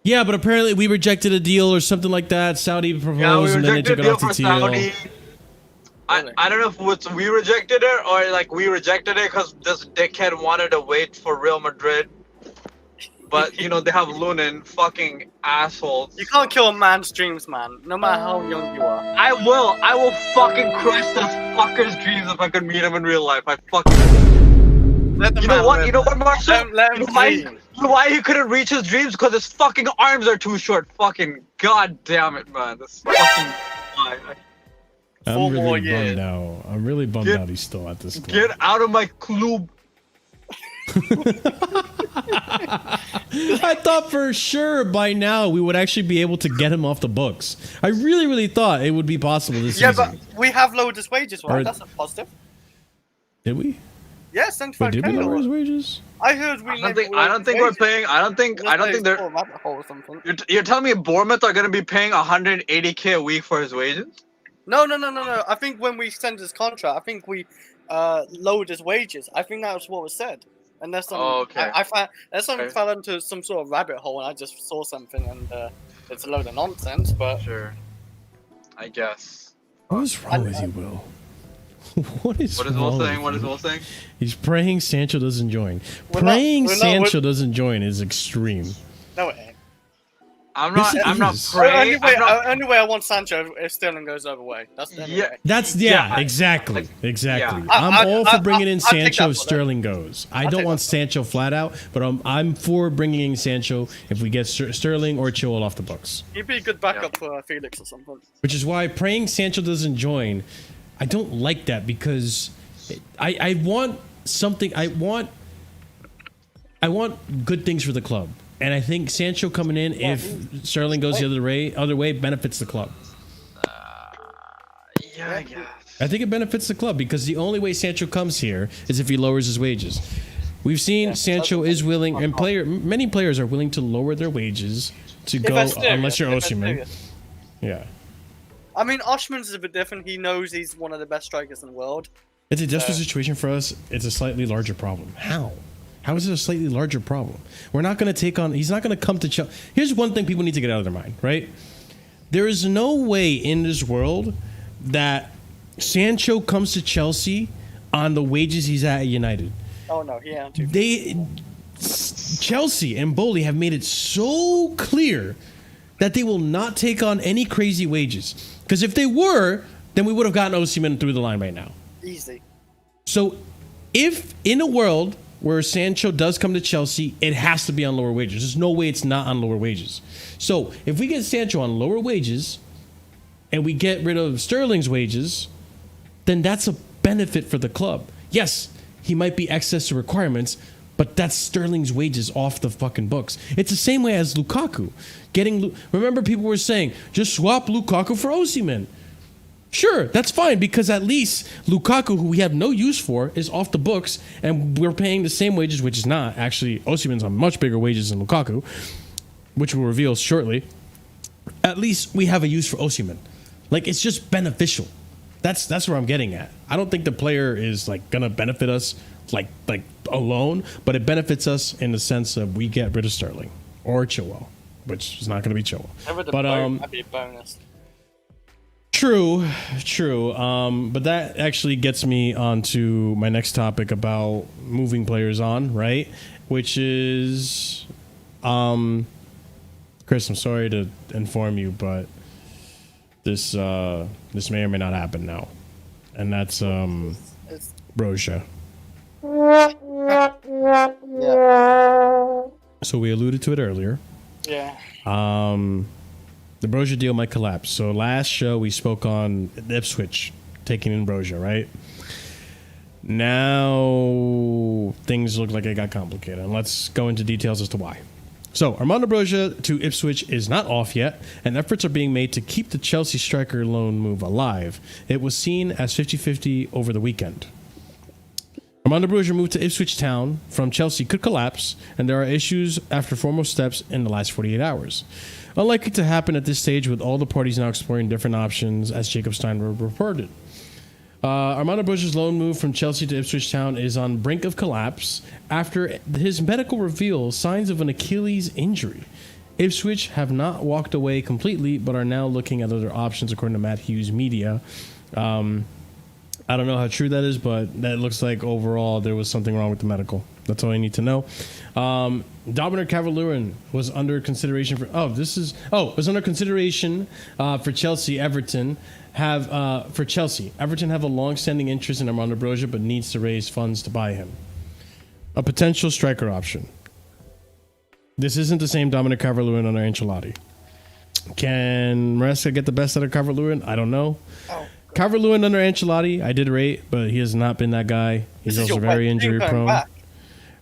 Yeah, but apparently we rejected a deal or something like that. Saudi proposed and then they took it off the deal. I don't know if it's we rejected it or like we rejected it because this dickhead wanted to wait for Real Madrid. But, you know, they have Lunin, fucking assholes. You can't kill a man's dreams, man, no matter how young you are. I will fucking crush this fucker's dreams if I could meet him in real life. I fucking... Let the You man know what? live. You know what, Marshall? Let him You know why? dream. You know why he couldn't reach his dreams? Because his fucking arms are too short. Fucking god damn it, man. This fucking guy. 4 more really years. bummed out. I'm really bummed out he's still at this club. Get out of my club. I thought for sure by now we would actually be able to get him off the books. I really, really thought it would be possible this Yeah, season. but we have lowered his wages, right? Or- That's a positive. Did we? Yeah, Wait, 75k. did we lower lower. his wages? I heard we. I don't think we're paying. I don't think they're. Rabbit hole or something. You're telling me Bournemouth are gonna be paying 180k a week for his wages? No. I think when we sent his contract, I think we lowered his wages. I think that was what was said. Unless okay. I found unless I Okay. fell into some sort of rabbit hole and I just saw something and it's a load of nonsense. But Sure. I guess. What is wrong with you, Will? What is What is wrong Will saying? with What is you? Will saying? He's praying Sancho doesn't join. We're Praying not- Sancho doesn't join is extreme. no, it ain't. I'm Yes, not. it I'm not is. praying. I'm not. Only way I want Sancho if Sterling goes over way. That's the only Yeah. way. That's Yeah, exactly. Yeah. I'm all for bringing in I'll take Sancho that if for that. Sterling goes. I I'll don't take want that for Sancho flat out, but I'm for bringing in Sancho if we get Sterling or Chilwell off the books. He'd be a good backup for Felix or something. Which is why praying Sancho doesn't join, I don't like that because I want something. I want good things for the club, and I think Sancho coming in if Sterling goes the other way benefits the club. Yeah, I guess. I think it benefits the club because the only way Sancho comes here is if he lowers his wages. We've seen Sancho is willing, and many players are willing to lower their wages to go unless you're Osimhen. Yeah, I mean, Osimhen's a bit different. He knows he's one of the best strikers in the world. it's a desperate situation for us. It's a slightly larger problem. How? How is it a slightly larger problem? We're not going to take on. He's not going to come to Chelsea. Here's one thing people need to get out of their mind, right? There is no way in this world that Sancho comes to Chelsea on the wages he's at United. Oh no, he ain't too. Chelsea and Bowley have made it so clear that they will not take on any crazy wages. Because if they were, then we would have gotten Osimhen through the line right now. Easy. So if in a world where Sancho does come to Chelsea, it has to be on lower wages. There's no way it's not on lower wages. So if we get Sancho on lower wages and we get rid of Sterling's wages, then that's a benefit for the club. Yes, he might be excess to requirements, but that's Sterling's wages off the fucking books. It's the same way as Lukaku. Remember people were saying, just swap Lukaku for Osimhen. Sure, that's fine because at least Lukaku, who we have no use for, is off the books and we're paying the same wages, which is not. Actually, Osimhen's on much bigger wages than Lukaku, which we'll reveal shortly. At least we have a use for Osimhen. Like, it's just beneficial. That's where I'm getting at. I don't think the player is like gonna benefit us like alone, but it benefits us in the sense of we get rid of Sterling or Chilwell, which is not gonna be Chilwell. But that'd be a bonus. True. But that actually gets me onto my next topic about moving players on, right? Which is, Chris, I'm sorry to inform you, but this may or may not happen now, and that's Broja. Yeah. So we alluded to it earlier. Yeah. The Broja deal might collapse. So last show we spoke on Ipswich taking in Broja, right? Now things look like it got complicated. And let's go into details as to why. So Armando Broja to Ipswich is not off yet, and efforts are being made to keep the Chelsea striker loan move alive. It was seen as 50-50 over the weekend. Armando Broja move to Ipswich Town from Chelsea could collapse, and there are issues after formal steps in the last 48 hours. Unlikely to happen at this stage with all the parties now exploring different options, as Jacob Steinberg reported. Armando Broja's loan move from Chelsea to Ipswich Town is on brink of collapse after his medical reveals signs of an Achilles injury. Ipswich have not walked away completely, but are now looking at other options, according to Matt Hughes Media. I don't know how true that is, but that looks like overall there was something wrong with the medical. That's all I need to know. Dominic Calvert-Lewin was under consideration for. Was under consideration for Chelsea. Everton have a long-standing interest in Armando Broja, but needs to raise funds to buy him. A potential striker option. This isn't the same Dominic Calvert-Lewin under Ancelotti. Can Maresca get the best out of Calvert-Lewin? I don't know. Calvert-Lewin under Ancelotti, I did rate, but he has not been that guy. He's also very injury prone. Back.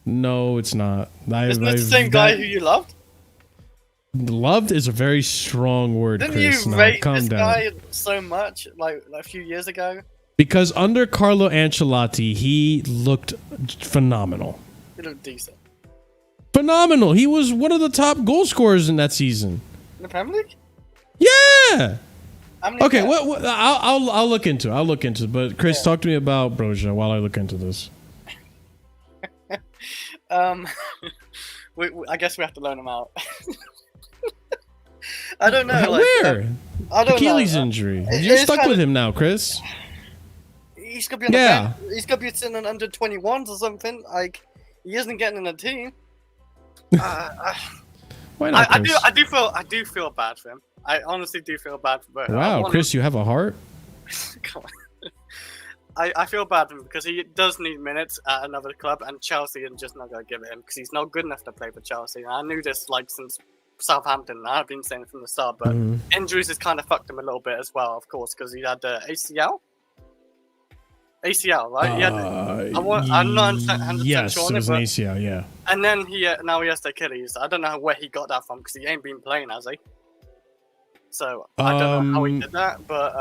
No, it's not. Isn't it the same guy who you loved? Loved is a very strong word, Didn't Chris. you rate this guy so much like a few years ago? Because under Carlo Ancelotti, he looked phenomenal. He looked decent. Phenomenal. He was one of the top goal scorers in that season. In the Premier League? Yeah. Okay, what? I'll look into it. I'll look into it. But Chris, talk to me about Broja while I look into this. I guess we have to loan him out. I don't know. Like, where? I don't Achilles know. injury. You're stuck with him now, Chris. He's gonna be on the bench. He's gonna be sitting on under 21s or something. Like he isn't getting in the team. Why not? I do feel bad for him. I honestly do feel bad for him. Wow, Chris, you have a heart. Come on. I feel bad for him because he does need minutes at another club, and Chelsea are just not going to give it him because he's not good enough to play for Chelsea. And I knew this like since Southampton. I've been saying it from the start, but injuries has kind of fucked him a little bit as well, of course, because he had the ACL. ACL, right? I'm not 100% yes, sure on it was an ACL, yeah. And then now he has the Achilles. I don't know where he got that from because he ain't been playing, has he? So I don't know how he did that, but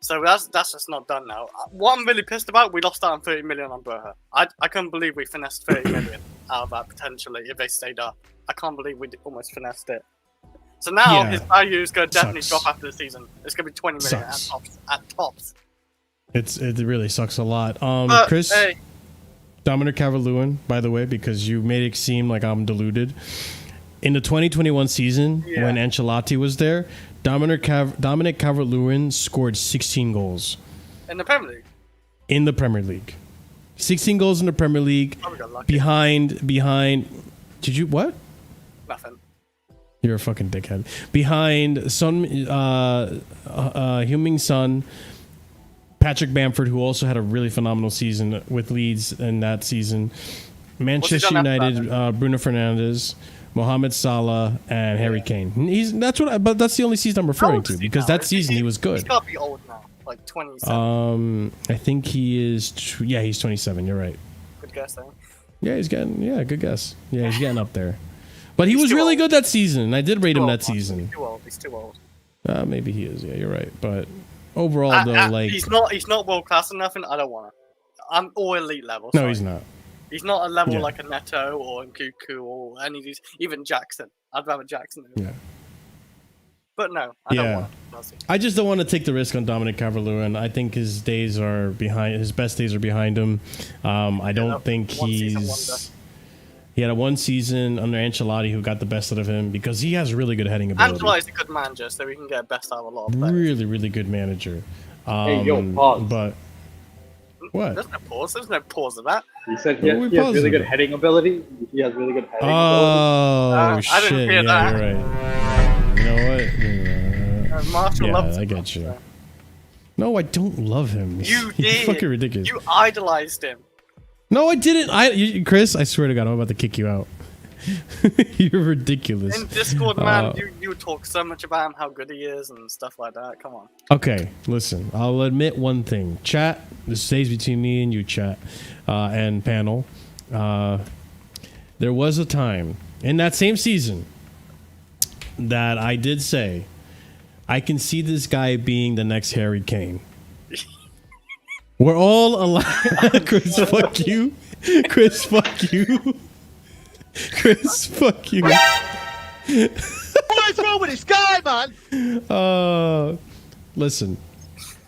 so that's just not done now. What I'm really pissed about, we lost out on 30 million on Broja. I can't believe we finessed 30 million out of that potentially if they stayed up. I can't believe we almost finessed it. So now his value is going to definitely drop after the season. It's going to be 20 million at tops. It really sucks a lot. Chris, hey. Dominic Calvert-Lewin, by the way, because you made it seem like I'm deluded. In the 2021 season, when Ancelotti was there, Dominic Calvert-Lewin scored 16 goals. In the Premier League? In the Premier League. 16 goals in the Premier League. Behind. Did you what? Nothing. You're a fucking dickhead. Behind Heung-min Son, Patrick Bamford, who also had a really phenomenal season with Leeds in that season. Manchester United, Bruno Fernandes, Mohamed Salah, and Harry Kane. But that's the only season I'm referring to because that season he was good. He's gotta be old now, like 27. I think he is. He's 27. You're right. Good guess, though. Yeah, he's getting. Yeah, good guess. Yeah, he's getting up there. But he was really good that season. I did rate him that season. He's too old. Maybe he is. Yeah, you're right. But overall, though, like he's not world class enough, and I don't want to. I'm all elite level. No, he's not. He's not a level like a Neto or Nkuku or any of these. Even Jackson. I'd rather Jackson. Yeah. But no, I don't want to. I just don't want to take the risk on Dominic Calvert-Lewin. I think his days are behind. His best days are behind him. I don't think he's. He had a one season under Ancelotti who got the best out of him because he has really good heading ability. Ancelotti's a good manager, so we can get best out of a lot of players. Really, really good manager. Hey, yo, pause. But what? There's no pause. There's no pause of that. You said he has really good heading ability. He has really good heading ability. I didn't hear that. You're right. You know what? Marshall loves him. I get you. No, I don't love him. You did. He's fucking ridiculous. You idolized him. No, I didn't. Chris, I swear to God, I'm about to kick you out. You're ridiculous. In Discord, man, you talk so much about him, how good he is, and stuff like that. Come on. Okay, listen. I'll admit one thing. Chat, this stays between me and you, chat, and panel. There was a time in that same season that I did say, I can see this guy being the next Harry Kane. We're all alive. Chris, fuck you. Chris, fuck you. Chris, fuck you. What is wrong with this guy, man? Listen,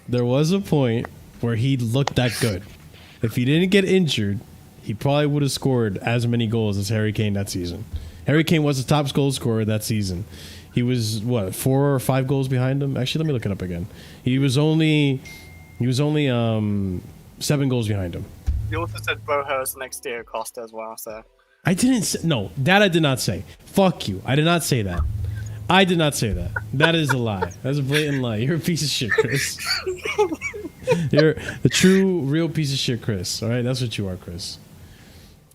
there was a point where he looked that good. If he didn't get injured, he probably would have scored as many goals as Harry Kane that season. Harry Kane was the top goal scorer that season. He was, 4 or 5 goals behind him? Actually, let me look it up again. He was only 7 goals behind him. You also said Broja is next Diego Costa as well, so. I didn't say, no, that I did not say. Fuck you. I did not say that. I did not say that. That is a lie. That's a blatant lie. You're a piece of shit, Chris. You're a true, real piece of shit, Chris. All right? That's what you are, Chris.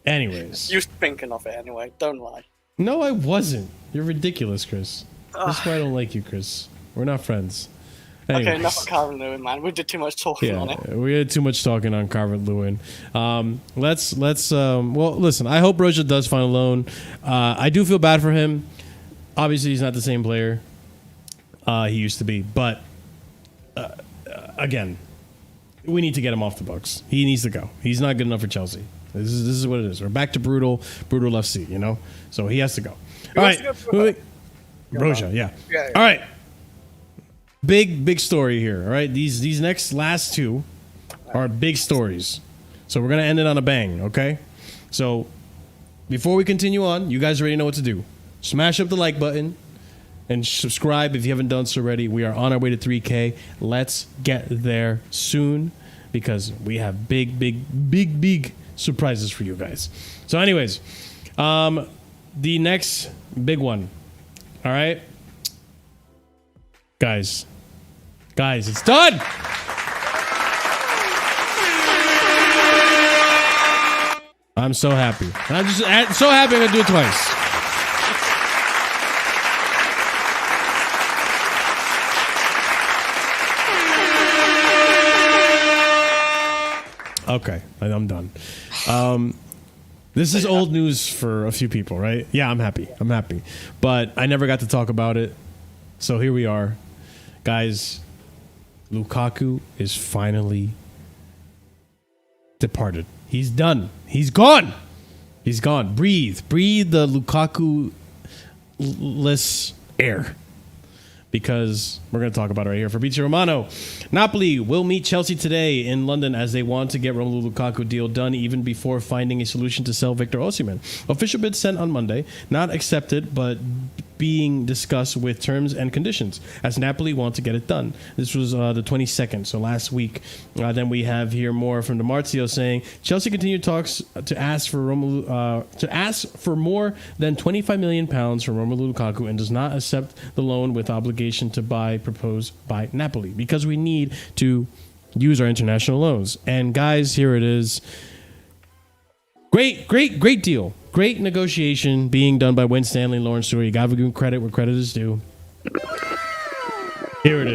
Anyways. You're thinking of it anyway. Don't lie. No, I wasn't. You're ridiculous, Chris. That's why I don't like you, Chris. We're not friends. Okay, enough of Calvert-Lewin, man. We did too much talking on it. We had too much talking on Calvert-Lewin. Let's well, listen, I hope Roja does find a loan. I do feel bad for him. Obviously, he's not the same player he used to be, but again, we need to get him off the books. He needs to go. He's not good enough for Chelsea. This is what it is. We're back to brutal FC, you know? So he has to go. All right. Roja, yeah. All right. Big story here, all right? These last two are big stories. So we're going to end it on a bang, okay? So before we continue on, you guys already know what to do. Smash up the like button and subscribe if you haven't done so already. We are on our way to 3K. Let's get there soon because we have big surprises for you guys. So anyways, the next big one, all right? Guys, it's done! I'm so happy. I'm just so happy I'm going to do it twice. Okay, I'm done. This is old news for a few people, right? Yeah, I'm happy. But I never got to talk about it. So here we are. Guys, Lukaku is finally departed. He's done. He's gone. Breathe the Lukaku-less air. Because we're going to talk about it right here. Fabrizio Romano. Napoli will meet Chelsea today in London as they want to get Romelu Lukaku deal done even before finding a solution to sell Victor Osimhen. Official bid sent on Monday. Not accepted, but being discussed with terms and conditions as Napoli want to get it done. This was the 22nd, so last week. Then we have here more from DiMarzio saying Chelsea continued talks to ask for more than £25 million from Romelu Lukaku and does not accept the loan with obligation to buy proposed by Napoli because we need to use our international loans. And guys, here it is. Great deal. Great negotiation being done by Wayne Stanley and Lawrence Stewart. You got to give credit where credit is due. Here it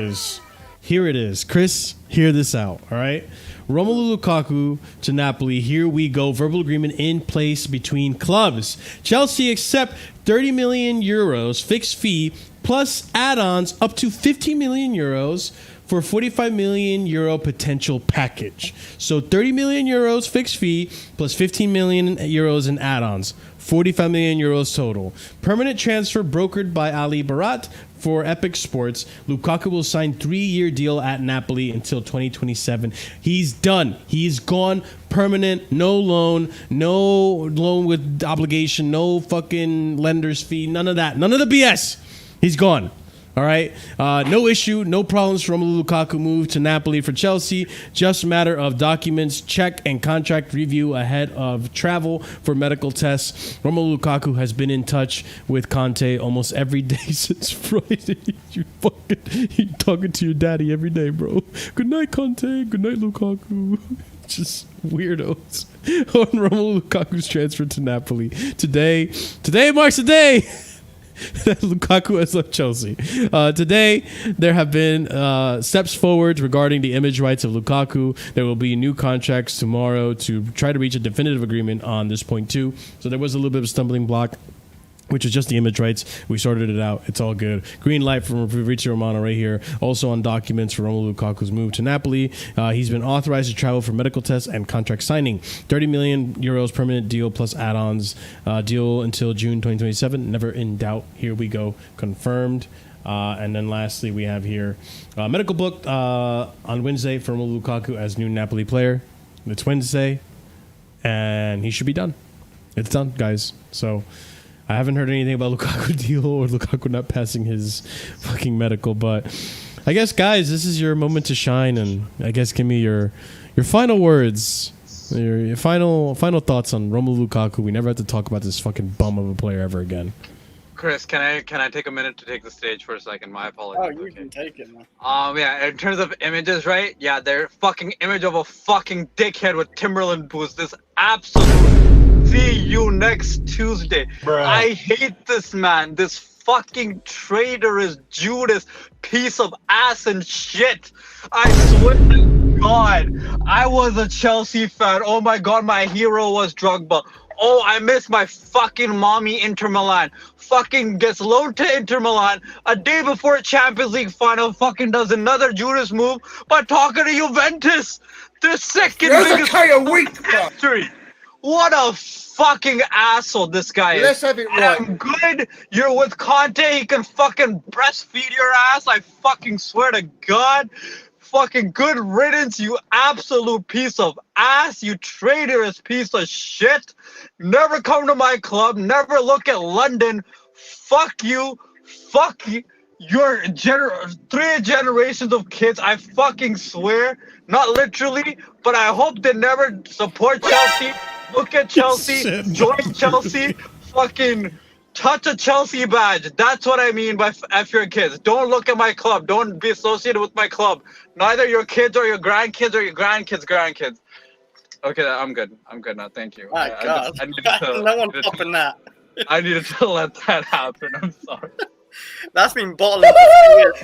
is. Chris, hear this out, all right? Romelu Lukaku to Napoli. Here we go. Verbal agreement in place between clubs. Chelsea accept 30 million euros fixed fee plus add-ons up to 50 million euros for 45 million euro potential package. So 30 million euros fixed fee plus 15 million euros in add-ons. 45 million euros total. Permanent transfer brokered by Ali Barat for Epic Sports. Lukaku will sign 3-year deal at Napoli until 2027. He's done. He's gone permanent. No loan with obligation. No fucking lender's fee. None of that. None of the BS. He's gone. All right. No issue. No problems for Romelu Lukaku move to Napoli for Chelsea. Just a matter of documents, check, and contract review ahead of travel for medical tests. Romelu Lukaku has been in touch with Conte almost every day since Friday. You talking to your daddy every day, bro. Good night, Conte. Good night, Lukaku. Just weirdos. On Romelu Lukaku's transfer to Napoli. Today marks the day that Lukaku has left Chelsea. Today, there have been steps forward regarding the image rights of Lukaku. There will be new contracts tomorrow to try to reach a definitive agreement on this point too. So there was a little bit of a stumbling block, which is just the image rights. We sorted it out. It's all good. Green light from Fabrizio Romano right here. Also on documents for Romelu Lukaku's move to Napoli. He's been authorized to travel for medical tests and contract signing. 30 million euros permanent deal plus add-ons. Deal until June 2027. Never in doubt. Here we go. Confirmed. And then lastly, we have here medical booked on Wednesday for Romelu Lukaku as new Napoli player. It's Wednesday. And he should be done. It's done, guys. So I haven't heard anything about Lukaku deal or Lukaku not passing his fucking medical, but I guess, guys, this is your moment to shine, and I guess give me your final words, your final thoughts on Romelu Lukaku. We never have to talk about this fucking bum of a player ever again. Chris, can I take a minute to take the stage for a second? My apologies. Oh, you can take it, man. Yeah, in terms of images, right? Yeah, their fucking image of a fucking dickhead with Timberland boots. This absolute see you next Tuesday. Bruh. I hate this man. This fucking traitorous Judas piece of ass and shit. I swear to God, I was a Chelsea fan. Oh my God, my hero was Drogba. Oh, I miss my fucking mommy Inter Milan. Fucking gets loaned to Inter Milan a day before a Champions League final. Fucking does another Judas move by talking to Juventus. The second biggest history. What a fucking asshole this guy is. Let's have it right. I'm good. You're with Conte. He can fucking breastfeed your ass. I fucking swear to God. Fucking good riddance, you absolute piece of ass, you traitorous piece of shit. Never come to my club, never look at London. Fuck you. Fuck you. Your 3 generations of kids, I fucking swear. Not literally, but I hope they never support Chelsea. Look at Chelsea, join Chelsea, fucking touch a Chelsea badge. That's what I mean by F your kids. Don't look at my club. Don't be associated with my club. Neither your kids or your grandkids or your grandkids. Okay, I'm good. I'm good now. Thank you. My God. I needed to, no one popping that. I needed to let that happen. I'm sorry. That's been bottling up for 3 years.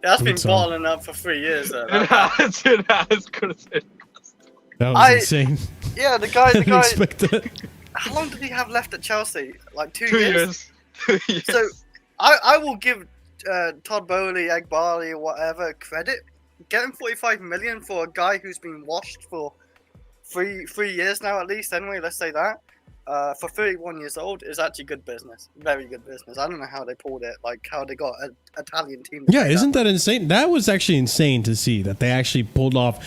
That's been bottling up for 3 years. It has. That was insane. Yeah, the guy. I didn't expect that. How long did he have left at Chelsea? Like 2 2 years? years. 2 years. So, I will give Todd Bowley, Egbali, whatever, credit. Getting 45 million for a guy who's been washed for three years now at least, anyway, let's say that. For 31 years old is actually good business. Very good business. I don't know how they pulled it, like how they got an Italian team. Yeah, isn't that insane? That was actually insane to see that they actually pulled off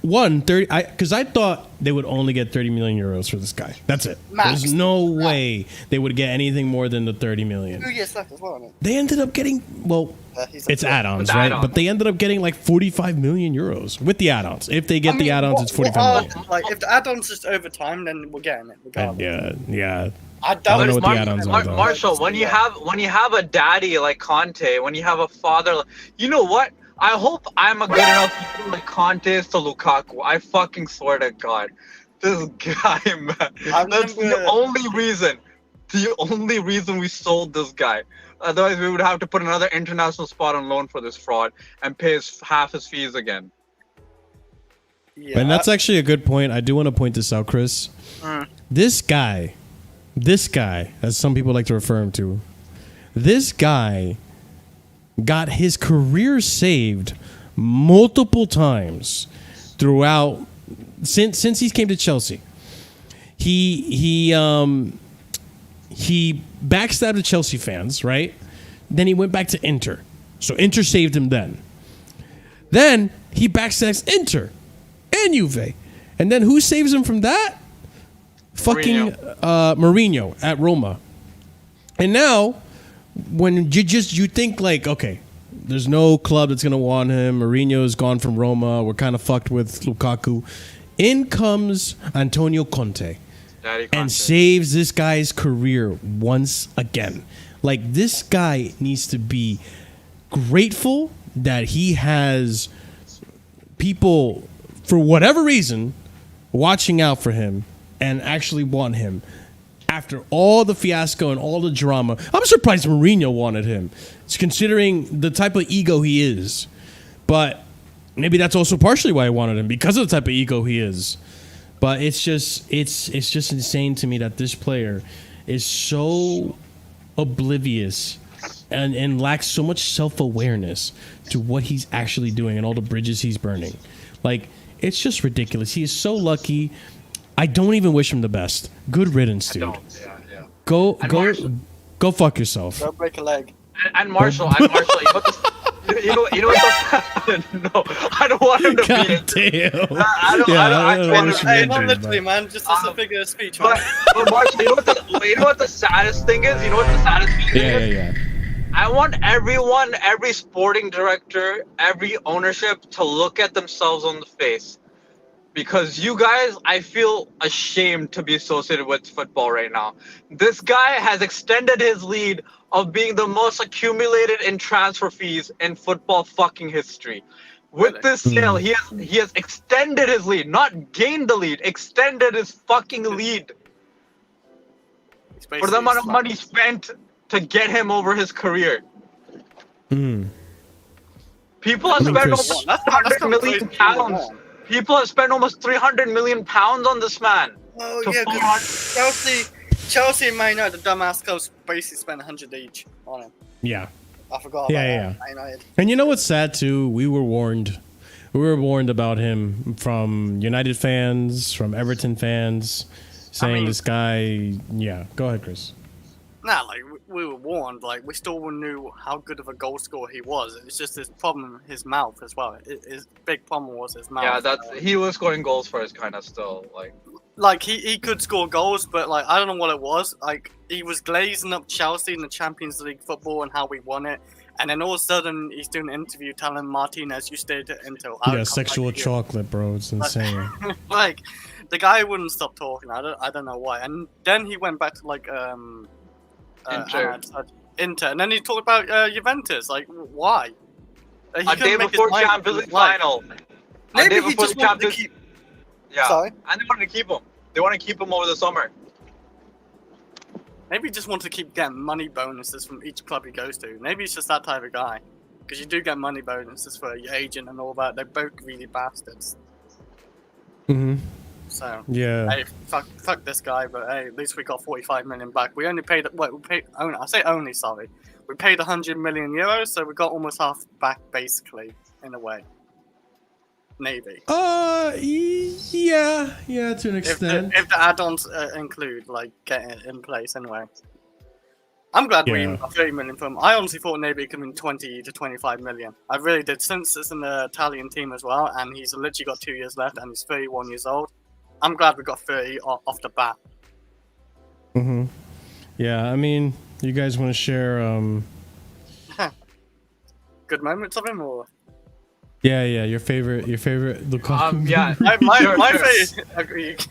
30. Because I thought they would only get 30 million euros for this guy. That's it. Max. There's no way they would get anything more than the 30 million. 2 years left as well, isn't it? They ended up getting, well, it's add-ons, right? add-ons. But they ended up getting like 45 million euros with the add-ons. If they get the add-ons, it's 45 million. Like, if the add-ons just over time, then we're getting it. Regardless. Yeah. I I don't know doubt what the add-ons are. though. Marshall, when you have a daddy like Conte, when you have a father, you know what? I hope I'm a good enough people like Conte is to Lukaku. I fucking swear to God, this guy, man. That's the only reason. The only reason we sold this guy. Otherwise, we would have to put another international spot on loan for this fraud and pay half his fees again. Yeah. And that's actually a good point. I do want to point this out, Chris. This guy, as some people like to refer him to, this guy got his career saved multiple times throughout since he came to Chelsea. He backstabbed the Chelsea fans, right? Then he went back to Inter. So Inter saved him then. Then he backstabs Inter and Juve. And then who saves him from that? Fucking Mourinho at Roma. And now, when you think like, okay, there's no club that's going to want him. Mourinho's gone from Roma. We're kind of fucked with Lukaku. In comes Antonio Conte. And saves this guy's career once again. Like, this guy needs to be grateful that he has people, for whatever reason, watching out for him and actually want him. After all the fiasco and all the drama, I'm surprised Mourinho wanted him. It's considering the type of ego he is. But maybe that's also partially why I wanted him, because of the type of ego he is. But it's just insane to me that this player is so oblivious and lacks so much self-awareness to what he's actually doing and all the bridges he's burning. Like, it's just ridiculous. He is so lucky. I don't even wish him the best. Good riddance, dude. Yeah. Go fuck yourself. Don't break a leg. And Marshall, you know what no, I don't want him to God be. damn. I don't want him to be. Hey, not literally, man. Just as a figure of speech, man. But Marshall, you know what the saddest thing is? You know what the saddest thing is? Yeah. I want everyone, every sporting director, every ownership to look at themselves on the face. Because you guys, I feel ashamed to be associated with football right now. This guy has extended his lead of being the most accumulated in transfer fees in football fucking history. With this sale, he has extended his lead, not gained the lead, extended his fucking lead. For the amount of money spent to get him over his career. People have spent almost 100 million pounds. People have spent almost 300 million pounds on this man. Oh yeah, because Chelsea and Man United, the dumbass clubs basically spent 100 each on him. Yeah. I forgot about that. Man United. And you know what's sad too? We were warned. We were warned about him from United fans, from Everton fans, saying this guy. Yeah, go ahead, Chris. Nah, like we were warned. Like we still knew how good of a goal scorer he was. It's just his problem, his mouth as well. His big problem was his mouth. Yeah, he was scoring goals for his kind of still like he could score goals, but like I don't know what it was. Like he was glazing up Chelsea in the Champions League football and how we won it, and then all of a sudden he's doing an interview telling Martinez, "You stayed until." Yeah, sexual chocolate, bro. It's insane. Like the guy wouldn't stop talking. I don't know why. And then he went back to like Inter, and then he talked about Juventus. Like why? A day before Champions League final. Maybe he just wanted to keep. Yeah. Sorry? And they wanted to keep him. They want to keep him over the summer. Maybe he just wanted to keep getting money bonuses from each club he goes to. Maybe he's just that type of guy. Because you do get money bonuses for your agent and all that. They're both really bastards. So, yeah. Hey, fuck this guy, but hey, at least we got 45 million back. We only paid, I say only, sorry. We paid 100 million euros, so we got almost half back, basically, in a way. Maybe. Yeah, to an extent. If the add-ons include, like, getting it in place anyway. I'm glad we got 30 million from him. I honestly thought maybe it could be 20 to 25 million. I really did, since it's in the Italian team as well, and he's literally got 2 years left, and he's 31 years old. I'm glad we got 30 off the bat. Yeah, I mean, you guys want to share, good moments of him, or? Yeah, your favorite Lukaku. Yeah, my favorite.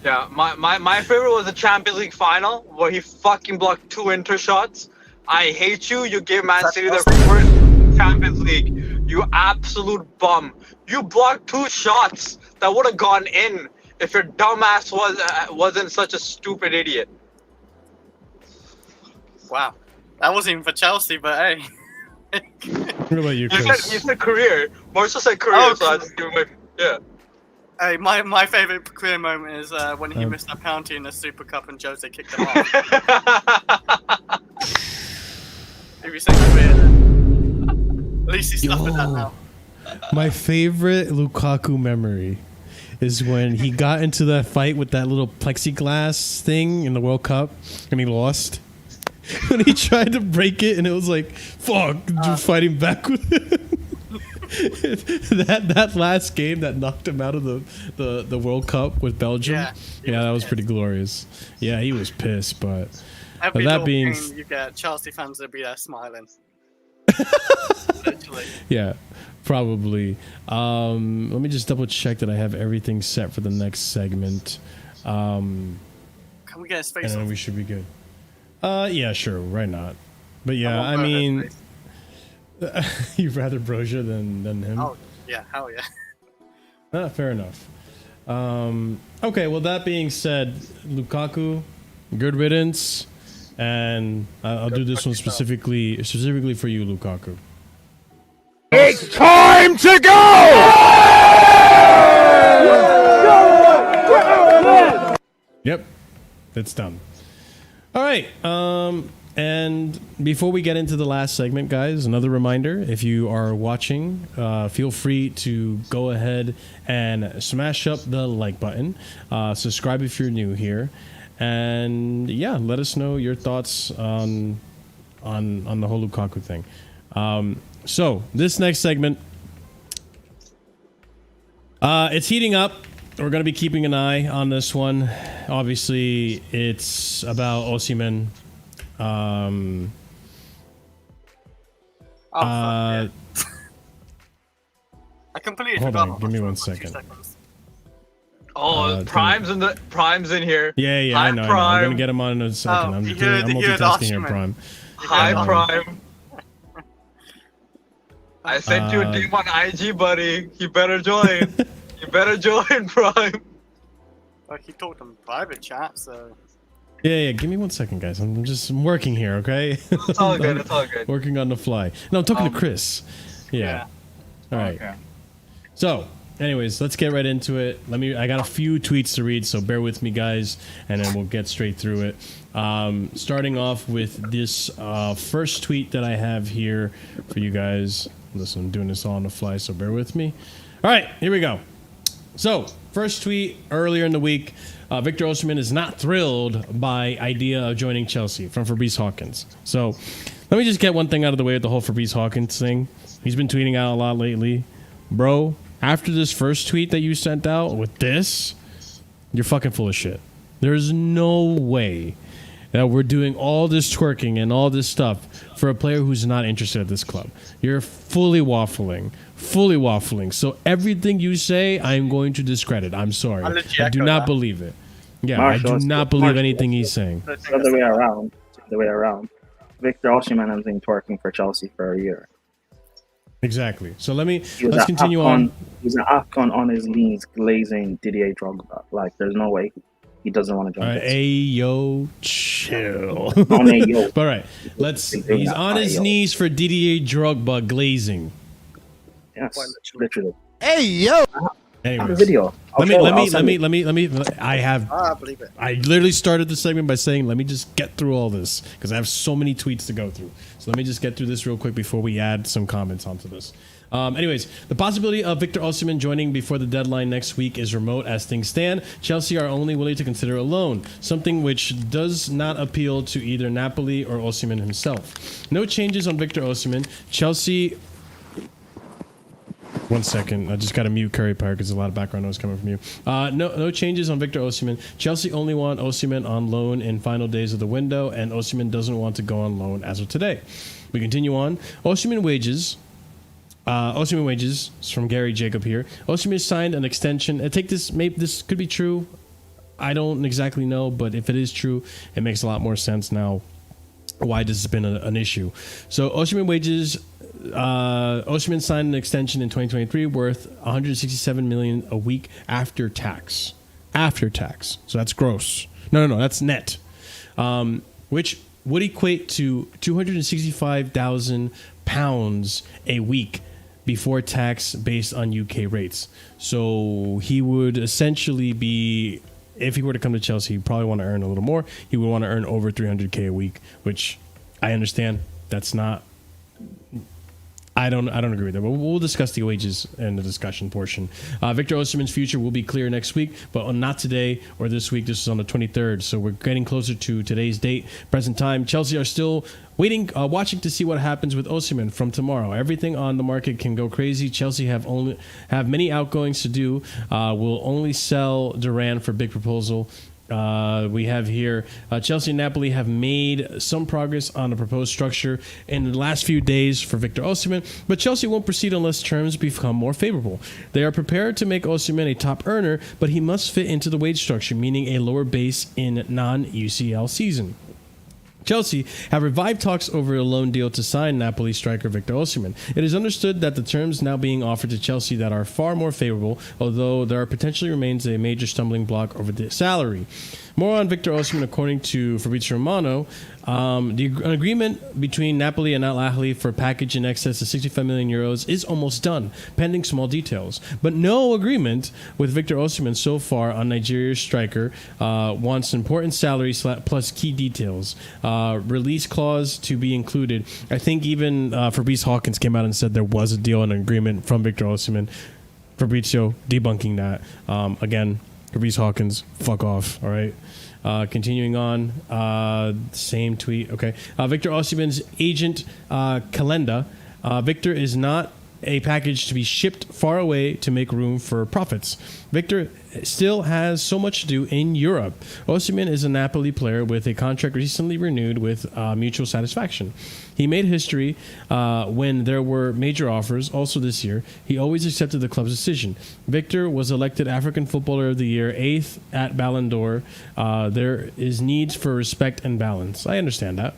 Yeah, my favorite was the Champions League final where he fucking blocked 2 Inter shots. I hate you. You gave Man City their first Champions League. You absolute bum. You blocked 2 shots that would have gone in if your dumbass wasn't such a stupid idiot. Wow, that wasn't even for Chelsea, but hey. What about you, Chris? You said career. Marshall said career, so I just give him yeah. Hey, my favorite career moment is when he missed that penalty in the Super Cup and Jose kicked him off. If you say career, then. At least he's stuck with that now. My favorite Lukaku memory is when he got into that fight with that little plexiglass thing in the World Cup and he lost. When he tried to break it and it was like, fuck, just fighting back with him. that last game that knocked him out of the World Cup with Belgium. Yeah, that was pretty glorious. Yeah, he was pissed, but every that being game you get Chelsea fans will be there smiling. Literally. Yeah, probably. Let me just double check that I have everything set for the next segment. Can we get his face and off? then we should be good. Yeah, sure, why not? But yeah, I mean, you'd rather Brozier than him? Oh, yeah, hell yeah. Fair enough. Okay, well, that being said, Lukaku, good riddance, and I'll do this one specifically for you, Lukaku. It's time to go! Yep, it's done. All right, and before we get into the last segment, guys, another reminder, if you are watching, feel free to go ahead and smash up the like button, subscribe if you're new here, and yeah, let us know your thoughts on the whole Lukaku thing. So this next segment, it's heating up. We're going to be keeping an eye on this one. Obviously, it's about Osimhen. Yeah. I completely hold forgot. on, give me 1 second. Prime's in here. Yeah, Hi, I know. Prime. I'm going to get him on in a second. I'm multitasking here, Prime. Hi, Prime. I sent you a DM on IG, buddy. You better join. You better join, Prime. Like he talked on private chat, so Yeah. Give me 1 second, guys. I'm working here, okay? It's all good. It's all good. Working on the fly. No, I'm talking to Chris. Yeah. All right. Okay. So, anyways, let's get right into it. I got a few tweets to read, so bear with me, guys, and then we'll get straight through it. Starting off with this first tweet that I have here for you guys. Listen, I'm doing this all on the fly, so bear with me. All right, here we go. So, first tweet earlier in the week. Victor Osimhen is not thrilled by idea of joining Chelsea from Fabrice Hawkins. So, let me just get one thing out of the way with the whole Fabrice Hawkins thing. He's been tweeting out a lot lately. Bro, after this first tweet that you sent out with this, you're fucking full of shit. There's no way that we're doing all this twerking and all this stuff for a player who's not interested at this club. You're fully waffling. So everything you say, I'm going to discredit. I'm sorry. I do not believe it. Yeah, Marshall, I do not believe anything he's saying. It's the other way around. Victor Osimhen has been twerking for Chelsea for a year. Exactly. So let's continue on. He's an AFCON on his knees glazing Didier Drogba. Like, there's no way he doesn't want to join. Hey, yo, chill. Yo. All right, he's on his knees for Didier Drogba glazing. Yes, literally. Hey, yo! Anyways, Video. let me. I believe it. I literally started the segment by saying, let me just get through all this because I have so many tweets to go through. So let me just get through this real quick before we add some comments onto this. Anyways, the possibility of Victor Osimhen joining before the deadline next week is remote as things stand. Chelsea are only willing to consider a loan, something which does not appeal to either Napoli or Osimhen himself. No changes on Victor Osimhen. Chelsea... 1 second. I just got to mute Curry Park because there's a lot of background noise coming from you. No changes on Victor Osimhen. Chelsea only want Osimhen on loan in final days of the window, and Osimhen doesn't want to go on loan as of today. We continue on. Osimhen wages is from Gary Jacob here. Osimhen signed an extension. Maybe this could be true. I don't exactly know, but if it is true, it makes a lot more sense now why this has been an issue. So Osimhen wages. Osimhen signed an extension in 2023 worth 167 million a week after tax. So that's gross. No, that's net. Which would equate to 265,000 pounds a week before tax based on UK rates. So he would essentially be, if he were to come to Chelsea, he'd probably want to earn a little more. He would want to earn over 300k a week, which I understand that's not. I don't agree with that, but we'll discuss the wages in the discussion portion. Victor Osimhen's future will be clear next week, but not today or this week. This is on the 23rd, so we're getting closer to today's date, present time. Chelsea are still watching to see what happens with Osimhen from tomorrow. Everything on the market can go crazy. Chelsea have many outgoings to do. Will only sell Duran for big proposal. We have here Chelsea and Napoli have made some progress on the proposed structure in the last few days for Victor Osimhen, but Chelsea won't proceed unless terms become more favorable. They are prepared to make Osimhen a top earner, but he must fit into the wage structure, meaning a lower base in non-UCL season. Chelsea have revived talks over a loan deal to sign Napoli striker Victor Osimhen. It is understood that the terms now being offered to Chelsea that are far more favorable, although there potentially remains a major stumbling block over the salary. More on Victor Osimhen, according to Fabrizio Romano. An agreement between Napoli and Al Ahly for a package in excess of 65 million euros is almost done, pending small details. But no agreement with Victor Osimhen so far on Nigeria's striker. Wants important salary plus key details. Release clause to be included. I think even Fabrice Hawkins came out and said there was a deal and an agreement from Victor Osimhen. Fabrizio debunking that. Again, Fabrice Hawkins, fuck off, all right? Continuing on, same tweet, okay. Victor Osimhen's agent, Kalenda. Victor is not a package to be shipped far away to make room for profits. Victor still has so much to do in Europe. Osimhen is a Napoli player with a contract recently renewed with mutual satisfaction. He made history when there were major offers. Also this year, he always accepted the club's decision. Victor was elected African Footballer of the Year, 8th at Ballon d'Or. There is needs for respect and balance. I understand that.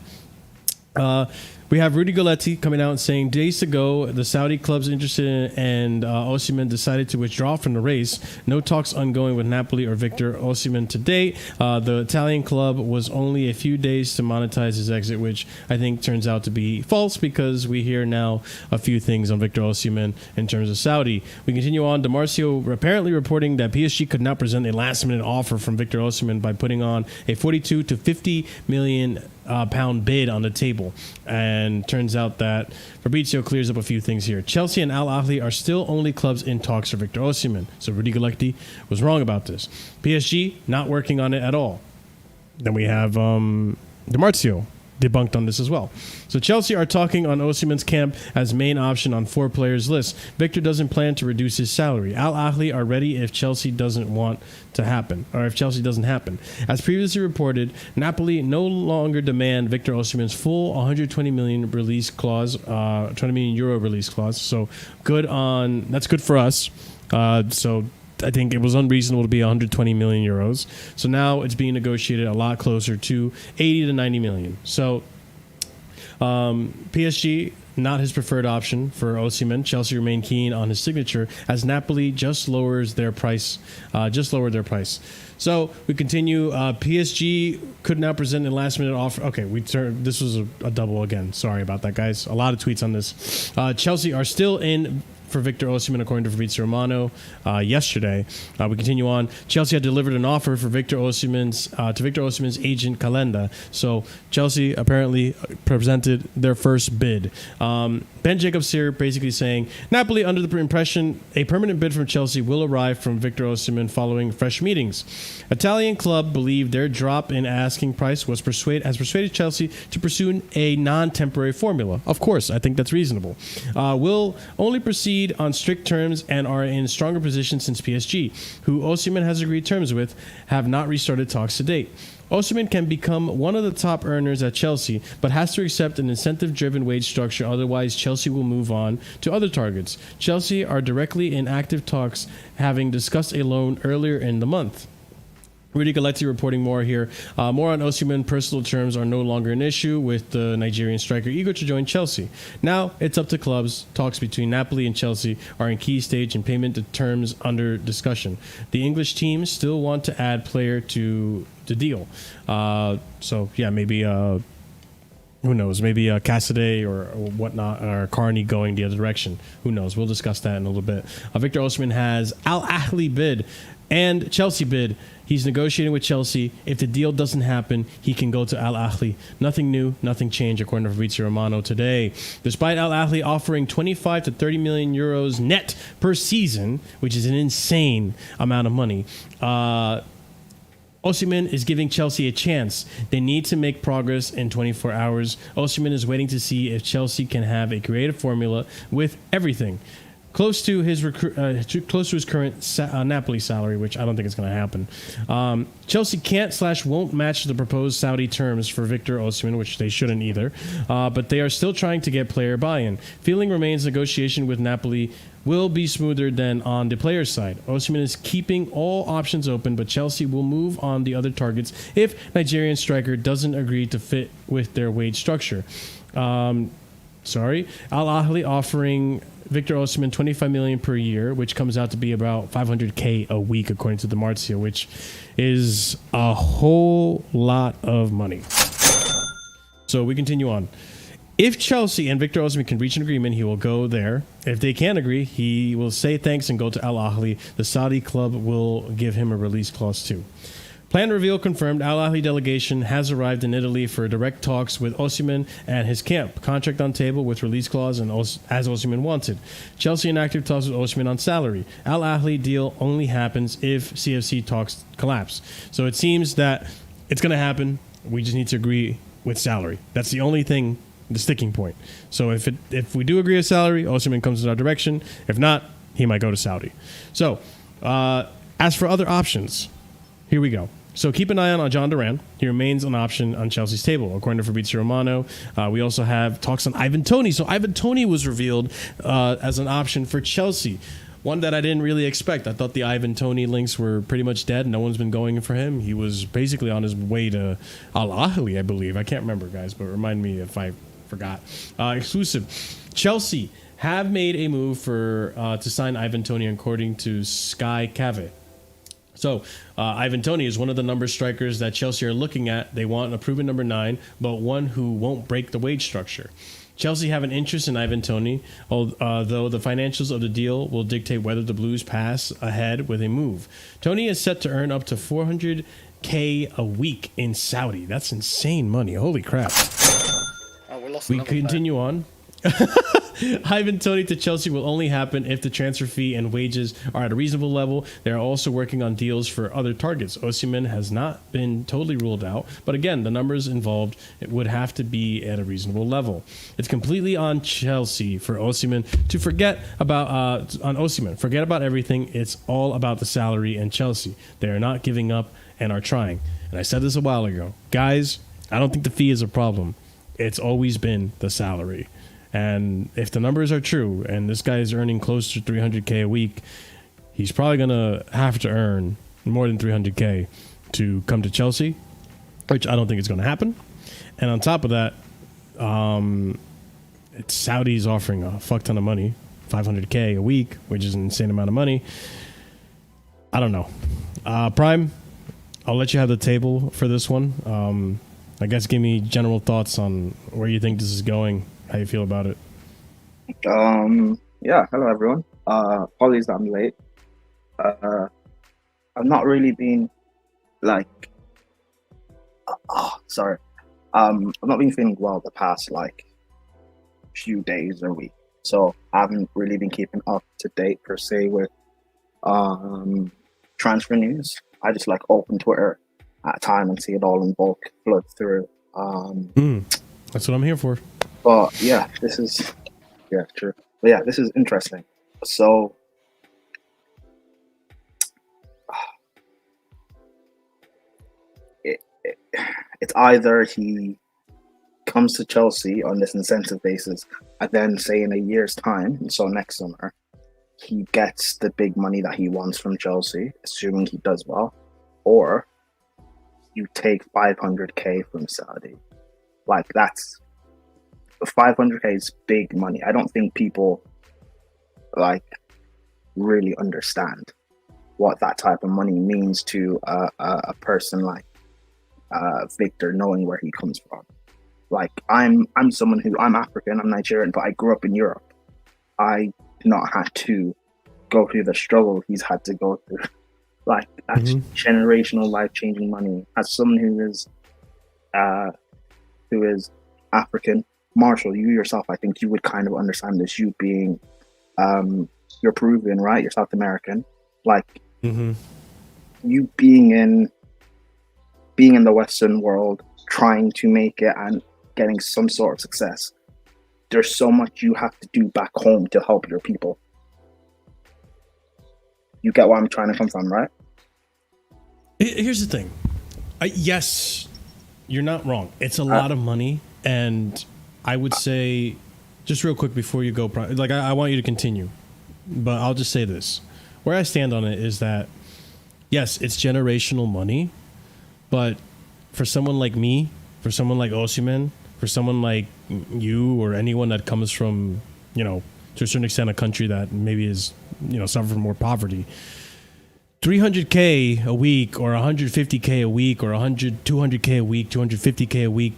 We have Rudy Goletti coming out and saying, days ago, the Saudi clubs interested in and Osimhen decided to withdraw from the race. No talks ongoing with Napoli or Victor Osimhen to date. The Italian club was only a few days to monetize his exit, which I think turns out to be false because we hear now a few things on Victor Osimhen in terms of Saudi. We continue on. DiMarzio apparently reporting that PSG could not present a last-minute offer from Victor Osimhen by putting on a 42 to 50 million pound bid on the table. And turns out that Fabrizio clears up a few things here. Chelsea and Al Ahly are still only clubs in talks for Victor Osimhen. So Rudy Goletti was wrong about this. PSG not working on it at all. Then we have DiMarzio debunked on this as well. So Chelsea are talking on Osimhen's camp as main option on 4 players list. Victor doesn't plan to reduce his salary. Al Ahly are ready if Chelsea doesn't want to happen, or if Chelsea doesn't happen. As previously reported, Napoli no longer demand Victor Osimhen's full 120 million release clause, 20 million euro release clause. So that's good for us. So I think it was unreasonable to be 120 million euros. So now it's being negotiated a lot closer to 80 to 90 million. So PSG, not his preferred option for Osimhen. Chelsea remain keen on his signature as Napoli just lowered their price. So we continue. PSG could now present a last-minute offer. Okay, this was a double again. Sorry about that, guys. A lot of tweets on this. Chelsea are still in for Victor Osimhen, according to Fabrizio Romano yesterday. We continue on. Chelsea had delivered an offer for Victor Osimhen's agent Calenda. So Chelsea apparently presented their first bid. Ben Jacobs here basically saying Napoli under the impression a permanent bid from Chelsea will arrive from Victor Osimhen following fresh meetings. Italian club believed their drop in asking price has persuaded Chelsea to pursue a non-temporary formula. Of course, I think that's reasonable. Will only proceed on strict terms and are in stronger position since PSG, who Osimhen has agreed terms with, have not restarted talks to date. Osimhen can become one of the top earners at Chelsea, but has to accept an incentive-driven wage structure, otherwise Chelsea will move on to other targets. Chelsea are directly in active talks, having discussed a loan earlier in the month. Rudy Goletti reporting more here. More on Osimhen. Personal terms are no longer an issue, with the Nigerian striker eager to join Chelsea. Now it's up to clubs. Talks between Napoli and Chelsea are in key stage and payment terms under discussion. The English teams still want to add player to the deal. So yeah, maybe who knows? Maybe Cassidy or whatnot, or Carney going the other direction. Who knows? We'll discuss that in a little bit. Victor Osimhen has Al Ahly bid and Chelsea bid. He's negotiating with Chelsea. If the deal doesn't happen, he can go to Al Ahly. Nothing new, nothing changed, according to Fabrizio Romano today. Despite Al Ahly offering 25 to 30 million euros net per season, which is an insane amount of money, Osimhen is giving Chelsea a chance. They need to make progress in 24 hours. Osimhen is waiting to see if Chelsea can have a creative formula with everything. Close to his current Napoli salary, which I don't think is going to happen. Chelsea can't/won't match the proposed Saudi terms for Victor Osimhen, which they shouldn't either. But they are still trying to get player buy-in. Feeling remains negotiation with Napoli will be smoother than on the player's side. Osimhen is keeping all options open, but Chelsea will move on the other targets if Nigerian striker doesn't agree to fit with their wage structure. Al Ahly offering Victor Osimhen 25 million per year, which comes out to be about 500k a week, according to DiMarzio, which is a whole lot of money. So we continue on. If Chelsea and Victor Osimhen can reach an agreement, he will go there. If they can't agree, he will say thanks and go to Al Ahly. The Saudi club will give him a release clause too. Plan reveal confirmed. Al Ahly delegation has arrived in Italy for direct talks with Osimhen and his camp. Contract on table with release clause and as Osimhen wanted. Chelsea in active talks with Osimhen on salary. Al Ahly deal only happens if CFC talks collapse. So it seems that it's going to happen. We just need to agree with salary. That's the only thing, the sticking point. So if we do agree with salary, Osimhen comes in our direction. If not, he might go to Saudi. So as for other options, here we go. So keep an eye on John Duran. He remains an option on Chelsea's table, according to Fabrizio Romano. We also have talks on Ivan Toney. So Ivan Toney was revealed as an option for Chelsea. One that I didn't really expect. I thought the Ivan Toney links were pretty much dead. No one's been going for him. He was basically on his way to Al Ahly, I believe. I can't remember, guys, but remind me if I Forgot. Exclusive. Chelsea have made a move for to sign Ivan Toney, according to Sky Cave. So, Ivan Toney is one of the number strikers that Chelsea are looking at. They want a proven number 9, but one who won't break the wage structure. Chelsea have an interest in Ivan Toney, though the financials of the deal will dictate whether the Blues pass ahead with a move. Toney is set to earn up to 400K a week in Saudi. That's insane money. Holy crap. We continue on. Ivan Toney to Chelsea will only happen if the transfer fee and wages are at a reasonable level. They are also working on deals for other targets. Osimhen has not been totally ruled out, but again, the numbers involved would have to be at a reasonable level. It's completely on Chelsea for Osimhen to forget about Forget about everything. It's all about the salary and Chelsea. They are not giving up and are trying. And I said this a while ago, guys. I don't think the fee is a problem. It's always been the salary. And if the numbers are true and this guy is earning close to 300K a week, he's probably going to have to earn more than 300K to come to Chelsea, which I don't think is going to happen. And on top of that, Saudi's offering a fuck ton of money, 500K a week, which is an insane amount of money. I don't know. Prime, I'll let you have the table for this one. I guess give me general thoughts on where you think this is going. How you feel about it? Yeah, hello everyone. Apologies that I'm late. I've not really been like sorry. I've not been feeling well the past like few days or week. So I haven't really been keeping up to date per se with transfer news. I just like open Twitter at a time and see it all in bulk flood through. That's what I'm here for. But yeah, this is true. But yeah, this is interesting. So it's either he comes to Chelsea on this incentive basis, and then say in a year's time, so next summer, he gets the big money that he wants from Chelsea, assuming he does well, or you take 500K from Saudi. Like that's 500K is big money. I don't think people like really understand what that type of money means to a person like Victor, knowing where he comes from. Like I'm someone who I'm African, I'm Nigerian, but I grew up in Europe. I did not have to go through the struggle he's had to go through. Like that's generational, life-changing money. As someone who is African, Marshall, you yourself, I think you would kind of understand this. You being, you're Peruvian, right? You're South American. Like you being in the Western world, trying to make it and getting some sort of success. There's so much you have to do back home to help your people. You get where I'm trying to come from, right? Here's the thing. Yes, you're not wrong. It's a lot of money, and I would say, just real quick before you go, like I want you to continue, but I'll just say this. Where I stand on it is that, yes, it's generational money, but for someone like me, for someone like Osimhen, for someone like you or anyone that comes from, to a certain extent, a country that maybe is, suffering from more poverty, 300K a week or 150K a week or 200K a week, 250K a week,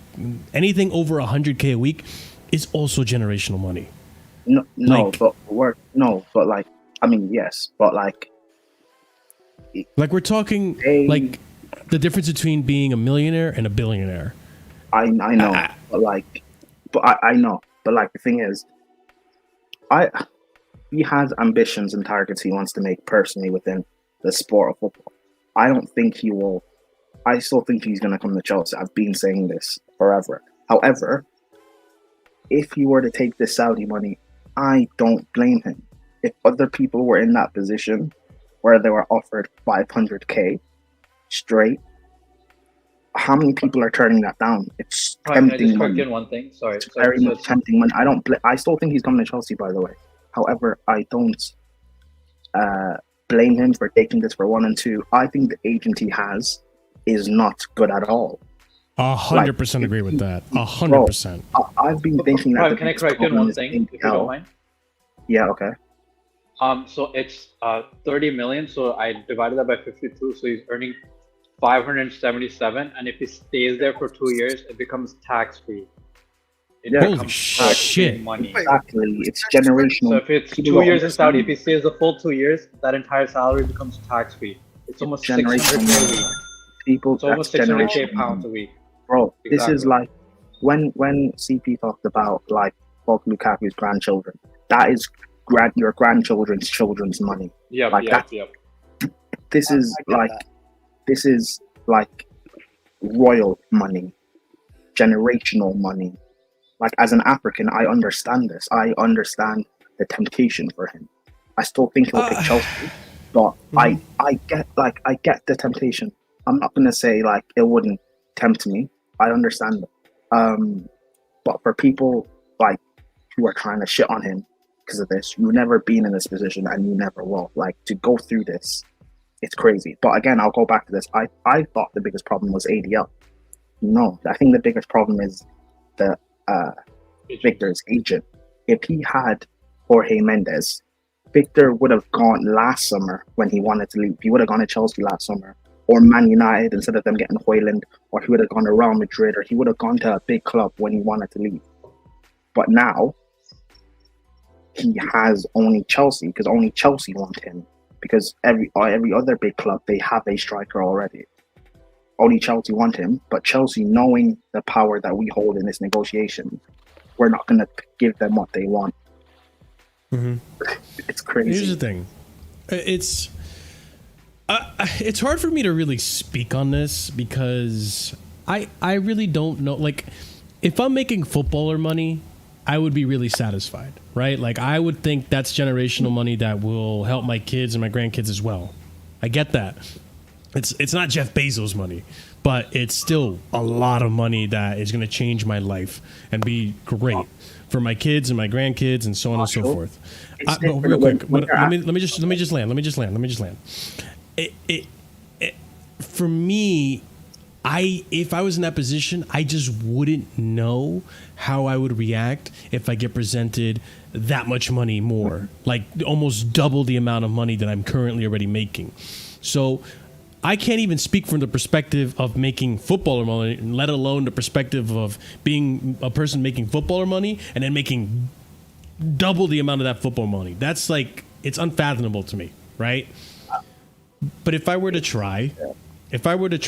anything over 100K a week is also generational money. Yes, but we're talking like the difference between being a millionaire and a billionaire. I know, I know, but the thing is, he has ambitions and targets he wants to make personally within the sport of football. I don't think he will. I still think he's going to come to Chelsea. I've been saying this forever. However, if he were to take this Saudi money, I don't blame him. If other people were in that position where they were offered 500K straight, how many people are turning that down? It's tempting money. In one thing? Sorry, very much tempting money. I still think he's coming to Chelsea, by the way. However, I don't blame him for taking this for 1 and 2. I think the agent he has is not good at all. 100% agree with that. 100%. I've been thinking that. Can I correct you on one thing, if you don't mind? Yeah. Okay. So it's 30 million. So I divided that by 52. So he's earning 577, and if he stays there for 2 years, it becomes tax free. Holy shit! Money. Exactly, it's generational. So if it's 2 years in Saudi, if he stays the full 2 years, that entire salary becomes tax free. It's almost 600K a week. People, it's almost 600K pounds a week. Bro, this is like when CP talked about like Lukaku's grandchildren. That is your grandchildren's children's money. Yeah, like that. This is like royal money, generational money. Like, as an African, I understand this. I understand the temptation for him. I still think he'll pick Chelsea, but I get the temptation. I'm not gonna say like it wouldn't tempt me. I understand it. But for people like who are trying to shit on him because of this, you've never been in this position and you never will. Like, to go through this, it's crazy. But again, I'll go back to this. I thought the biggest problem was ADL. No, I think the biggest problem is the Victor's agent. If he had Jorge Mendes, Victor would have gone last summer when he wanted to leave. He would have gone to Chelsea last summer, or Man United instead of them getting Højlund, or he would have gone to Real Madrid, or he would have gone to a big club when he wanted to leave. But now he has only Chelsea because only Chelsea want him, because every other big club, they have a striker already. Only Chelsea want him, but Chelsea, knowing the power that we hold in this negotiation, we're not going to give them what they want. It's crazy. Here's the thing. It's hard for me to really speak on this because I really don't know. Like, if I'm making footballer money, I would be really satisfied, right? Like, I would think that's generational money that will help my kids and my grandkids as well. I get that. It's not Jeff Bezos money, but it's still a lot of money that is going to change my life and be great for my kids and my grandkids and so on and so forth. But real quick, let me just land. For me, if I was in that position, I just wouldn't know how I would react if I get presented that much money more, like almost double the amount of money that I'm currently already making. So I can't even speak from the perspective of making footballer money, let alone the perspective of being a person making footballer money and then making double the amount of that football money. That's like, it's unfathomable to me, right? But if I were to try, I'm going to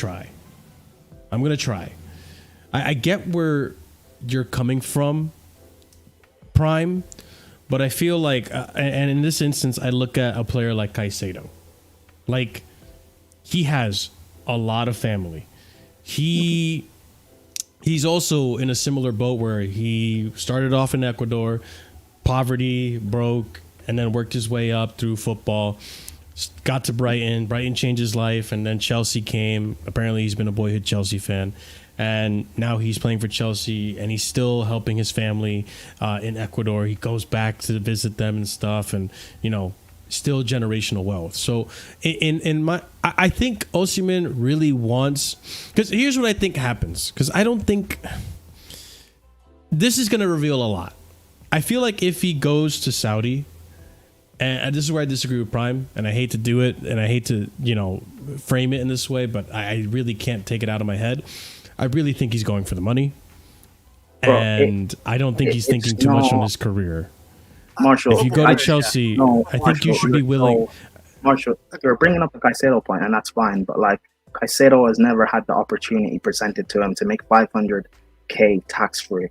try. I get where you're coming from, Prime, but I feel like, and in this instance, I look at a player like Caicedo. Like, he has a lot of family. He's also in a similar boat where he started off in Ecuador, poverty, broke, and then worked his way up through football. Got to Brighton. Brighton changed his life, and then Chelsea came. Apparently, he's been a boyhood Chelsea fan. And now he's playing for Chelsea, and he's still helping his family in Ecuador. He goes back to visit them and stuff, and, you know, still generational wealth. So I think Osimhen really wants, because here's what I think happens, because I don't think this is going to reveal a lot. I feel like if he goes to Saudi, and this is where I disagree with Prime, and I hate to do it, and I hate to, you know, frame it in this way, but I really can't take it out of my head. I really think he's going for the money, and I don't think he's thinking too much on his career. Marshall, if you go to Chelsea, I think you should be willing. Marshall, you're bringing up the Caicedo point, and that's fine. But like, Caicedo has never had the opportunity presented to him to make 500K tax free.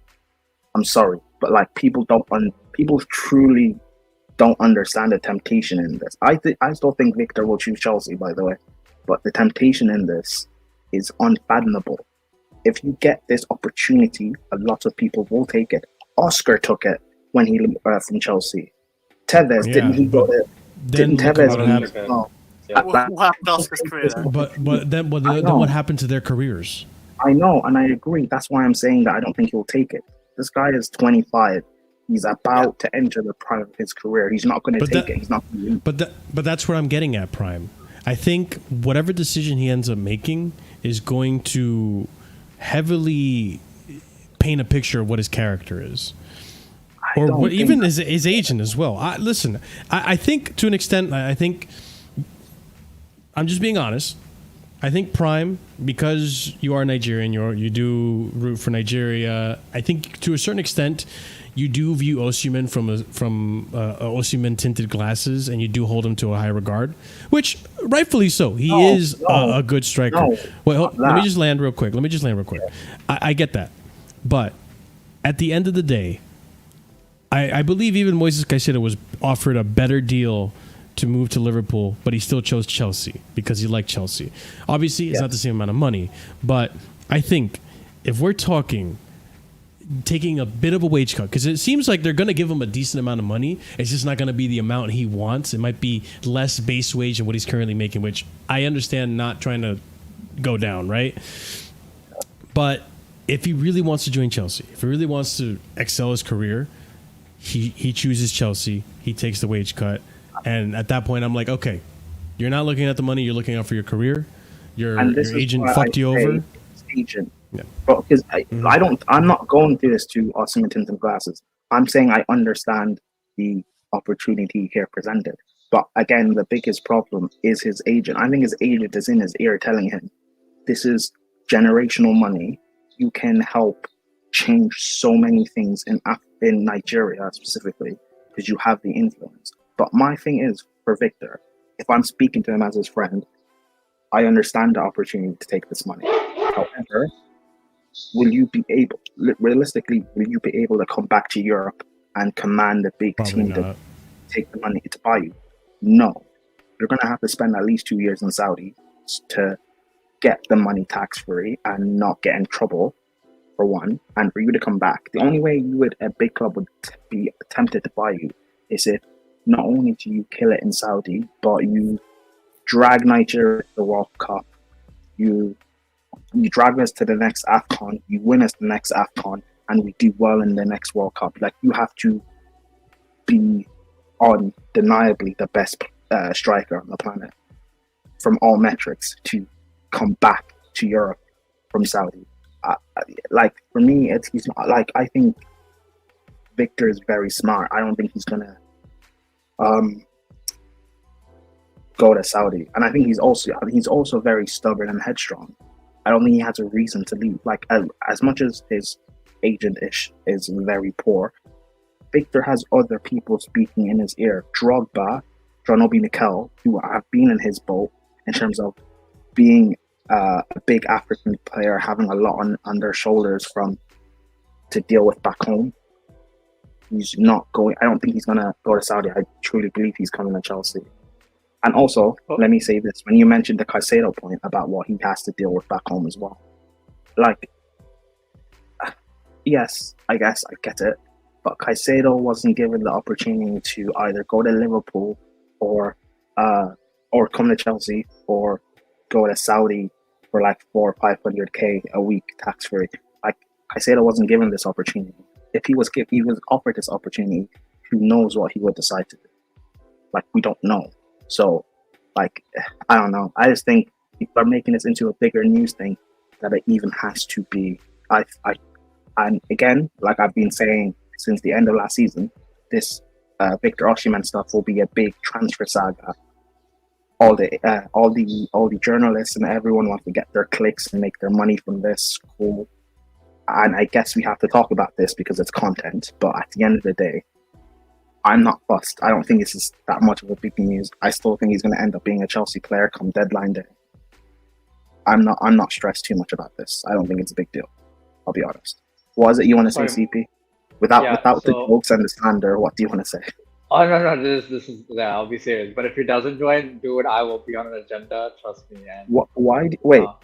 I'm sorry, but like, people truly don't understand the temptation in this. I still think Victor will choose Chelsea, by the way, but the temptation in this is unfathomable. If you get this opportunity, a lot of people will take it. Oscar took it when he from Chelsea. Tevez, didn't he go there? Didn't Tevez? What happened to Oscar's career then? But then what happened to their careers? I know, and I agree. That's why I'm saying that I don't think he'll take it. This guy is 25. He's about to enter the prime of his career. He's not going to take it. He's not going to. But that's where I'm getting at, Prime. I think whatever decision he ends up making is going to heavily paint a picture of what his character is. Or what, even his agent as well. I think to an extent, I think, I'm just being honest, I think Prime, because you are Nigerian, you do root for Nigeria, I think to a certain extent, you do view Osimhen from Osimhen tinted glasses, and you do hold him to a high regard, which rightfully so. He is a good striker. Let me just land real quick. I get that. But at the end of the day, I believe even Moises Caicedo was offered a better deal to move to Liverpool, but he still chose Chelsea because he liked Chelsea. Obviously, it's not the same amount of money, but I think if we're taking a bit of a wage cut, because it seems like they're going to give him a decent amount of money, it's just not going to be the amount he wants. It might be less base wage than what he's currently making, which I understand not trying to go down, right? But if he really wants to join Chelsea, if he really wants to excel his career, he chooses Chelsea, he takes the wage cut, and at that point I'm like, okay, you're not looking at the money, you're looking out for your career. Your agent fucked you over. Agent. Yeah. Because I'm not going through this to Osimhen tinted glasses. I'm saying I understand the opportunity here presented. But again, the biggest problem is his agent. I think his agent is in his ear telling him, this is generational money. You can help change so many things in Nigeria specifically because you have the influence. But my thing is, for Victor, if I'm speaking to him as his friend, I understand the opportunity to take this money. However, realistically, will you be able to come back to Europe and command a big team to take the money to buy you? No. You're going to have to spend at least 2 years in Saudi to get the money tax-free and not get in trouble, for one, and for you to come back. The only way a big club would be tempted to buy you is if not only do you kill it in Saudi, but you drag Nigeria to the World Cup, you drag us to the next AFCON, you win us the next AFCON, and we do well in the next World Cup. Like, you have to be undeniably the best striker on the planet from all metrics to come back to Europe from Saudi. Like, for me, he's not, like, I think Victor is very smart. I don't think he's gonna go to Saudi, and I think he's also very stubborn and headstrong. I don't think he has a reason to leave. Like, as much as his agent is very poor, Victor has other people speaking in his ear. Drogba, John Obi Mikel, who have been in his boat in terms of being a big African player, having a lot on their shoulders to deal with back home. He's not going. I don't think he's gonna go to Saudi. I truly believe he's coming to Chelsea. And also, let me say this: when you mentioned the Caicedo point about what he has to deal with back home as well, like, yes, I guess I get it, but Caicedo wasn't given the opportunity to either go to Liverpool or come to Chelsea or go to Saudi for like 400K or 500K a week tax free. Like, Caicedo wasn't given this opportunity. If he was offered this opportunity, who knows what he would decide to do? Like, we don't know. So, like, I don't know. I just think people are making this into a bigger news thing that it even has to be. And again, like I've been saying since the end of last season, this Victor Osimhen stuff will be a big transfer saga. All the journalists and everyone wants to get their clicks and make their money from this. Cool. And I guess we have to talk about this because it's content. But at the end of the day, I'm not fussed. I don't think this is that much of a big news. I still think he's going to end up being a Chelsea player come deadline day. I'm not stressed too much about this. I don't think it's a big deal. I'll be honest. What is it you want to say, CP? Without the jokes and the slander, what do you want to say? Oh no! This is I'll be serious. But if he doesn't join, dude, I will be on an agenda. Trust me. And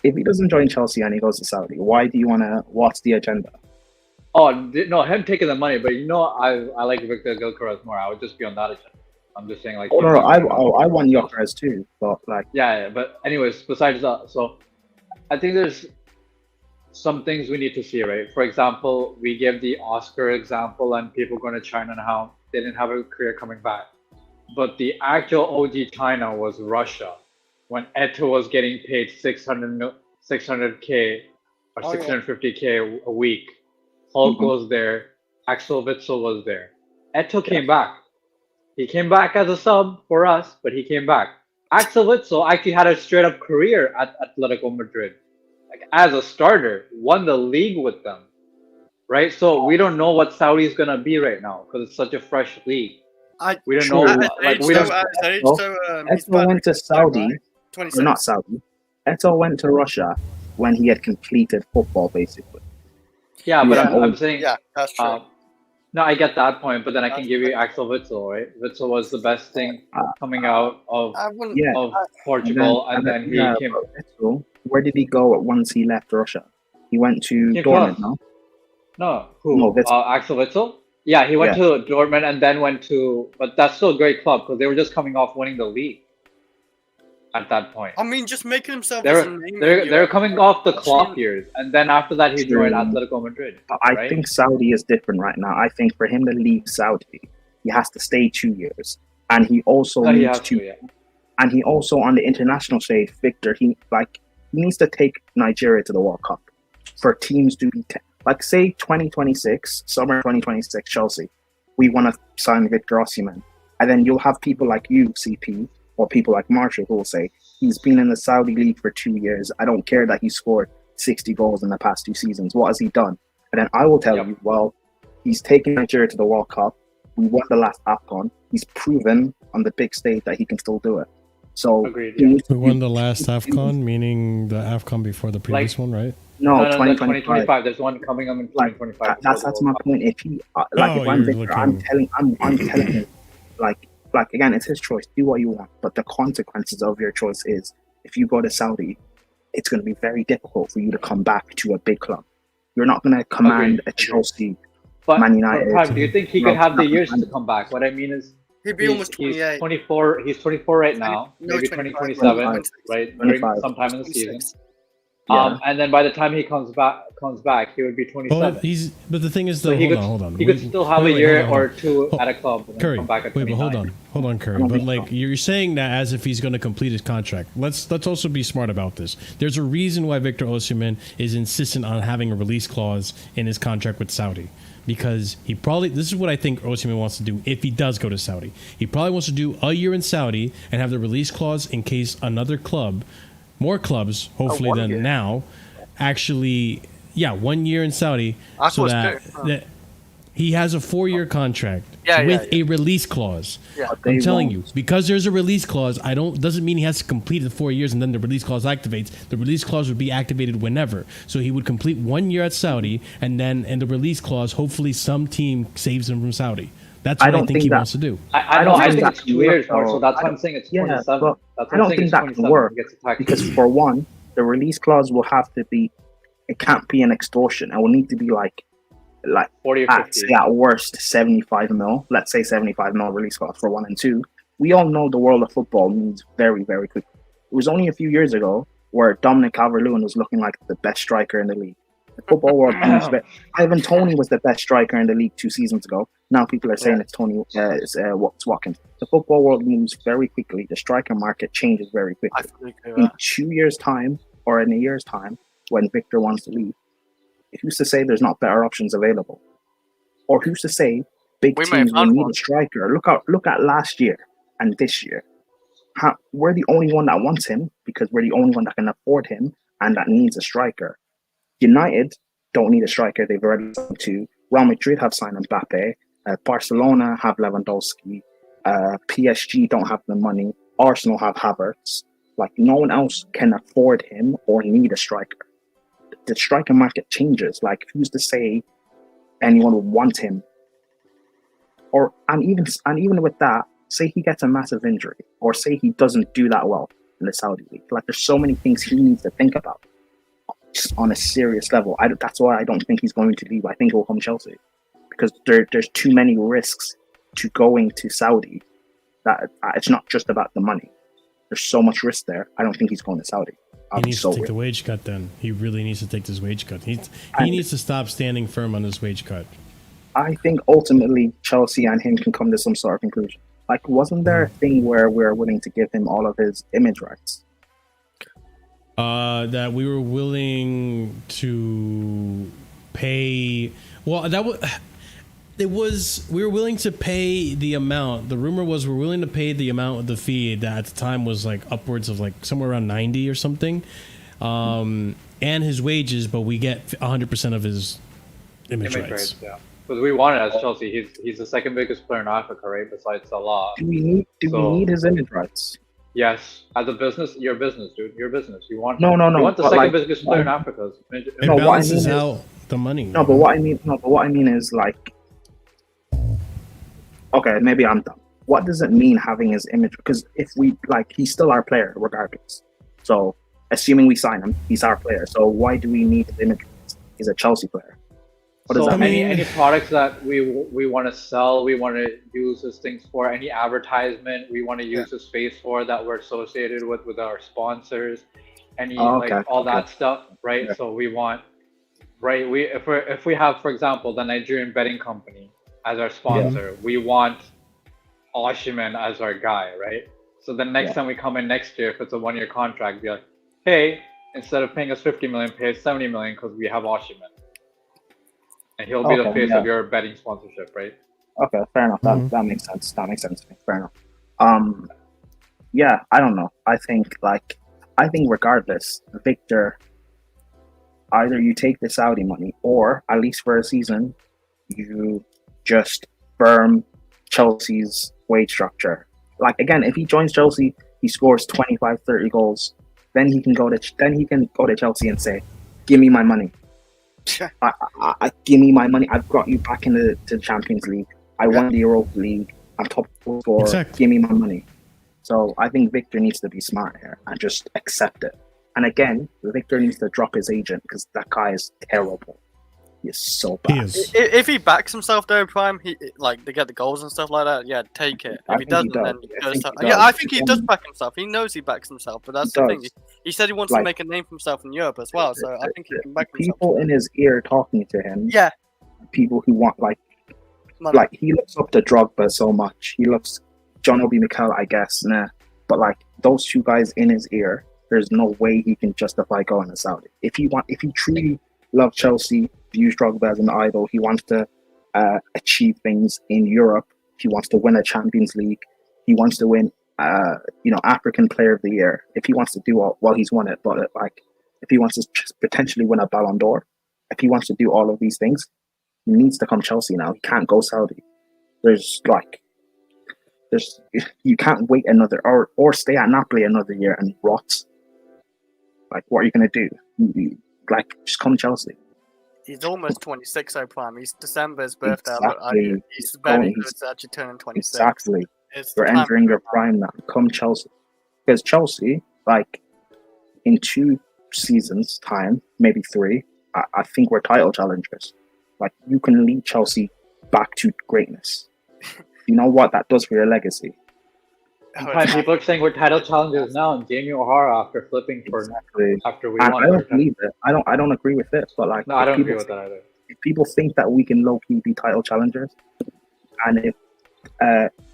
if he doesn't join Chelsea and he goes to Saudi, why do you want to? What's the agenda? Oh no, him taking the money. But I like Victor Gilchrist more. I would just be on that agenda. I'm just saying, like. Oh no! I want Gilchrist too, but like. Yeah. But anyways, besides that, so I think there's some things we need to see, right? For example, we give the Oscar example, and people going to China and how they didn't have a career coming back. But the actual OG China was Russia, when Eto'o was getting paid 600K or Oh, yeah. 650K a week. Hulk was there. Axel Witsel was there. Eto came back. He came back as a sub for us, but he came back. Axel Witsel actually had a straight up career at Atletico Madrid, like as a starter, won the league with them, right? So we don't know what Saudi's gonna be right now because it's such a fresh league. We don't know. Like we don't. He's Eto went to Saudi, or 26. not Saudi. Eto went to Russia when he had completed football, basically. Yeah, but I'm saying. Yeah, that's true. No, I get that point, but then I can give you Axel Witsel, right? Witsel was the best thing coming out of Portugal, and then he came. Witsel, where did he go once he left Russia? He went to Dortmund, no? No, who? No, Axel Witsel? Yeah, he went to Dortmund and then went to, but that's still a great club because they were just coming off winning the league at that point. I mean, just making himself. They're coming off the Klopp years, and then after that he joined Atletico Madrid. I think Saudi is different right now. I think for him to leave Saudi, he has to stay 2 years, and he also needs to. And he also on the international stage, Victor. He needs to take Nigeria to the World Cup for teams to be like say 2026 summer 2026 Chelsea. We want to sign Victor Osimhen, and then you'll have people like you, CP. Or people like Marshall who will say, he's been in the Saudi league for 2 years. I don't care that he scored 60 goals in the past 2 seasons. What has he done? And then I will tell you, well, he's taken Nigeria to the World Cup. We won the last AFCON. He's proven on the big stage that he can still do it. So we won the last AFCON, meaning the AFCON before the previous one, right? No, 2025. There's one coming up in 2025. That's my point. If he, if I'm Victor, I'm telling him, like again, it's his choice. Do what you want, but the consequences of your choice is if you go to Saudi, it's going to be very difficult for you to come back to a big club. You're not going to command a Chelsea, Man United. But do you think he could have the years to come back? What I mean is, he'd be almost 28. He's 24. He's 24 right now. Maybe 2027, right? During sometime in the season. And then by the time he comes back, he would be 27. But the thing is, though, so hold on. He could still have a year or two at a club and Curry, come back at 29. but hold on, Curry. But like you're saying that as if he's going to complete his contract. Let's also be smart about this. There's a reason why Victor Osimhen is insistent on having a release clause in his contract with Saudi. Because this is what I think Osimhen wants to do if he does go to Saudi. He probably wants to do a year in Saudi and have the release clause in case another club, more clubs, hopefully than now, actually, 1 year in Saudi, so that he has a 4-year contract with a release clause. Yeah. I'm telling you, because there's a release clause, doesn't mean he has to complete the 4 years and then the release clause activates. The release clause would be activated whenever. So he would complete 1 year at Saudi, and then in the release clause, hopefully some team saves him from Saudi. That's what I think he wants to do. I think it's 2 years, so that's why I'm saying it's 27. I don't think that can work because for one, the release clause will have to be. It can't be an extortion. It will need to be like 40 or 50. At worst 75 mil. Let's say 75 mil release clause for 1 and 2. We all know the world of football moves very, very quickly. It was only a few years ago where Dominic Calvert-Lewin was looking like the best striker in the league. The football world moves. Ivan Toney was the best striker in the league 2 seasons ago. Now people are saying it's Tony. It's Watkins. The football world moves very quickly. The striker market changes very quickly. In 2 years' time or in a year's time, when Victor wants to leave, who's to say there's not better options available? Or who's to say big teams will need a striker? Look at last year and this year. We're the only one that wants him because we're the only one that can afford him and that needs a striker. United don't need a striker. They've already signed 2. Real Madrid have signed Mbappe. Barcelona have Lewandowski. PSG don't have the money. Arsenal have Havertz. Like no one else can afford him or need a striker. The striker market changes. Like who's to say anyone would want him? And even with that, say he gets a massive injury, or say he doesn't do that well in the Saudi league. Like there's so many things he needs to think about just on a serious level. That's why I don't think he's going to leave. I think he'll come Chelsea because there's too many risks to going to Saudi. That it's not just about the money. There's so much risk there. I don't think he's going to Saudi. He needs to take the wage cut then. He really needs to take this wage cut. He needs to stop standing firm on this wage cut. I think ultimately Chelsea and him can come to some sort of conclusion. Like, wasn't there a thing where we're willing to give him all of his image rights? That we were willing to pay. Well, we were willing to pay the amount. The rumor was we're willing to pay the amount of the fee that at the time was like upwards of like somewhere around 90 or something, and his wages, but we get 100% of his image rights. Yeah, because we want it as Chelsea. He's the second biggest player in Africa, right? Besides Salah. Do we need his image rights? Yes, as a business, your business, dude. Your business. You want no. You want the second biggest player in Africa. It balances out the money. No, but what I mean is like, okay, maybe I'm dumb. What does it mean having his image? Because if we like, he's still our player regardless. So assuming we sign him, he's our player. So why do we need his image? He's a Chelsea player. What does that mean? Any products that we want to sell, we want to use his things for, any advertisement we want to use his face for that we're associated with our sponsors, all that stuff, right? Yeah. So we want, right? If we have, for example, the Nigerian betting company as our sponsor, we want Osimhen as our guy, right? So the next time we come in next year, if it's a 1-year contract, be like, hey, instead of paying us 50 million, pay us 70 million because we have Osimhen. And he'll be the face of your betting sponsorship, right? Okay, fair enough. That makes sense. That makes sense to me. Fair enough. Yeah, I don't know. I think regardless, Victor, either you take the Saudi money, or at least for a season, you just firm Chelsea's wage structure. Like again, if he joins Chelsea, he scores 25, 30 goals, then he can go to Chelsea and say, "Give me my money." Give me my money. I've got you back into the Champions League. I won the Europa League. I'm top scorer. Exactly. Give me my money. So I think Victor needs to be smart here and just accept it. And again, Victor needs to drop his agent because that guy is terrible. He's so bad. If he backs himself though, Prime, he like to get the goals and stuff like that. Yeah, take it. If he doesn't, then I think he does back himself. He knows he backs himself, but that's the thing. He said he wants to make a name for himself in Europe as well. So I think he can back himself. People in his ear talking to him. Yeah. People who want like he looks up to Drogba so much. He looks John Obi Mikel, I guess. Nah, but like those two guys in his ear, there's no way he can justify going to Saudi. If he truly loves Chelsea, views Drogba as an idol, he wants to achieve things in Europe. He wants to win a Champions League. He wants to win, African Player of the Year. If he wants to do all, well, he's won it. But if he wants to potentially win a Ballon d'Or, if he wants to do all of these things, he needs to come Chelsea now. He can't go Saudi. You can't wait another or stay at Napoli another year and rot. Like, what are you gonna do? Just come Chelsea. He's almost 26, so Prime. He's December's birthday. Exactly. He's very good to actually turning 26. Exactly. You're entering your prime now. Come Chelsea. Because Chelsea, in 2 seasons' time, maybe 3, I think we're title challengers. You can lead Chelsea back to greatness. You know what that does for your legacy? People are saying we're title challengers now, and Jamie O'Hara after flipping after we won. I don't believe it. I don't agree with it. But no, I don't agree with that either. If people think that we can low key be title challengers, and if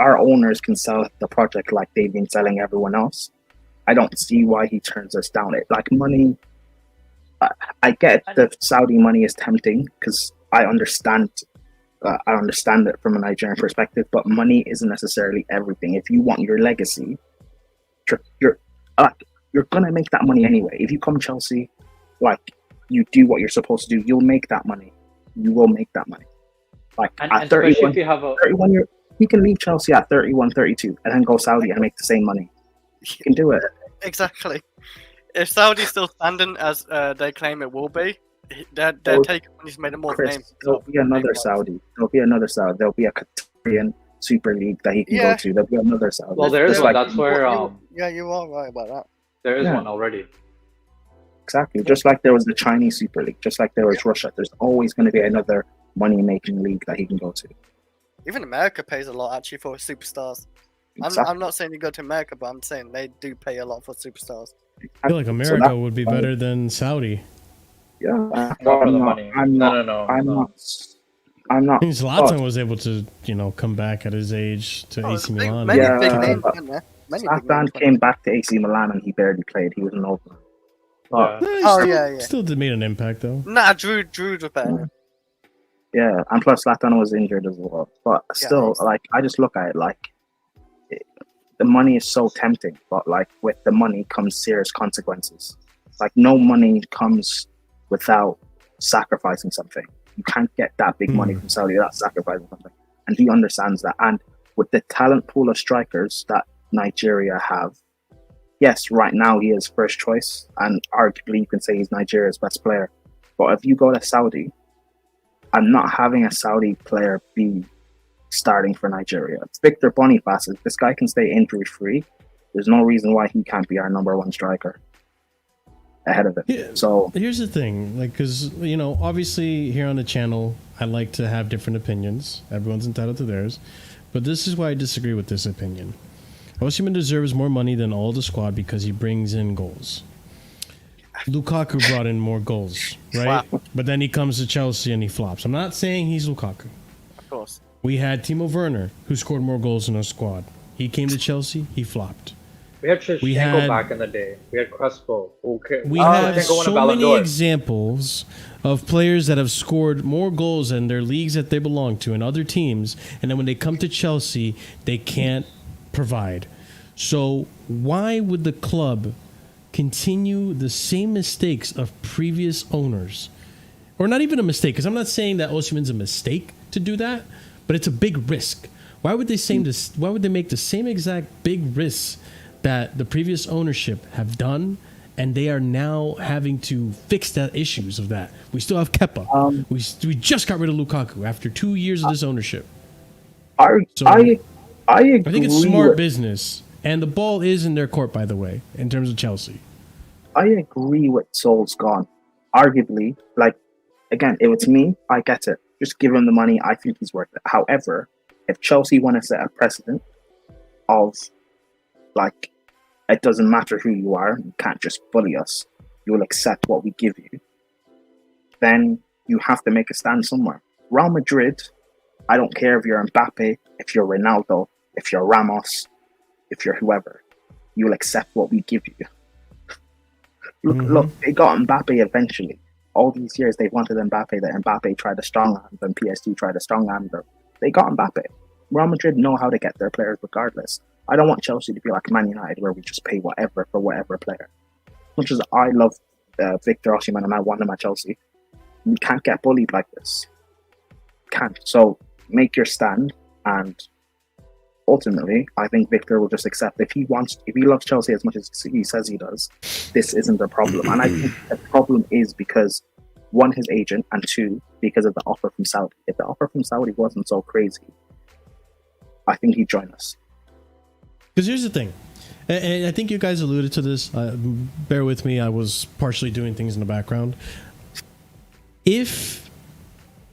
our owners can sell the project like they've been selling everyone else, I don't see why he turns us down. Money. I get the Saudi money is tempting because I understand it from a Nigerian perspective, but money isn't necessarily everything. If you want your legacy, you're gonna make that money anyway. If you come Chelsea, you do what you're supposed to do, you'll make that money. You will make that money. At 31, 31 years, he can leave Chelsea at 31, 32, and then go Saudi and make the same money. He can do it. Exactly. If Saudi's still standing as they claim it will be, they're taking when he's made it more name. There'll be another Saudi. There'll be a Qatarian Super League that he can go to. There'll be another Saudi. Well, there is one. That's where. Yeah, you are right about that. There is one already. Exactly. Just like there was the Chinese Super League, just like there was Russia. There's always going to be another money-making league that he can go to. Even America pays a lot actually for superstars. Exactly. I'm not saying you go to America, but I'm saying they do pay a lot for superstars. I feel like America would be better than Saudi. Yeah, not for the money. I'm not. Zlatan was able to, come back at his age to AC Milan. Zlatan came back to AC Milan and he barely played. He was an opener. Yeah. Still did made an impact though. Nah, Drew was better. Yeah, and plus Zlatan was injured as well. But still, like, I just look at it like the money is so tempting, but like with the money comes serious consequences. Like no money comes without sacrificing something. You can't get that big money from Saudi without sacrificing something. And he understands that. And with the talent pool of strikers that Nigeria have, yes, right now he is first choice, and arguably you can say he's Nigeria's best player. But if you go to Saudi, I'm not having a Saudi player be starting for Nigeria. It's Victor Boniface. If this guy can stay injury free, there's no reason why he can't be our number one striker ahead of it. Yeah, so here's the thing, like, because obviously here on the channel I like to have different opinions. Everyone's entitled to theirs, but this is why I disagree with this opinion. Osimhen deserves more money than all the squad because he brings in goals. Lukaku brought in more goals, right? Wow. But then he comes to Chelsea and he flops. I'm not saying he's Lukaku. Of course. We had Timo Werner, who scored more goals in our squad. He came to Chelsea, he flopped. We had Shevchenko back in the day. We had Crespo. Okay. We have so many examples of players that have scored more goals in their leagues that they belong to and other teams, and then when they come to Chelsea, they can't provide. So why would the club continue the same mistakes of previous owners? Or not even a mistake, because I'm not saying that Osimhen's a mistake to do that, but it's a big risk. Why would they make the same exact big risks that the previous ownership have done, and they are now having to fix the issues of that? We still have Kepa. We just got rid of Lukaku after 2 years of this ownership. I agree. I think it's smart business, and the ball is in their court, by the way, in terms of Chelsea. I agree with Sol's gone. Arguably, like, again, if it's me, I get it. Just give him the money. I think he's worth it. However, if Chelsea want to set a precedent of, like, it doesn't matter who you are, you can't just bully us, you'll accept what we give you, then you have to make a stand somewhere. Real Madrid, I don't care if you're Mbappe, if you're Ronaldo, if you're Ramos, if you're whoever, you'll accept what we give you. Look, they got Mbappe eventually. All these years they've wanted Mbappe, that Mbappe tried a strong hand, and PSG tried a strong hand. They got Mbappe. Real Madrid know how to get their players regardless. I don't want Chelsea to be like Man United, where we just pay whatever for whatever player. As much as I love Victor Osimhen and I want him at Chelsea, you can't get bullied like this. Can't. So make your stand, and ultimately, I think Victor will just accept if he loves Chelsea as much as he says he does, this isn't a problem. And I think the problem is because, one, his agent, and two, because of the offer from Saudi. If the offer from Saudi wasn't so crazy, I think he'd join us. Because here's the thing, and I think you guys alluded to this. Bear with me, I was partially doing things in the background. If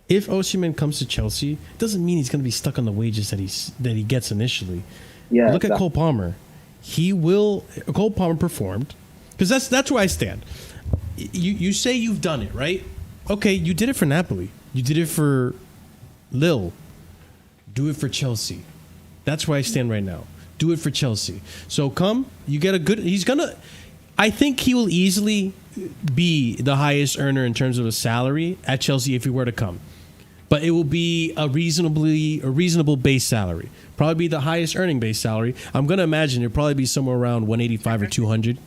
Osimhen comes to Chelsea, it doesn't mean he's going to be stuck on the wages that he gets initially. Yeah. Look at Cole Palmer. Cole Palmer performed, because that's where I stand. You say you've done it, right? Okay, you did it for Napoli. You did it for Lille. Do it for Chelsea. That's where I stand right now. Do it for Chelsea. So you get a good. I think he will easily be the highest earner in terms of a salary at Chelsea if he were to come. But it will be a reasonable base salary. Probably be the highest earning base salary. I'm going to imagine it'll probably be somewhere around 185 or 200.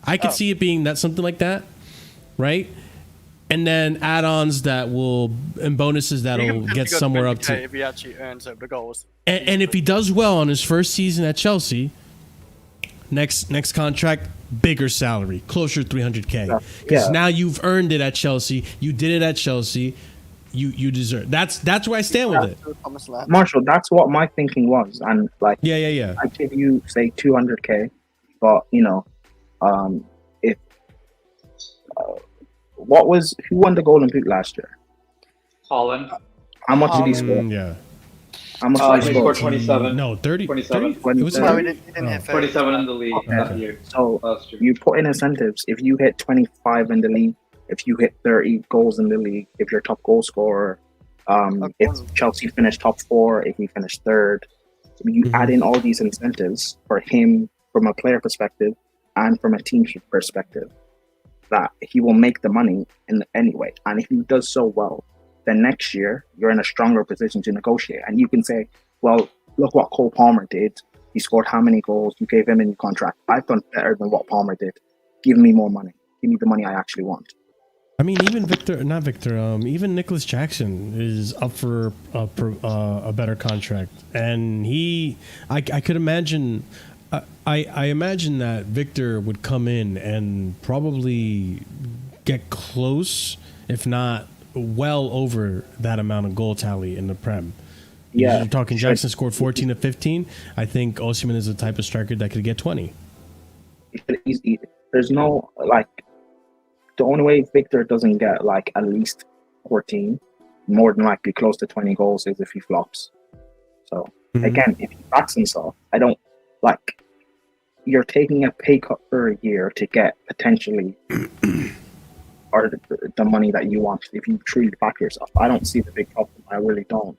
I could see it being something like that, right? And then add-ons and bonuses that'll get somewhere up to. If he actually earns over the goals. And if he does well on his first season at Chelsea, next contract, bigger salary, closer to 300K. Because now you've earned it at Chelsea. You did it at Chelsea. You deserve. That's where I stand with it. Marshall, that's what my thinking was, and like, yeah. I give you say 200K, but if who won the Golden Boot last year? Holland. How much did he score? Yeah. How much did he score? 27. No, 30. 27. 27. He didn't hit 30. 27 in the league that year. So you put in incentives. If you hit 25 in the league, if you hit 30 goals in the league, if you're top goal scorer, if Chelsea finished top 4, if he finished 3rd, you add in all these incentives for him from a player perspective and from a team perspective. that he will make the money anyway. And if he does so well, then next year you're in a stronger position to negotiate. And you can say, well, look what Cole Palmer did. He scored how many goals? You gave him a new contract. I've done better than what Palmer did. Give me more money. Give me the money I actually want. I mean, even even Nicholas Jackson is up for a better contract, and I could imagine, I imagine that Victor would come in and probably get close, if not well over that amount of goal tally in the Prem. Yeah, you're talking Jackson scored 14 to 15. I think Osimhen is the type of striker that could get 20. There's no, like, the only way Victor doesn't get like at least 14, more than likely close to 20 goals, is if he flops. So again, if he backs himself, I don't like, you're taking a pay cut for a year to get potentially or the money that you want. If you truly back yourself, I don't see the big problem. I really don't.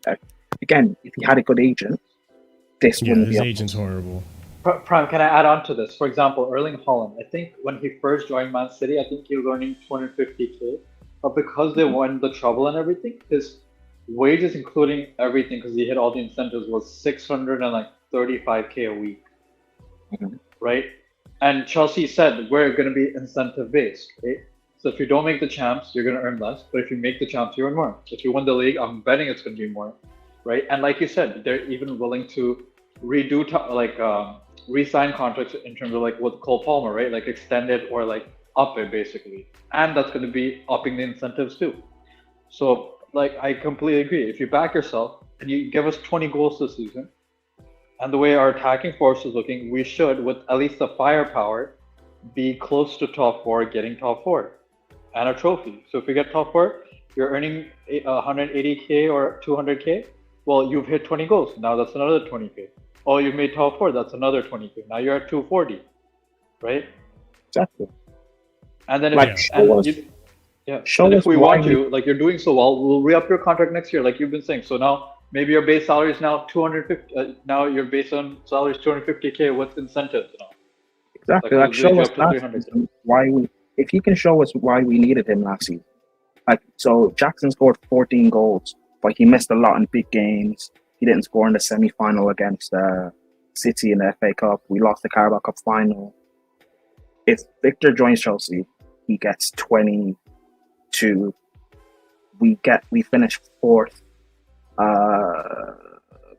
Again, if he had a good agent, this wouldn't be. His agent's horrible. Prime, can I add on to this? For example, Erling Haaland, I think when he first joined Man City, I think he was earning 250k. But because they won the treble and everything, his wages, including everything, because he hit all the incentives, was 635k a week. Right? And Chelsea said, we're going to be incentive based, right? So if you don't make the champs, you're going to earn less. But if you make the champs, you earn more. If you win the league, I'm betting it's going to be more. Right? And like you said, they're even willing to redo re-sign contracts in terms of like with Cole Palmer, right? Like extend it or like up it basically. And that's going to be upping the incentives too. So like I completely agree. If you back yourself and you give us 20 goals this season, and the way our attacking force is looking, we should, with at least the firepower, be close to top four, getting top four and a trophy. So if we get top four, you're earning 180k or 200k. Well, you've hit 20 goals. Now that's another 20k. Oh, you made top four. That's another 20k. Now you're at 240, right? Exactly. And then like, if we want you, like you're doing so well, we'll re-up your contract next year, like you've been saying. So now maybe your base salary is now 250. Now your base on salary is 250k with incentives. You know? Exactly. Like show us why we. If you can show us why we needed him last season, like so, Jackson scored 14 goals, but he missed a lot in big games. He didn't score in the semi-final against City in the FA Cup. We lost the Carabao Cup final. If Victor joins Chelsea, he gets 22. We finish fourth.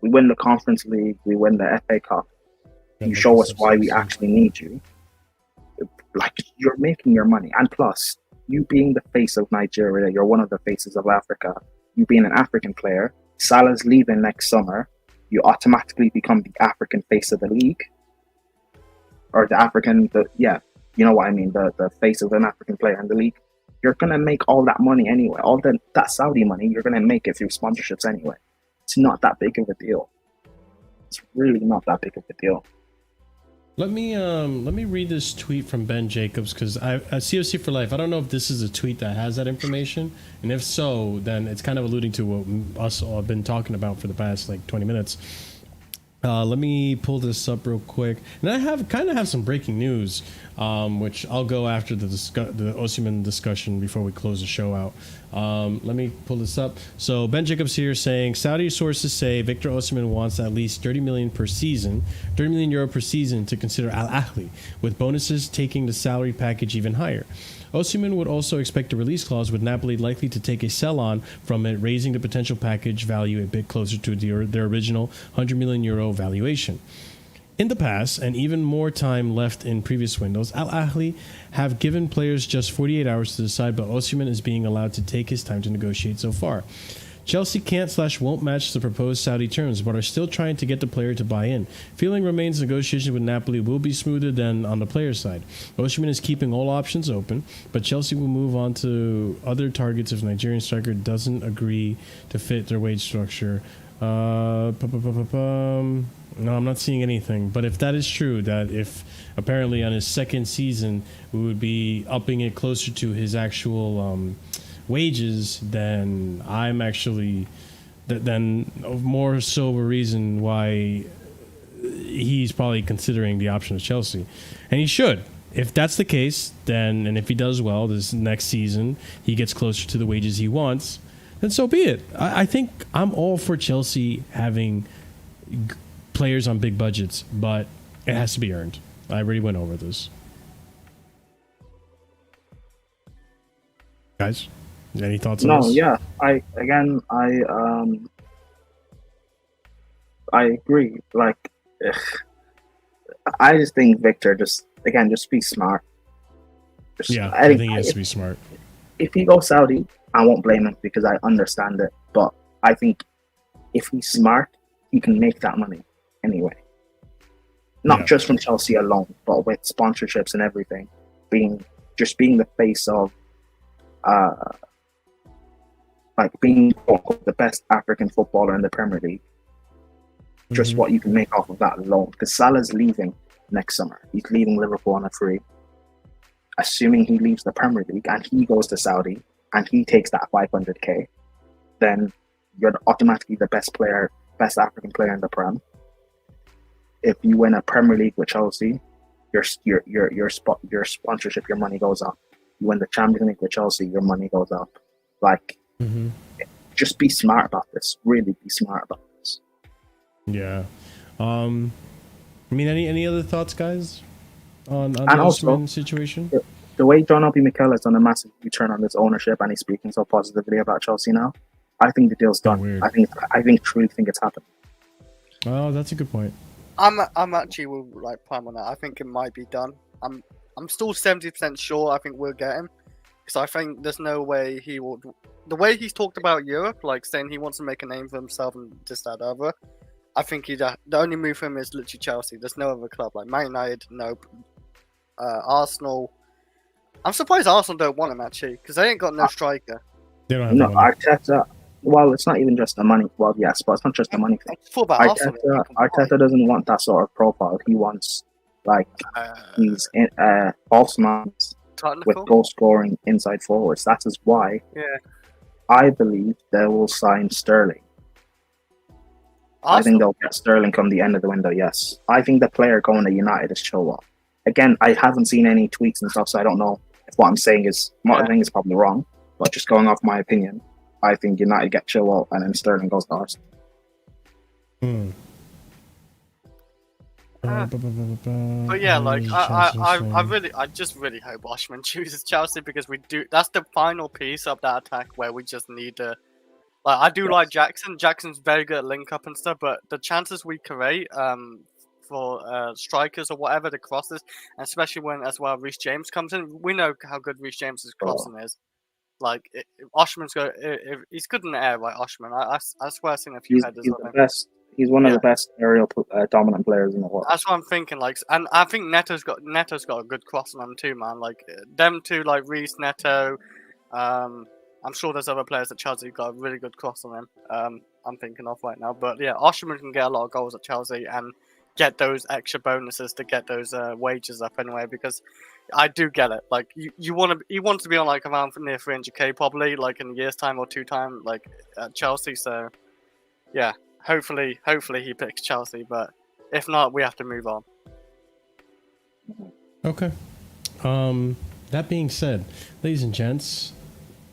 We win the Conference League. We win the FA Cup. You show us why we actually need you. Like, you're making your money. And plus, you being the face of Nigeria, you're one of the faces of Africa. You being an African player, Salah's leaving next summer, you automatically become the African face of the league. Or you know what I mean, the face of an African player in the league. You're going to make all that money anyway. That Saudi money, you're going to make it through sponsorships anyway. It's not that big of a deal. It's really not that big of a deal. Let me read this tweet from Ben Jacobs, because I COC for Life. I don't know if this is a tweet that has that information, and if so, then it's kind of alluding to what us all have been talking about for the past like 20 minutes. Let me pull this up real quick, and I have some breaking news, which I'll go after the Osimhen discussion before we close the show out. Let me pull this up. So Ben Jacobs here saying Saudi sources say Victor Osimhen wants at least 30 million per season, 30 million euro per season to consider Al Ahly, with bonuses taking the salary package even higher. Osimhen would also expect a release clause, with Napoli likely to take a sell-on from it, raising the potential package value a bit closer to their original 100 million euro valuation. In the past, and even more time left in previous windows, Al Ahly have given players just 48 hours to decide, but Osimhen is being allowed to take his time to negotiate so far. Chelsea can't/won't match the proposed Saudi terms, but are still trying to get the player to buy in. Feeling remains negotiations with Napoli will be smoother than on the player side. Osimhen is keeping all options open, but Chelsea will move on to other targets if Nigerian striker doesn't agree to fit their wage structure. No, I'm not seeing anything. But if that is true, that if apparently on his second season we would be upping it closer to his actual wages, then I'm actually then more so a reason why he's probably considering the option of Chelsea, and he should, if that's the case, then, and if he does well this next season, he gets closer to the wages he wants, then so be it. I think I'm all for Chelsea having players on big budgets, but it has to be earned. I already went over this. Guys, any thoughts on this? No, yeah. I agree. Like, I just think Victor just be smart. I think he has to be smart. If he goes Saudi, I won't blame him because I understand it. But I think if he's smart, he can make that money anyway. Not just from Chelsea alone, but with sponsorships and everything, being the face of, being the best African footballer in the Premier League. Just what you can make off of that alone. Because Salah's leaving next summer. He's leaving Liverpool on a free. Assuming he leaves the Premier League and he goes to Saudi and he takes that 500k, then you're automatically the best African player in the Prem. If you win a Premier League with Chelsea, your sponsorship, your money goes up. You win the Champions League with Chelsea, your money goes up. Like, just be smart about this. Really be smart about this. Yeah. I mean, any other thoughts, guys, on the Osimhen situation? The way John Obi Mikel has done a massive return on this ownership and he's speaking so positively about Chelsea now, I think the deal's done. Weird. I truly think it's happened. Oh, that's a good point. I'm actually like prime on that. I think it might be done. I'm still 70% sure. I think we'll get him because I think there's no way he will. The way he's talked about Europe, like saying he wants to make a name for himself and this, that, other. I think the only move for him is literally Chelsea. There's no other club like Man United. Nope. Arsenal. I'm surprised Arsenal don't want him actually because they ain't got no striker. They don't have No, the money. Arteta. Well, it's not even just the money. Well, yes, but it's not just the money thing. Arteta doesn't want that sort of profile. He wants he's false nines with goal scoring inside forwards. That is why I believe they will sign Sterling. Arsenal. I think they'll get Sterling come the end of the window. Yes, I think the player going to United is Chilwell. Again, I haven't seen any tweets and stuff, so I don't know if what I'm saying is probably wrong. But just going off my opinion, I think United get Chilwell and then Sterling goes to Arsenal. But yeah, like I just really hope Osimhen chooses Chelsea because that's the final piece of that attack where we just need to. Like I do like Jackson. Jackson's very good at link up and stuff, but the chances we create for strikers or whatever the crosses, and especially when as well Reece James comes in, we know how good Reece James's crossing is. Like Osimhen's good. If he's good in the air, right? Osimhen. I swear I've seen a few headers of him. He's one of the best aerial dominant players in the world. That's what I'm thinking. Like, and I think Neto's got a good cross on him too, man. Like them two, like Reece, Neto. I'm sure there's other players at Chelsea who got a really good cross on him. I'm thinking of right now, but yeah, Osimhen can get a lot of goals at Chelsea and get those extra bonuses to get those wages up anyway. Because I do get it. Like he wants to be on like around near 300k probably, like in a year's time or 2 time, like at Chelsea. So yeah. Hopefully he picks Chelsea, but if not, we have to move on. Okay. That being said, ladies and gents,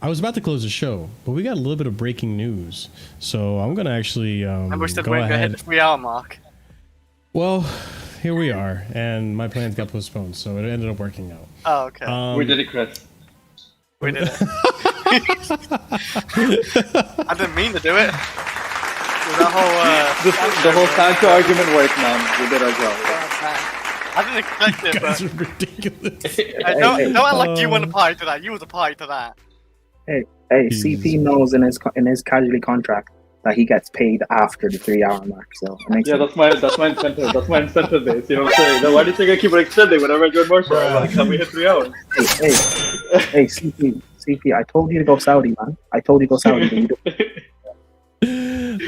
I was about to close the show, but we got a little bit of breaking news, so I'm gonna actually and we said go we're ahead. gonna hit the 3-hour mark. Well, here we are, and my plans got postponed, so it ended up working out. Oh, okay. We did it, Chris. We did it. I didn't mean to do it. The whole Sancho argument worked, man. We did our job. I didn't expect it, That's but ridiculous. no, like you want a pie to that. You was a pie to that. Hey, CP knows in his casually contract that he gets paid after the 3-hour mark. So that's my incentive. That's my incentive base. You know what I'm saying? Then why do you think I keep extending whenever I join Marshall? Like, can we hit 3 hours? Hey, CP, I told you to go Saudi, man. I told you to go Saudi.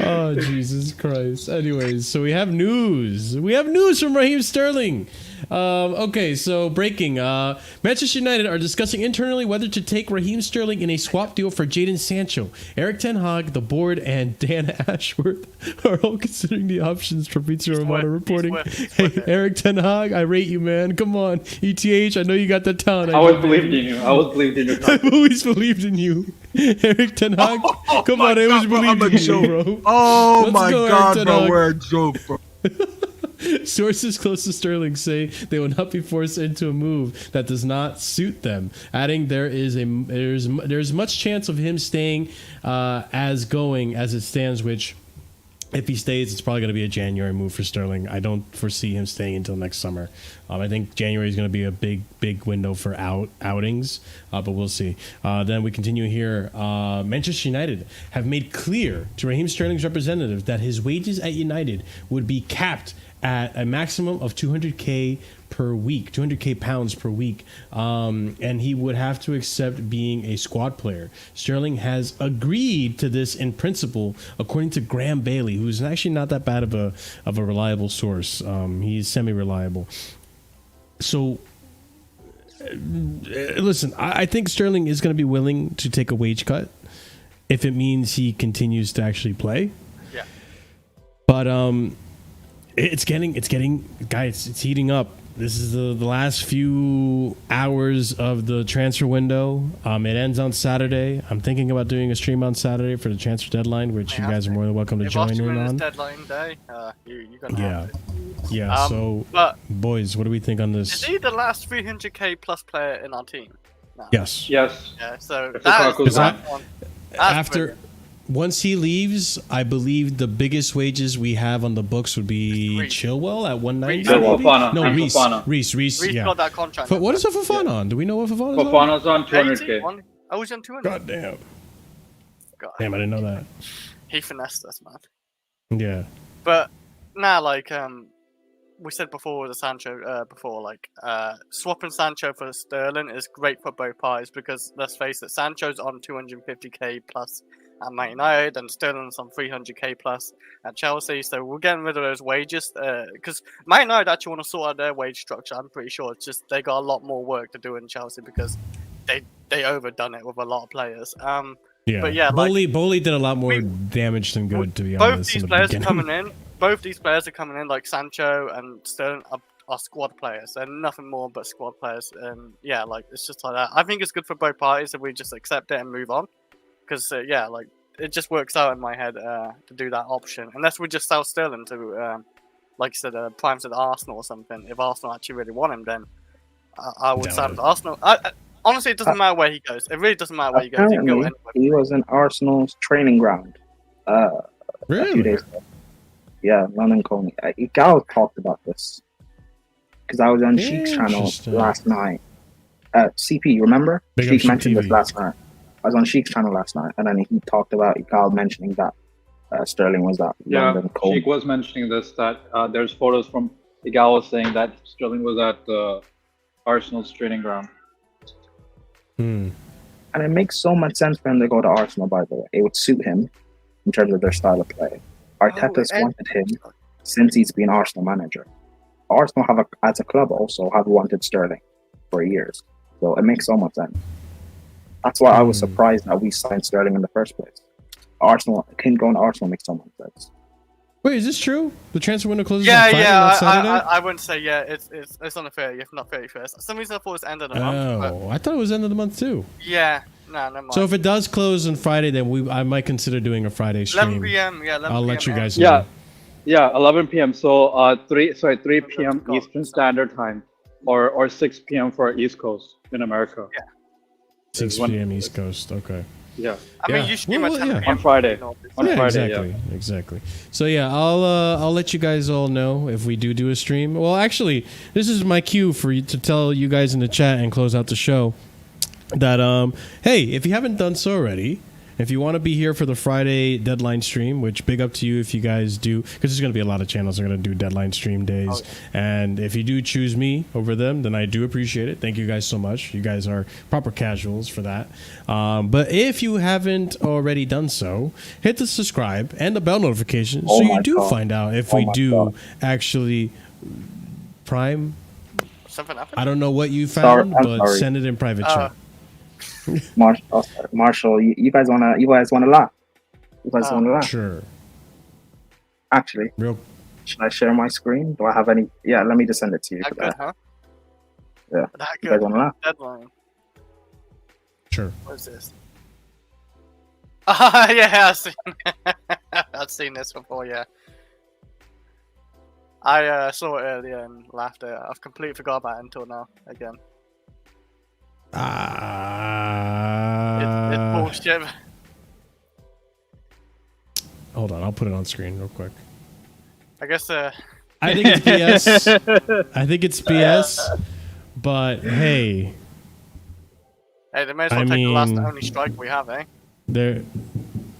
Oh, Jesus Christ. Anyways, so we have news. We have news from Raheem Sterling. Okay, so breaking. Manchester United are discussing internally whether to take Raheem Sterling in a swap deal for Jadon Sancho. Eric Ten Hag, the board, and Dan Ashworth are all considering the options. Fabrizio Romano reporting. Hey, Eric Ten Hag, I rate you, man. Come on. ETH, I know you got the talent. I always believed in you. I always believed in your I've always believed in you. Eric Ten Hag, come on, I always believed in you, bro. Oh Let's my go, God, Eric Ten bro, Hag. we're a joke, bro. Sources close to Sterling say they will not be forced into a move that does not suit them, adding there's much chance of him staying as it stands, which if he stays, it's probably going to be a January move for Sterling. I don't foresee him staying until next summer. I think January is going to be a big window for outings, but we'll see. Then we continue here. Manchester United have made clear to Raheem Sterling's representative that his wages at United would be capped at a maximum of 200K per week, 200K pounds per week, and he would have to accept being a squad player. Sterling has agreed to this in principle, according to Graham Bailey, who's actually not that bad of a reliable source. He's semi-reliable. So, listen, I think Sterling is going to be willing to take a wage cut if it means he continues to actually play. Yeah. But it's heating up. This is the last few hours of the transfer window. It ends on Saturday. I'm thinking about doing a stream on Saturday for the transfer deadline, which you guys are more than welcome to join in on. Deadline day, you're gonna have to. Yeah. So, but boys, what do we think on this? is he the last 300k plus player in our team? No. Yes. Yes. Yeah. So If that Lukaku's is on. After. Once he leaves, I believe the biggest wages we have on the books would be Chilwell at 190. Fofana. No, And Reece. Fofana. Reece. Yeah. got that contract. But what is a Fofana on? Do we know what Fofana's on? Fofana's on 200K. I was on 200. God damn. God. Damn, I didn't know that. He finessed us, man. Yeah. But now, like we said before with the Sancho, swapping Sancho for Sterling is great for both parties because let's face it, Sancho's on 250k plus at Man United and Sterling's on 300k plus at Chelsea. So we're getting rid of those wages because Man United actually want to sort out their wage structure. I'm pretty sure it's just they got a lot more work to do in Chelsea because they overdone it with a lot of players. Yeah. But yeah, Bowley did a lot more damage than good, to be honest. Both these players are coming in. Both these players are coming in, like Sancho and Sterling are squad players. They're nothing more but squad players. And yeah, like it's just like that. I think it's good for both parties if we just accept it and move on. Because it just works out in my head to do that option. Unless we just sell Sterling to, like you said, Prime to Arsenal or something. If Arsenal actually really want him, then I would sell him to Arsenal. Honestly, it doesn't matter where he goes. It really doesn't matter where he goes. He can go anywhere. He was in Arsenal's training ground. A few days ago. Yeah, London Coney. Gal talked about this because I was on Sheik's channel last night. CP, you remember? Sheik mentioned this last night. I was on Sheik's channel last night, and then he talked about Gal mentioning that Sterling was at London Coney. Sheik was mentioning this, that there's photos from Gal was saying that Sterling was at Arsenal's training ground. And it makes so much sense for him to go to Arsenal, by the way. It would suit him in terms of their style of play. Arteta's wanted him since he's been Arsenal manager. Arsenal as a club also have wanted Sterling for years. So it makes so much sense. That's why I was surprised that we signed Sterling in the first place. Arsenal, him going to Arsenal makes so much sense. Wait, is this true? The transfer window closes on Friday, not Saturday? I wouldn't say it's on the 30th, not 31st. For some reason I thought it was end of the month. Oh, I thought it was end of the month too. Yeah, no, never mind. So if it does close on Friday, then I might consider doing a Friday stream. 11 p.m. Yeah, 11 I'll p.m. let you guys know. Yeah, 11 p.m. So 3 p.m. Eastern Standard Time, or 6 p.m. for East Coast in America. Yeah. 6 p.m. East Coast. Okay. Yeah. I mean, you stream at 10 p.m. on Friday. Exactly. So yeah, I'll let you guys all know if we do a stream. Well, actually, this is my cue for you to tell you guys in the chat and close out the show that hey, if you haven't done so already, if you want to be here for the Friday deadline stream, which big up to you if you guys do, because there's going to be a lot of channels that are going to do deadline stream days. And if you do choose me over them, then I do appreciate it. Thank you guys so much. You guys are proper casuals for that. But if you haven't already done so, hit the subscribe and the bell notification so you do find out if we do actually Prime. Something happened? I don't know what you Sorry, found, I'm but sorry. send it in private chat. Marshall, you guys wanna laugh? You guys wanna laugh? Sure. Actually, Real. should I share my screen? Do I have any? Yeah, let me just send it to you. That For good, that. huh? Yeah. That You guys good. wanna laugh? Deadline. Sure. What is this? Ah, yeah, I've seen this before, yeah. I saw it earlier and laughed at it. I've completely forgot about it until now, again. It's bullshit. Hold on, I'll put it on screen real quick. I guess, I think it's BS. I think it's BS. But hey, hey, they may as well I take the last mean- only strike we have, eh? there.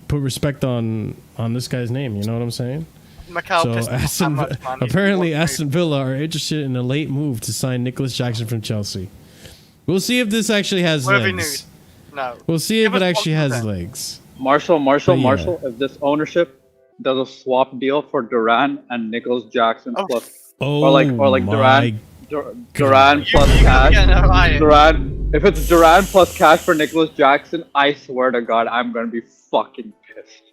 Put respect on this guy's name. You know what I'm saying? Macau So pissed me off that Aston, much, man. He's apparently one Aston Villa are interested in a late move to sign Nicholas Jackson from Chelsea. We'll see if this actually has Worthy legs. news. No. We'll see if Give it us actually has 1%. legs. Marshall, But yeah. if this ownership does a swap deal for Duran and Nicholas Jackson Oh, plus, Oh or like my Duran plus cash, Yeah, no, right. Duran. If it's Duran plus cash for Nicholas Jackson, I swear to God, I'm gonna be fucking pissed.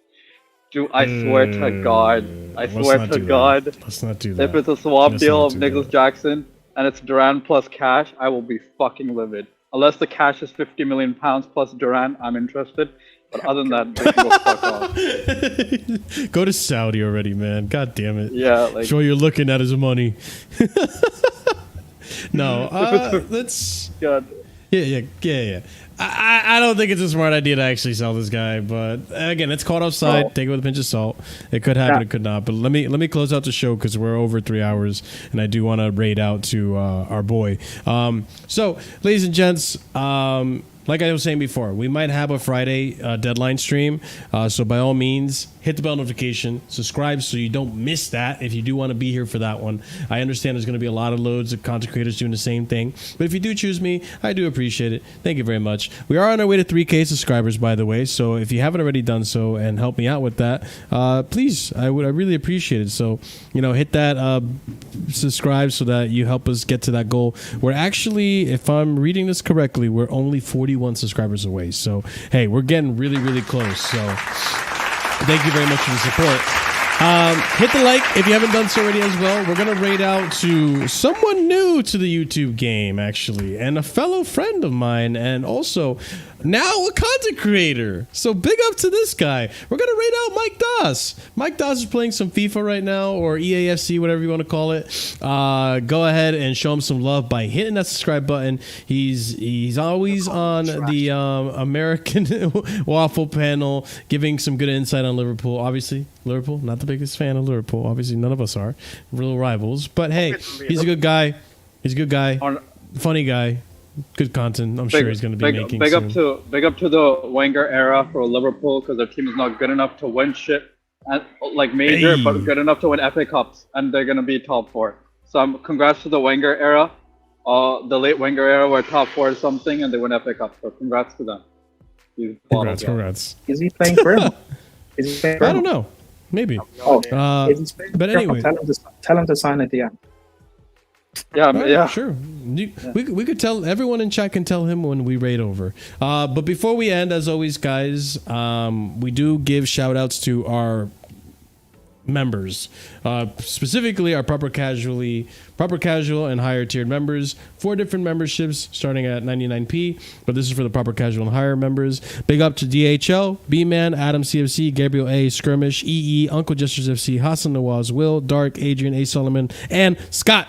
Dude, I swear to God, I let's swear not to do that. God, Let's not do that. if it's a swap Let's deal not of do Nicholas that. Jackson and it's Duran plus cash, I will be fucking livid. Unless the cash is £50 million plus Duran, I'm interested. But other than that, they can go fuck off. Go to Saudi already, man. God damn it. Yeah, like Sure, you're looking at his money. No, let's. God. Yeah. I don't think it's a smart idea to actually sell this guy, but again, it's caught offside. Oh. Take it with a pinch of salt. It could happen, Yeah. it could not. But let me close out the show because we're over 3 hours, and I do want to raid out to our boy. So, ladies and gents, like I was saying before, we might have a Friday deadline stream. So by all means, hit the bell notification, subscribe so you don't miss that if you do want to be here for that one. I understand there's going to be a lot of loads of content creators doing the same thing. But if you do choose me, I do appreciate it. Thank you very much. We are on our way to 3K subscribers, by the way. So if you haven't already done so and help me out with that, please, I really appreciate it. So, hit that subscribe so that you help us get to that goal. We're actually, if I'm reading this correctly, we're only 41 subscribers away. So, hey, we're getting really, really close. So, thank you very much for the support. Hit the like if you haven't done so already as well. We're going to raid out to someone new to the YouTube game, actually, and a fellow friend of mine, and also now a content creator. So big up to this guy. We're going to raid out Mike Doss. Mike Doss is playing some FIFA right now, or EAFC, whatever you want to call it. Go ahead and show him some love by hitting that subscribe button. He's always on the American Waffle panel, giving some good insight on Liverpool. Obviously, Liverpool, not the biggest fan of Liverpool. Obviously, none of us are. Real rivals. But hey, he's a good guy. He's a good guy. Funny guy. Good content. I'm sure he's going to be making big soon. Big up to the Wenger era for Liverpool because their team is not good enough to win shit and like major, Hey. but good enough to win FA Cups, and they're gonna be top four. So congrats to the Wenger era, the late Wenger era where top four is something and they win FA Cups. So congrats to them. Congrats. Is he playing for him? Is he playing for I him? don't know. Maybe. Oh, Uh, is he playing but for him? anyway. Tell him to sign at the end. Yeah. Sure. We could tell everyone in chat can tell him when we raid over. But before we end, as always, guys, we do give shout outs to our members, specifically our proper casual and higher tiered members. 4 different memberships starting at 99p, but this is for the proper casual and higher members. Big up to DHL, B-Man, Adam CFC, Gabriel A, Skirmish, EE, Uncle Gestures FC, Hassan Nawaz, Will, Dark, Adrian A Solomon, and Scott.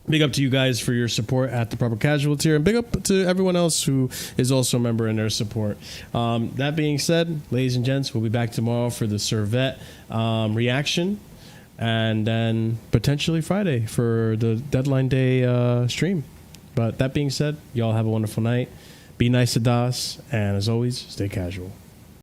Big up to you guys for your support at the proper casual tier, and big up to everyone else who is also a member and their support. That being said, ladies and gents, we'll be back tomorrow for the Servette reaction, and then potentially Friday for the deadline day stream. But that being said, y'all have a wonderful night. Be nice to Das, and as always, stay casual.